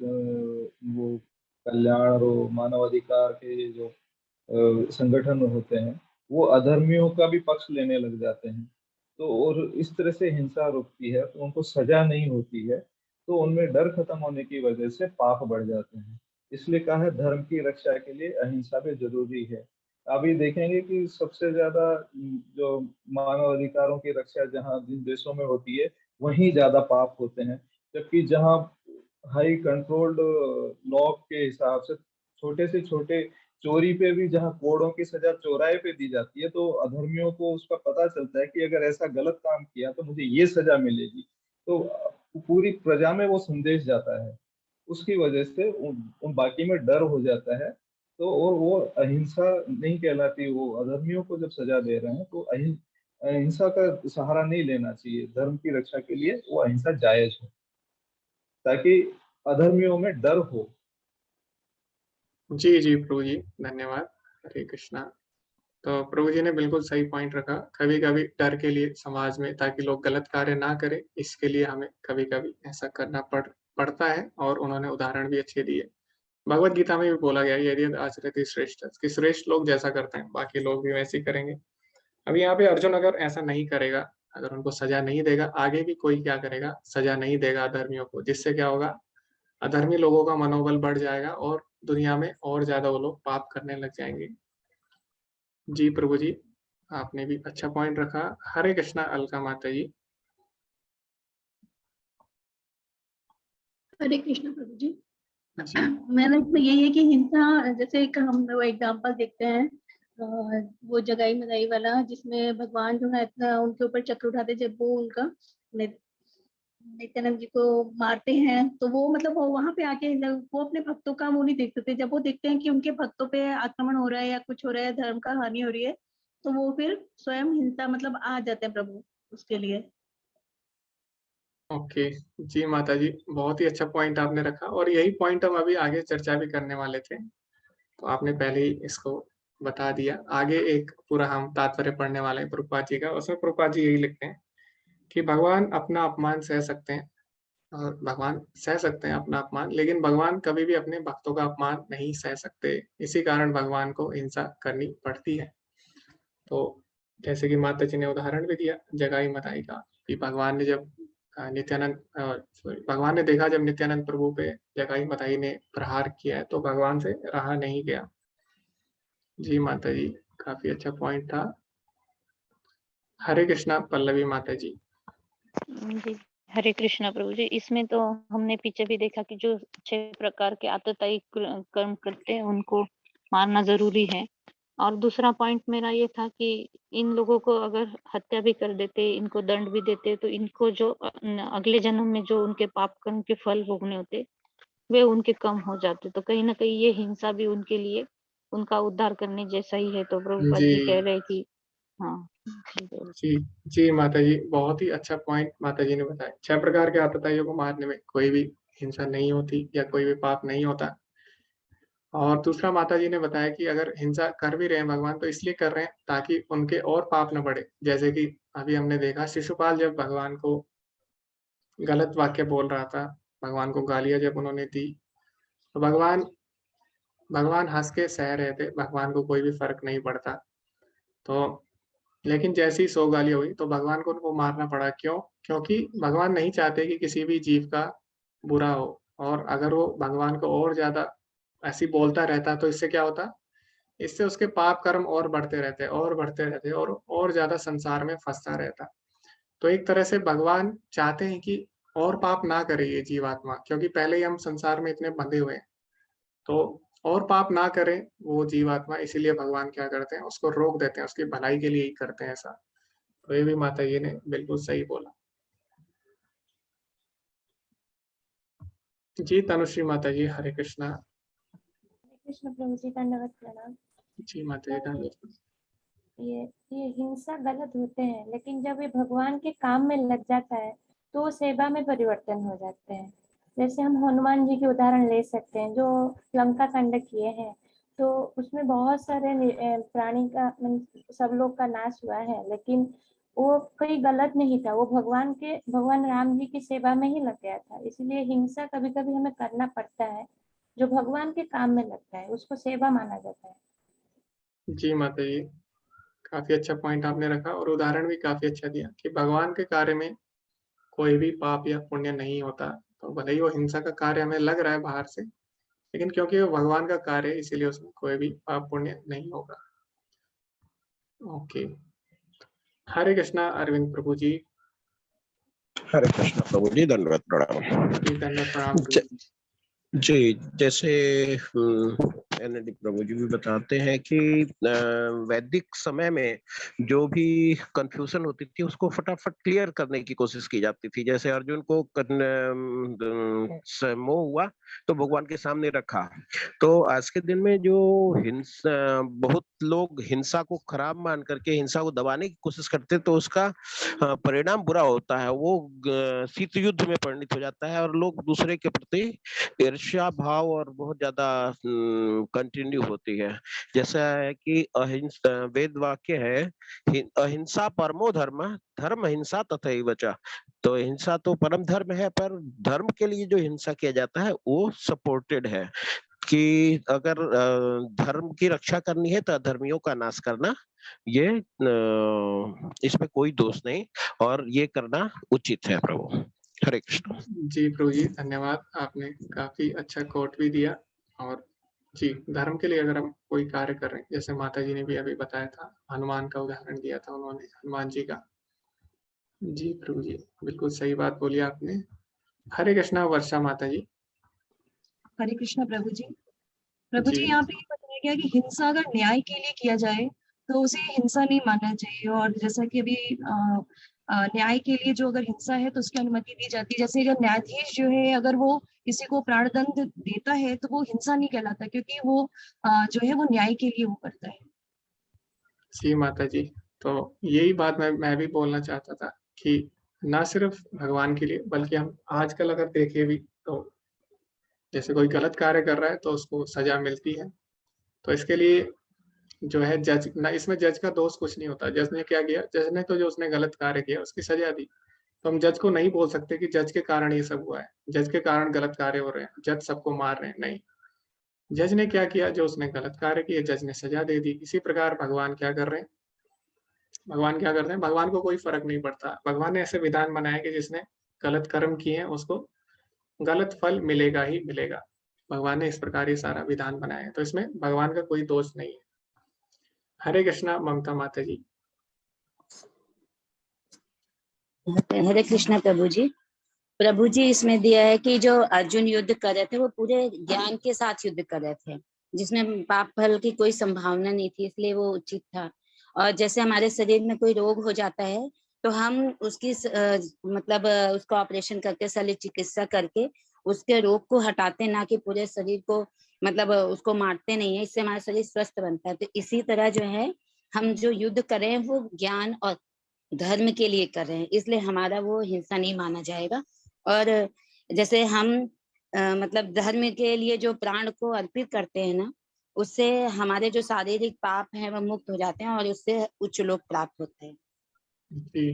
वो कल्याण और मानव अधिकार के जो संगठन होते हैं, वो अधर्मियों का भी पक्ष लेने लग जाते हैं, तो और इस तरह से हिंसा रुकती है, तो उनको सजा नहीं होती है, तो उनमें डर खत्म होने की वजह से पाप बढ़ जाते हैं। इसलिए कहा है धर्म की रक्षा के लिए अहिंसा भी जरूरी है। अभी देखेंगे कि सबसे ज्यादा जो मानव अधिकारों की रक्षा जहाँ जिन देशों में होती है, वहीं ज्यादा पाप होते हैं, जबकि जहाँ हाई कंट्रोल्ड लॉ के हिसाब से छोटे से छोटे चोरी पे भी जहाँ कोड़ों की सजा चौराहे पे दी जाती है, तो अधर्मियों को उसका पता चलता है कि अगर ऐसा गलत काम किया तो मुझे ये सजा मिलेगी, तो पूरी प्रजा में वो संदेश जाता है। उसकी वजह से उन बाकी में डर हो जाता है, तो और वो अहिंसा नहीं कहलाती। वो अधर्मियों को जब सजा दे रहे हैं तो अहिंसा का सहारा नहीं लेना चाहिए, धर्म की रक्षा के लिए वो अहिंसा जायज है, ताकि अधर्मियों में डर हो। जी, जी प्रभु जी, धन्यवाद। हरे कृष्णा। तो प्रभु जी ने बिल्कुल सही पॉइंट रखा। कभी-कभी डर के लिए समाज में, ताकि लोग गलत कार्य ना करें, इसके लिए हमें कभी-कभी ऐसा करना पड़ता है, और उन्होंने उदाहरण भी अच्छे दिए। भगवद गीता में भी बोला गया है, यदि आचरति श्रेष्ठ, कि श्रेष्ठ लोग जैसा करते हैं, बाकी लोग भी वैसे ही करेंगे। अब यहाँ पे अर्जुन अगर ऐसा नहीं करेगा, अगर उनको सजा नहीं देगा, आगे भी कोई क्या करेगा, सजा नहीं देगा अधर्मियों को, जिससे क्या होगा, अधर्मी लोगों का मनोबल बढ़ जाएगा और दुनिया में और ज़्यादा वो लोग पाप करने लग जाएँगे। जी प्रभु जी, आपने भी अच्छा पॉइंट रखा। हरे कृष्णा अलका माता जी। हरे कृष्ण प्रभु जी। जी। मेरा इसमें यही है कि हिंसा, जैसे एक हम वो एग्जाम्पल देखते हैं, वो जगाई मदाई वाला, जिसमें भगवान जो है उनके ऊपर चक्र उठाते, जब वो उनका नित्यानंद जी को मारते हैं, तो वो मतलब वो वहां पे आके वो अपने भक्तों का वो नहीं देख सकते। जब वो देखते हैं कि उनके भक्तों पे आक्रमण हो रहा है या कुछ हो रहा है, धर्म का हानि हो रही है, तो वो फिर स्वयं हिंसा मतलब आ जाते हैं प्रभु उसके लिए। ओके। जी माता जी, बहुत ही अच्छा पॉइंट आपने रखा, और यही पॉइंट हम अभी आगे चर्चा भी करने वाले थे। तो आपने पहले ही इसको बता दिया। आगे एक पूरा हम तात्पर्य पढ़ने वाले हैं प्रभुपाद जी का, उसमें प्रभुपाद जी यही लिखते हैं कि भगवान अपना अपमान सह सकते हैं, और भगवान सह सकते हैं अपना अपमान, लेकिन भगवान कभी भी अपने भक्तों का अपमान नहीं सह सकते। इसी कारण भगवान को हिंसा करनी पड़ती है। तो जैसे कि माता जी ने उदाहरण भी दिया जगाई मताई का, कि भगवान ने जब भगवान ने देखा जब नित्यानंद प्रभु पे जगाई मताई ने प्रहार किया है, तो भगवान से रहा नहीं गया। जी माता जी, काफी अच्छा पॉइंट था। हरे कृष्णा पल्लवी माता जी। जी, हरे कृष्णा प्रभु जी। इसमें तो हमने पीछे भी देखा कि जो 6 प्रकार के आतताई कर्म करते हैं उनको मारना जरूरी है। और दूसरा पॉइंट मेरा ये था कि इन लोगों को अगर हत्या भी कर देते, इनको दंड भी देते, तो इनको जो अगले जन्म में जो उनके पाप कर्म के फल भोगने होते वे उनके कम हो जाते। तो कहीं ना कहीं ये हिंसा भी उनके लिए उनका उद्धार करने जैसा ही है। तो प्रभुपाद जी कह जी रहे कि हाँ जी बोलो। जी जी माता जी, बहुत ही अच्छा पॉइंट माता जी ने बताया। 6 प्रकार के आतताइयों को मारने में कोई भी हिंसा नहीं होती या कोई भी पाप नहीं होता। और दूसरा माता जी ने बताया कि अगर हिंसा कर भी रहे हैं भगवान, तो इसलिए कर रहे हैं ताकि उनके और पाप न बढ़े। जैसे कि अभी हमने देखा शिशुपाल जब भगवान को गलत वाक्य बोल रहा था, भगवान को गालियाँ जब उन्होंने दी, तो भगवान हँस के सह रहे थे, भगवान को कोई भी फ़र्क नहीं पड़ता। तो लेकिन जैसे ही 100 गालियाँ हुई, तो भगवान को उनको मारना पड़ा। क्यों? क्योंकि भगवान नहीं चाहते कि किसी भी जीव का बुरा हो, और अगर वो भगवान को और ज़्यादा ऐसे ही बोलता रहता, तो इससे क्या होता? इससे उसके पाप कर्म और बढ़ते रहते, और बढ़ते रहते, और ज़्यादा संसार में फँसता रहता। तो एक तरह से भगवान चाहते हैं कि और पाप ना करे ये जीवात्मा, क्योंकि पहले ही हम संसार में इतने बंधे हुए हैं। तो और पाप ना करे वो जीवात्मा, इसीलिए भगवान क्या करते हैं, उसको रोक देते हैं, उसकी भलाई के लिए ही करते हैं ऐसा। तो ये भी माता जी ने बिल्कुल सही बोला। जी तनुश्री माता जी, हरे कृष्णा। हरे कृष्ण प्रभु जी, धन्यवाद प्रणाम। जी माता जी, धन्यवाद। ये हिंसा गलत होते हैं, लेकिन जब ये भगवान के काम में लग जाता है तो वो सेवा में परिवर्तन हो जाते हैं। जैसे हम हनुमान जी के उदाहरण ले सकते हैं, जो लंका कांड किए हैं, तो उसमें बहुत सारे प्राणी का सब लोग का नाश हुआ है, लेकिन वो कोई गलत नहीं था, वो भगवान राम जी की सेवा में ही लग गया था। इसलिए हिंसा कभी कभी हमें करना पड़ता है, जो भगवान के काम में लगता है उसको सेवा माना जाता है। जी माता जी, काफ़ी अच्छा पॉइंट आपने रखा, और उदाहरण भी काफ़ी अच्छा दिया कि भगवान के कार्य में कोई भी पाप या पुण्य नहीं होता। तो भले ही वो हिंसा का कार्य हमें लग रहा है बाहर से, लेकिन क्योंकि वो भगवान का कार्य है, इसीलिए उसमें कोई भी पाप पुण्य नहीं होगा। ओके। हरे कृष्णा अरविंद प्रभु जी। हरे कृष्ण प्रभु जी, दंडवत प्रणाम। जी धन्यवाद प्रणाम प्रभु ज- जी। जी, जैसे एनडी प्रभु जी भी बताते हैं कि वैदिक समय में जो भी कंफ्यूजन होती थी उसको फटाफट क्लियर करने की कोशिश की जाती थी। जैसे अर्जुन को मोह हुआ तो भगवान के सामने रखा। तो आज के दिन में जो हिंसा, बहुत लोग हिंसा को खराब मान करके हिंसा को दबाने की कोशिश करते, तो उसका परिणाम बुरा होता है। वो शीत युद्ध में परिणत हो जाता है और लोग दूसरे के प्रति ईर्ष्या भाव और बहुत ज्यादा कंटिन्यू होती है। जैसा है कि वेद वाक्य है, अहिंसा परमो धर्म, धर्म हिंसा तथैव च। तो हिंसा तो परम धर्म है, पर धर्म के लिए जो हिंसा किया जाता है वो सपोर्टेड है। कि अगर धर्म की रक्षा करनी है तो अधर्मियों का नाश करना, ये इसमें कोई दोष नहीं और ये करना उचित है। प्रभु हरे कृष्ण। जी प्रभु जी, धन्यवाद। आपने काफ़ी अच्छा कोट भी दिया। और जी, धर्म के लिए अगर हम कोई कार्य कर रहे हैं, जैसे माता जी ने भी अभी बताया था, हनुमान का उदाहरण दिया था उन्होंने, हनुमान जी का। जी प्रभु जी, बिल्कुल सही बात बोली आपने। हरे कृष्णा वर्षा माता जी। हरे कृष्णा प्रभु जी जी यहाँ पे ये बताया गया कि हिंसा अगर न्याय के लिए किया जाए तो उसे हिंसा नहीं मानना चाहिए। और जैसा कि अभी न्याय के लिए जो अगर हिंसा है तो उसकी अनुमति दी जाती है। जैसे अगर न्यायाधीश जो है अगर वो किसी को प्राणदंड देता है तो वो हिंसा नहीं कहलाता, क्योंकि वो जो है वो न्याय के लिए वो करता है। जी माता जी, तो यही बात मैं भी बोलना चाहता था कि ना सिर्फ भगवान के लिए, बल्कि हम आजकल अगर देखें भी, तो जैसे कोई गलत कार्य कर रहा है तो उसको सजा मिलती है। तो इसके लिए जो है जज ना, इसमें जज का दोष कुछ नहीं होता। जज ने क्या किया, जज ने तो जो उसने गलत कार्य किया उसकी सजा दी। तो हम जज को नहीं बोल सकते कि जज के कारण ये सब हुआ है, जज के कारण गलत कार्य हो रहे हैं, जज सबको मार रहे हैं, नहीं। जज ने क्या किया, जो उसने गलत कार्य किए जज ने सजा दे दी। इसी प्रकार भगवान क्या कर रहे हैं, भगवान क्या करते हैं, भगवान को कोई फर्क नहीं पड़ता। भगवान ने ऐसे विधान बनाए कि जिसने गलत कर्म किए हैं उसको गलत फल मिलेगा ही मिलेगा। भगवान ने इस प्रकार ये सारा विधान बनाया है, तो इसमें भगवान का कोई दोष नहीं है। हरे कृष्णा ममता माता जी। हरे कृष्णा प्रभु जी। प्रभु जी इसमें दिया है कि जो अर्जुन युद्ध कर रहे थे वो पूरे ज्ञान के साथ युद्ध कर रहे थे, जिसमें पाप फल की कोई संभावना नहीं थी, इसलिए वो उचित था। और जैसे हमारे शरीर में कोई रोग हो जाता है तो हम उसकी मतलब उसका ऑपरेशन करके शल्य चिकित्सा करके उसके रोग को हटाते, ना कि पूरे शरीर को मतलब उसको मारते नहीं है, इससे हमारा शरीर स्वस्थ बनता है। तो इसी तरह जो है हम जो युद्ध कर रहे हैं वो ज्ञान और धर्म के लिए कर रहे हैं, इसलिए हमारा वो हिंसा नहीं माना जाएगा। और जैसे हम मतलब धर्म के लिए जो प्राण को अर्पित करते हैं ना, उससे हमारे जो शारीरिक पाप हैं वो मुक्त हो जाते हैं और उससे उच्च लोक प्राप्त होते हैं। जी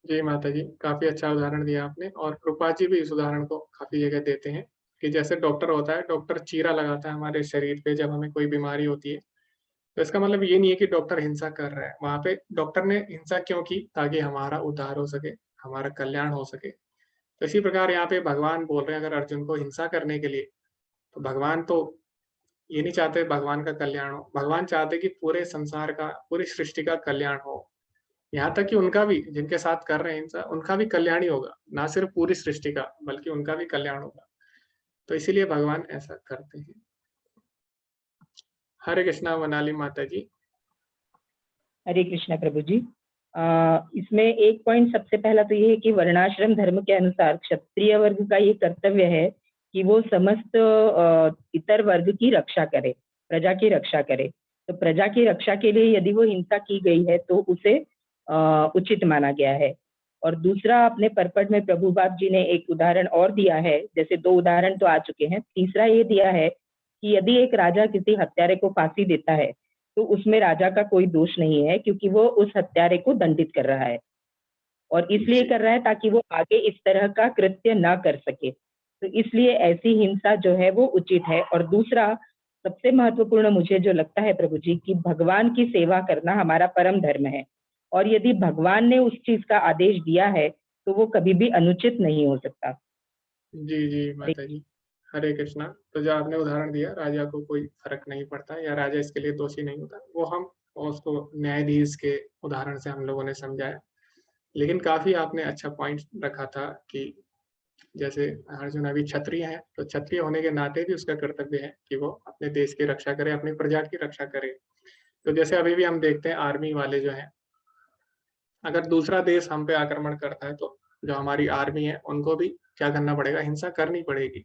जी माता जी, काफी अच्छा उदाहरण दिया आपने। और कृपा जी भी इस उदाहरण को काफी जगह देते हैं कि जैसे डॉक्टर होता है, डॉक्टर चीरा लगाता है हमारे शरीर पे जब हमें कोई बीमारी होती है, तो इसका मतलब ये नहीं है कि डॉक्टर हिंसा कर रहा है। वहां पे डॉक्टर ने हिंसा क्यों की, ताकि हमारा उद्धार हो सके, हमारा कल्याण हो सके। तो इसी प्रकार यहाँ पे भगवान बोल रहे हैं अगर अर्जुन को हिंसा करने के लिए, तो भगवान तो ये नहीं चाहते भगवान का कल्याण हो, भगवान चाहते कि पूरे संसार का, पूरी सृष्टि का कल्याण हो। यहाँ तक कि उनका भी, जिनके साथ कर रहे हैं हिंसा, उनका भी कल्याण ही होगा, ना सिर्फ पूरी सृष्टि का बल्कि उनका भी कल्याण होगा। तो इसीलिए भगवान ऐसा करते हैं। हरे कृष्णा मनाली माता जी। हरे कृष्णा प्रभु जी। इसमें एक पॉइंट सबसे पहला तो ये है कि वर्णाश्रम धर्म के अनुसार क्षत्रिय वर्ग का ये कर्तव्य है कि वो समस्त इतर वर्ग की रक्षा करे, प्रजा की रक्षा करे। तो प्रजा की रक्षा के लिए यदि वो हिंसा की गई है तो उसे उचित माना गया है। और दूसरा, अपने परपट में प्रभु बाप जी ने एक उदाहरण और दिया है, जैसे 2 उदाहरण तो आ चुके हैं, तीसरा ये दिया है कि यदि एक राजा किसी हत्यारे को फांसी देता है तो उसमें राजा का कोई दोष नहीं है, क्योंकि वो उस हत्यारे को दंडित कर रहा है और इसलिए कर रहा है ताकि वो आगे इस तरह का कृत्य ना कर सके। तो इसलिए ऐसी हिंसा जो है वो उचित है। और दूसरा सबसे महत्वपूर्ण मुझे जो लगता है प्रभु जी, कि भगवान की सेवा करना हमारा परम धर्म है, और यदि भगवान ने उस चीज का आदेश दिया है तो वो कभी भी अनुचित नहीं हो सकता। जी जी माता जी, हरे कृष्णा। तो जो आपने उदाहरण दिया, राजा को कोई फर्क नहीं पड़ता या राजा इसके लिए दोषी नहीं होता, वो हम उसको न्यायाधीश के उदाहरण से हम लोगों ने समझाया। लेकिन काफी आपने अच्छा पॉइंट रखा था कि जैसे अर्जुन अभी क्षत्रिय है, तो क्षत्रिय होने के नाते भी उसका कर्तव्य है कि वो अपने देश की रक्षा करे, अपनी प्रजा की रक्षा करे। तो जैसे अभी भी हम देखते हैं आर्मी वाले जो हैं, अगर दूसरा देश हम पे आक्रमण करता है तो जो हमारी आर्मी है उनको भी क्या करना पड़ेगा, हिंसा करनी पड़ेगी।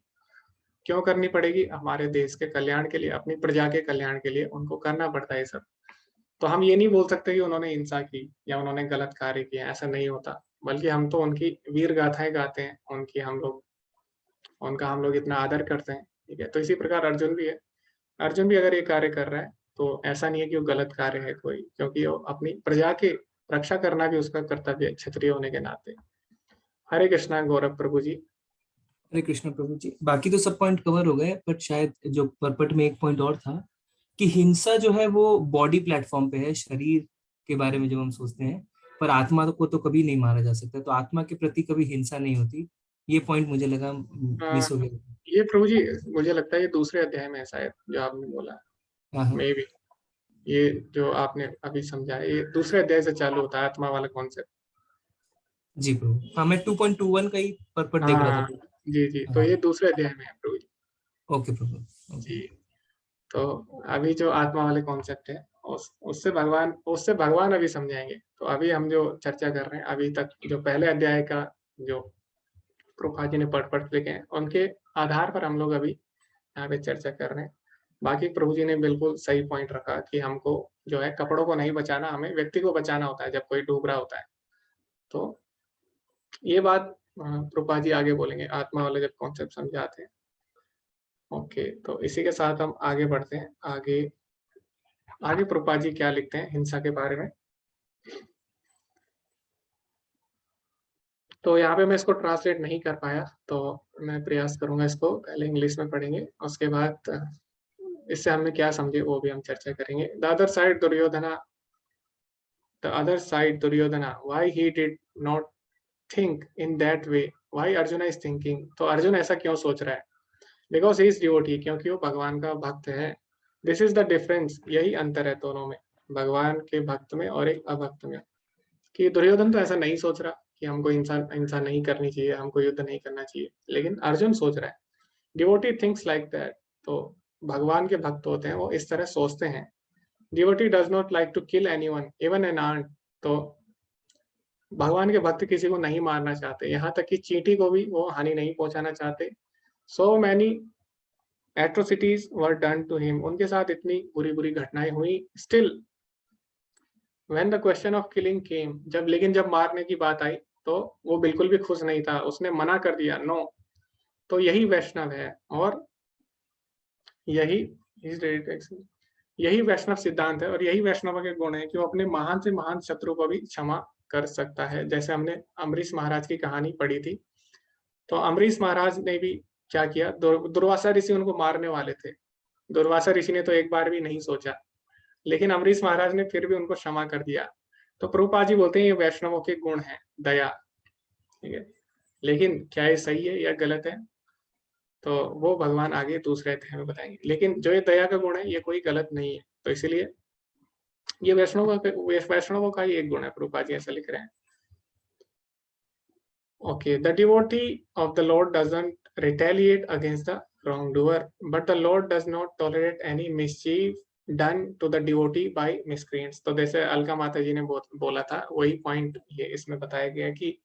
क्यों करनी पड़ेगी, हमारे देश के कल्याण के लिए, अपनी प्रजा के कल्याण के लिए उनको करना पड़ता है सब। तो हम ये नहीं बोल सकते कि उन्होंने हिंसा की या उन्होंने गलत कार्य किया, ऐसा नहीं होता। बल्कि हम तो उनकी वीर गाथाएं गाते हैं, उनका हम लोग इतना आदर करते हैं, ठीक है। तो इसी प्रकार अर्जुन भी है, अर्जुन भी अगर ये कार्य कर रहा है तो ऐसा नहीं है कि वो गलत कार्य है कोई, क्योंकि वो अपनी प्रजा की रक्षा करना भी उसका कर्तव्य है क्षत्रिय होने के नाते। हरे कृष्णा गौरव प्रभु जी। हरे कृष्ण प्रभु जी। बाकी तो सब पॉइंट कवर हो गए, बट शायद जो परपट में एक पॉइंट और था कि हिंसा जो है वो बॉडी प्लेटफॉर्म पे है, शरीर के बारे में जब हम सोचते हैं, पर आत्मा को तो कभी नहीं मारा जा सकता, तो आत्मा के प्रति कभी हिंसा नहीं होती। ये पॉइंट मुझे लगा मिस हो गया। ये प्रभु जी मुझे लगता है ये दूसरे अध्याय में है शायद जो आपने बोला, मे भी ये जो आपने अभी समझा ये दूसरे अध्याय से चालू होता है आत्मा वाला कॉन्सेप्ट। जी प्रभु, हाँ मैं 2.21 का ही परपट देख रहा था। जी जी, तो ये दूसरे अध्याय में है प्रभु जी। ओके प्रभु। जी, तो अभी जो आत्मा वाले कॉन्सेप्ट है उससे भगवान अभी समझाएंगे। तो अभी हम जो चर्चा कर रहे हैं अभी तक, जो पहले अध्याय का जो प्रभुपाद जी ने पढ़ लिखे हैं उनके आधार पर हम लोग अभी यहाँ पे चर्चा कर रहे हैं। बाकी प्रभु जी ने बिल्कुल सही पॉइंट रखा कि हमको जो है कपड़ों को नहीं बचाना, हमें व्यक्ति को बचाना होता है जब कोई डूब रहा होता है। तो ये बात प्रभुपाद जी आगे बोलेंगे, आत्मा वाले जब कॉन्सेप्ट समझाते हैं। ओके, तो इसी के साथ हम आगे बढ़ते हैं। आगे आगे प्रभुपाद जी क्या लिखते हैं हिंसा के बारे में। तो यहाँ पे मैं इसको ट्रांसलेट नहीं कर पाया, तो मैं प्रयास करूंगा इसको, पहले इंग्लिश में पढ़ेंगे, उसके बाद इससे हमने क्या समझे वो भी हम चर्चा करेंगे। The other side Duryodhana, why he did not think in that way, why arjuna is thinking. तो अर्जुन ऐसा क्यों सोच रहा है? बिकॉज ही इज डिवोटी, क्योंकि वो भगवान का भक्त है। दिस इज द डिफरेंस, यही अंतर है दोनों में, भगवान के भक्त में और एक अभक्त में। कि दुर्योधन तो ऐसा नहीं सोच रहा कि हमको हिंसा नहीं करनी चाहिए, हमको युद्ध नहीं करना चाहिए, लेकिन अर्जुन सोच रहा है। डिवोटी थिंक्स लाइक दैट, तो भगवान के भक्त होते हैं वो इस तरह सोचते हैं। Devotee does not like to kill anyone even an ant, तो भगवान के भक्त किसी को नहीं मारना चाहते, यहाँ तक कि चींटी को भी वो हानि नहीं पहुंचाना चाहते। So many atrocities were done to him, उनके साथ इतनी बुरी बुरी घटनाएं हुई। Still when the question of killing came, जब मारने की बात आई तो वो बिल्कुल भी खुश नहीं था, उसने मना कर दिया, नो। तो यही वैष्णव है, और यही वैष्णव सिद्धांत है, और यही वैष्णव के गुण है कि वो अपने महान से महान शत्रु को भी क्षमा कर सकता है। जैसे हमने अम्बरीश महाराज की कहानी पढ़ी थी, तो अम्बरीश महाराज ने भी क्या किया, दुर्वासा ऋषि उनको मारने वाले थे, दुर्वासा ऋषि ने तो एक बार भी नहीं सोचा, लेकिन अम्बरीश महाराज ने फिर भी उनको क्षमा कर दिया। तो प्रभुपाद जी बोलते हैं ये वैष्णवों के गुण है, दया, ठीक है। लेकिन क्या ये सही है या गलत है, तो वो भगवान आगे दूसरे अध्याय में बताएंगे। लेकिन जो ये दया का गुण है ये कोई गलत नहीं है, तो इसलिए ये वैष्णवों का ही एक गुण है, प्रभुपाद जी ऐसा लिख रहे हैं। Okay, the devotee of the Lord doesn't retaliate against the wrongdoer, but the Lord does not tolerate any mischief done to the devotee by miscreants. तो जैसे अलका माता जी ने बोला था, वही पॉइंट ये इसमें बताया गया कि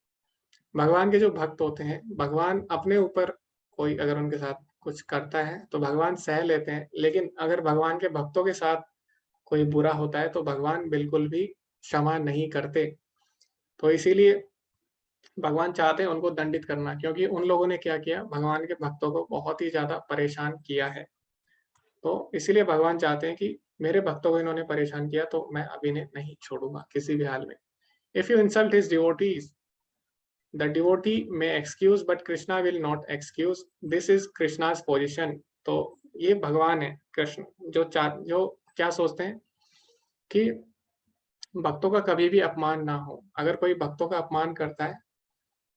भगवान के जो भक्त होते हैं, भगवान अपने ऊपर कोई अगर उनके साथ कुछ करता है तो भगवान सह लेते हैं, लेकिन अगर भगवान के भक्तों के साथ कोई बुरा होता है तो भगवान बिल्कुल भी क्षमा नहीं करते। तो इसीलिए भगवान चाहते हैं उनको दंडित करना, क्योंकि उन लोगों ने क्या किया, भगवान के भक्तों को बहुत ही ज्यादा परेशान किया है। तो इसीलिए भगवान चाहते हैं कि मेरे भक्तों को इन्होंने परेशान किया तो मैं अब इन्हें नहीं छोड़ूंगा किसी भी हाल में। If you insult his devotees, the devotee may excuse but Krishna will not excuse, this is Krishna's position. तो ये भगवान है, कृष्ण जो क्या सोचते हैं कि भक्तों का कभी भी अपमान ना हो। अगर कोई भक्तों का अपमान करता है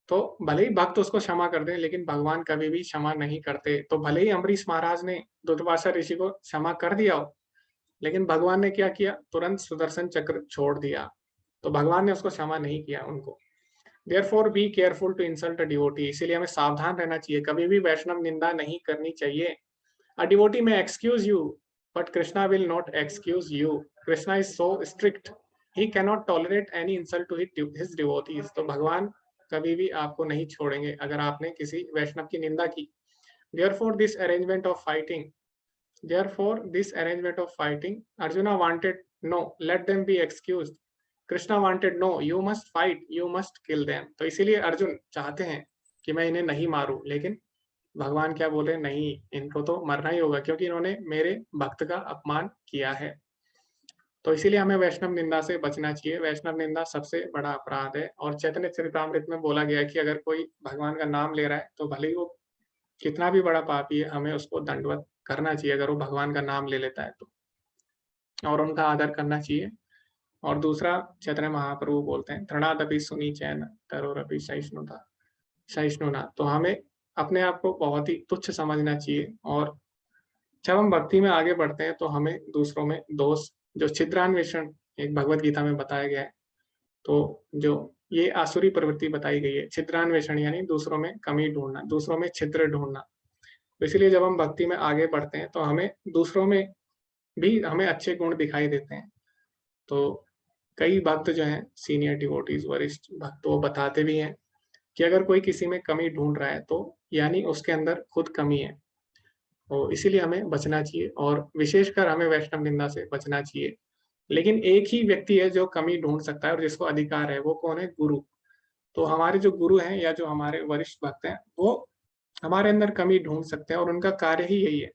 तो भले ही भक्त उसको क्षमा कर दें, लेकिन भगवान कभी भी क्षमा नहीं करते। तो भले ही अम्बरीश महाराज ने दुर्वासा ऋषि को क्षमा कर दिया हो, लेकिन भगवान ने क्या किया, तुरंत सुदर्शन चक्र छोड़ दिया, तो भगवान ने उसको क्षमा नहीं किया उनको। Therefore be careful to insult a devotee, इसीलिए हमें सावधान रहना चाहिए, कभी भी वैष्णव निंदा नहीं करनी चाहिए। A devotee may excuse you, but Krishna will not excuse you. Krishna is so strict, he cannot tolerate any insult to his devotees. तो भगवान कभी भी आपको नहीं छोड़ेंगे अगर आपने किसी वैष्णव की निंदा की। Therefore this arrangement of fighting, Arjuna wanted no, let them be excused. Krishna wanted no, you must fight, you must kill them. तो इसीलिए अर्जुन चाहते हैं कि मैं इन्हें नहीं मारूं, लेकिन भगवान क्या बोले, नहीं, इनको तो मरना ही होगा क्योंकि इन्होंने मेरे भक्त का अपमान किया है। तो इसीलिए हमें वैष्णव निंदा से बचना चाहिए। वैष्णव निंदा सबसे बड़ा अपराध है, और चैतन्य चरितामृत में बोला गया है कि अगर कोई भगवान का नाम ले रहा है तो भले ही वो कितना भी बड़ा पापी है, हमें उसको दंडवत करना चाहिए अगर वो भगवान का नाम ले लेता है तो, और उनका आदर करना चाहिए। और दूसरा, चैतन्य महाप्रभु बोलते हैं, तृणादपि सुनी चैन तरोरपि सहिष्णुना। तो हमें अपने आप को बहुत ही तुच्छ समझना चाहिए, और जब हम भक्ति में आगे बढ़ते हैं तो हमें दूसरों में दोष, जो छिद्रान्वेषण एक भगवत गीता में बताया गया है, तो जो ये आसुरी प्रवृत्ति बताई गई है, छिद्रान्वेषण यानी दूसरों में कमी ढूंढना, दूसरों में छिद्र ढूंढना। तो इसलिए जब हम भक्ति में आगे बढ़ते हैं तो हमें दूसरों में भी हमें अच्छे गुण दिखाई देते हैं। तो कई भक्त जो हैं, सीनियर डिवोटीज, वरिष्ठ भक्त, वो बताते भी हैं कि अगर कोई किसी में कमी ढूंढ रहा है तो यानी उसके अंदर खुद कमी है। तो इसीलिए हमें बचना चाहिए, और विशेषकर हमें वैष्णव निंदा से बचना चाहिए। लेकिन एक ही व्यक्ति है जो कमी ढूंढ सकता है और जिसको अधिकार है, वो कौन है, गुरु। तो हमारे जो गुरु हैं या जो हमारे वरिष्ठ भक्त हैं, वो हमारे अंदर कमी ढूंढ सकते हैं और उनका कार्य ही यही है।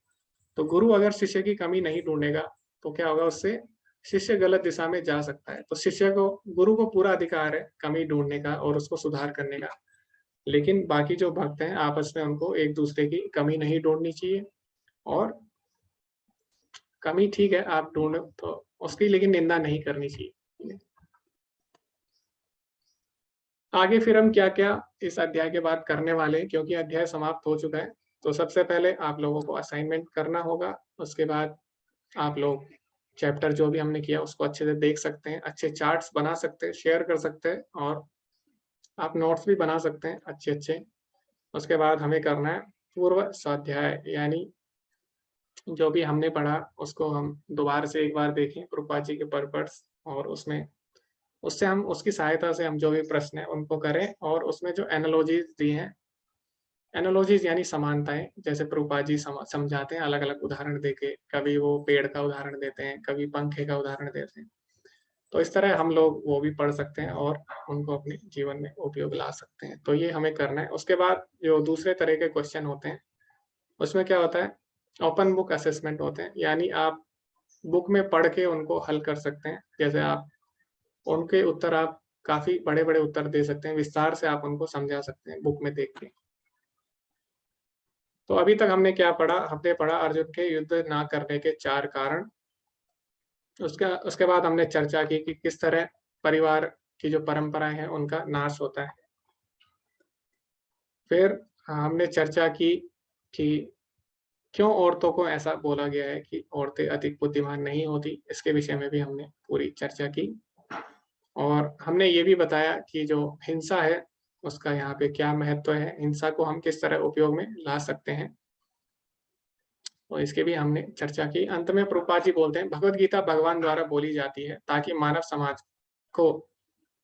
तो गुरु अगर शिष्य की कमी नहीं ढूंढेगा तो क्या होगा, उससे शिष्य गलत दिशा में जा सकता है। तो शिष्य को, गुरु को पूरा अधिकार है कमी ढूंढने का और उसको सुधार करने का, लेकिन बाकी जो भक्त हैं आपस में उनको एक दूसरे की कमी नहीं ढूंढनी चाहिए। और कमी ठीक है आप ढूंढो तो उसकी, लेकिन निंदा नहीं करनी चाहिए। आगे फिर हम क्या क्या इस अध्याय के बाद करने वाले हैं, क्योंकि अध्याय समाप्त हो चुका है। तो सबसे पहले आप लोगों को असाइनमेंट करना होगा, उसके बाद आप लोग चैप्टर जो भी हमने किया उसको अच्छे से देख सकते हैं, अच्छे चार्ट्स बना सकते हैं, शेयर कर सकते हैं, और आप नोट्स भी बना सकते हैं अच्छे अच्छे। उसके बाद हमें करना है पूर्व स्वाध्याय, यानी जो भी हमने पढ़ा उसको हम दोबारा से एक बार देखें प्रभुपाद जी के पर्पस, और उससे हम उसकी सहायता से हम जो भी प्रश्न है उनको करें, और उसमें जो एनालॉजीज दी हैं, एनालॉजीज यानी समानताएं, जैसे प्रभुपाद जी समझाते हैं अलग अलग उदाहरण देके, कभी वो पेड़ का उदाहरण देते हैं, कभी पंखे का उदाहरण देते हैं। तो इस तरह हम लोग वो भी पढ़ सकते हैं और उनको अपने जीवन में उपयोग ला सकते हैं। तो ये हमें करना है। उसके बाद जो दूसरे तरह के क्वेश्चन होते हैं उसमें क्या होता है, ओपन बुक असेसमेंट होते हैं, यानी आप बुक में पढ़ के उनको हल कर सकते हैं। जैसे आप उनके उत्तर, आप काफी बड़े बड़े उत्तर दे सकते हैं, विस्तार से आप उनको समझा सकते हैं बुक में देख के। तो अभी तक हमने क्या पढ़ा, हमने पढ़ा अर्जुन के युद्ध ना करने के 4 कारण। उसके बाद हमने चर्चा की कि किस तरह परिवार की जो परंपराएं हैं उनका नाश होता है। फिर हमने चर्चा की कि क्यों औरतों को ऐसा बोला गया है कि औरतें अधिक बुद्धिमान नहीं होती, इसके विषय में भी हमने पूरी चर्चा की। और हमने ये भी बताया कि जो हिंसा है उसका यहाँ पे क्या महत्व है, हिंसा को हम किस तरह उपयोग में ला सकते हैं, तो इसके भी हमने चर्चा की। अंत में प्रभुपाद जी बोलते हैं, भगवत गीता भगवान द्वारा बोली जाती है ताकि मानव समाज को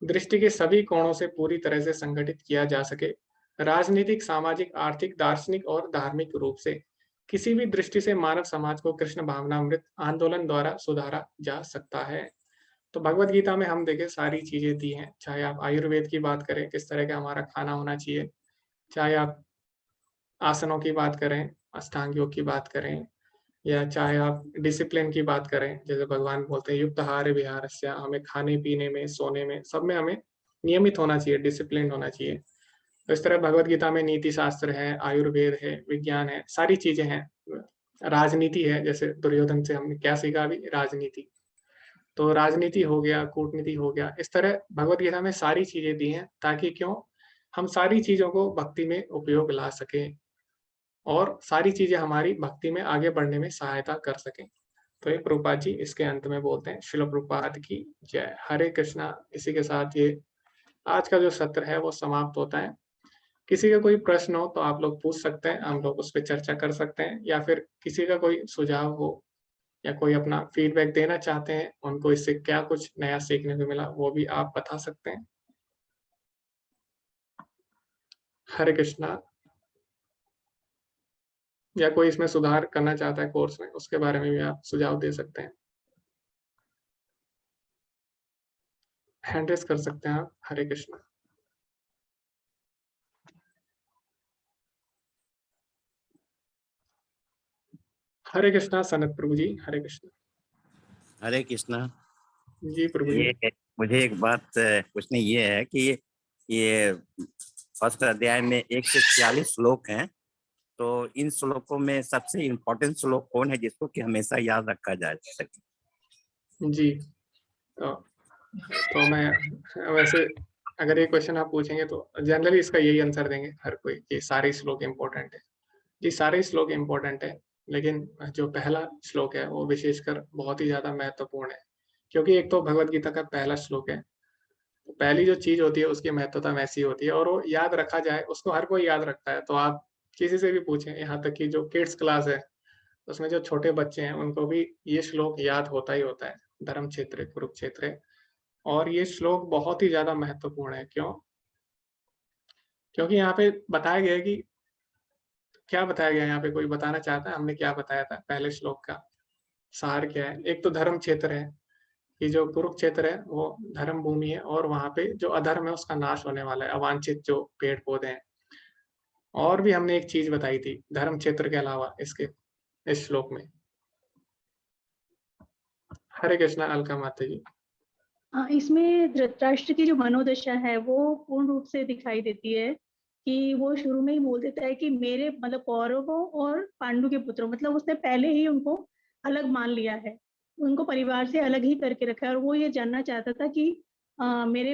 दृष्टि के सभी कोणों से पूरी तरह से संगठित किया जा सके, राजनीतिक, सामाजिक, आर्थिक, दार्शनिक और धार्मिक रूप से किसी भी दृष्टि से मानव समाज को कृष्ण भावनामृत आंदोलन द्वारा सुधारा जा सकता है। तो भगवत गीता में हम देखें सारी चीजें दी हैं, चाहे आप आयुर्वेद की बात करें, किस तरह का हमारा खाना होना चाहिए, चाहे आप आसनों की बात करें, अष्टांग योग की बात करें, या चाहे आप डिसिप्लिन की बात करें, जैसे भगवान बोलते हैं युक्त आहार विहारस्य, हमें खाने पीने में, सोने में, सब में हमें नियमित होना चाहिए, डिसिप्लिन होना चाहिए। तो इस तरह भगवत गीता में नीति शास्त्र है, आयुर्वेद है, विज्ञान है, सारी चीजें हैं। राजनीति है, जैसे दुर्योधन से हमने क्या सीखा अभी, राजनीति। तो राजनीति हो गया, कूटनीति हो गया, इस तरह भगवत गीता में सारी चीजें दी हैं ताकि क्यों हम सारी चीजों को भक्ति में उपयोग ला सकें और सारी चीजें हमारी भक्ति में आगे बढ़ने में सहायता कर सकें। तो ये प्रभुपाद जी इसके अंत में बोलते हैं, श्रील प्रभुपाद की जय। हरे कृष्णा। इसी के साथ ये आज का जो सत्र है वो समाप्त होता है। किसी का कोई प्रश्न हो तो आप लोग पूछ सकते हैं, हम लोग उस पर चर्चा कर सकते हैं, या फिर किसी का कोई सुझाव हो या कोई अपना फीडबैक देना चाहते हैं, उनको इससे क्या कुछ नया सीखने को मिला वो भी आप बता सकते हैं। हरे कृष्णा। या कोई इसमें सुधार करना चाहता है कोर्स में, उसके बारे में भी आप सुझाव दे सकते हैं, हैंड रेज कर सकते हैं आप। हरे कृष्णा। हरे कृष्णा सनत प्रभु जी। हरे कृष्णा। हरे कृष्णा जी प्रभु जी। ये मुझे एक बात पूछनी ये है कि ये फर्स्ट अध्याय में 1 से 46 श्लोक हैं, तो इन श्लोकों में सबसे इम्पोर्टेंट श्लोक कौन है जिसको कि हमेशा याद रखा जा सके? जी तो मैं वैसे अगर ये क्वेश्चन आप पूछेंगे तो जनरली इसका यही आंसर देंगे हर कोई कि सारे श्लोक इम्पोर्टेंट है। जी सारे श्लोक इम्पोर्टेंट है, लेकिन जो पहला श्लोक है वो विशेषकर बहुत ही ज्यादा महत्वपूर्ण है, क्योंकि एक तो भगवत गीता का पहला श्लोक है। तो पहली जो चीज होती है उसकी महत्वता वैसी होती है, और वो याद रखा जाए उसको हर कोई याद रखता है। तो आप किसी से भी पूछें, यहाँ तक कि जो किड्स क्लास है उसमें जो छोटे बच्चे हैं उनको भी ये श्लोक याद होता ही होता है, धर्म क्षेत्र कुरुक्षेत्र। और ये श्लोक बहुत ही ज्यादा महत्वपूर्ण है। क्यों? क्योंकि यहाँ पे बताया गया है कि क्या बताया गया है, यहाँ पे कोई बताना चाहता है हमने क्या बताया था पहले श्लोक का सार क्या है? एक तो धर्म क्षेत्र है कि जो कुरुक्षेत्र है वो धर्म भूमि है, और वहां पे जो अधर्म है उसका नाश होने वाला है, अवांछित जो पेड़ पौधे हैं। और भी हमने एक चीज बताई थी धर्म क्षेत्र के अलावा इसके इस श्लोक में। हरे कृष्णा अलका माता जी। इसमें धृतराष्ट्र की जो मनोदशा है वो पूर्ण रूप से दिखाई देती है कि वो शुरू में ही बोल देता है कि मेरे मतलब कौरवों और पांडु के पुत्रों, मतलब उसने पहले ही उनको अलग मान लिया है, उनको परिवार से अलग ही करके रखा है और वो ये जानना चाहता था कि मेरे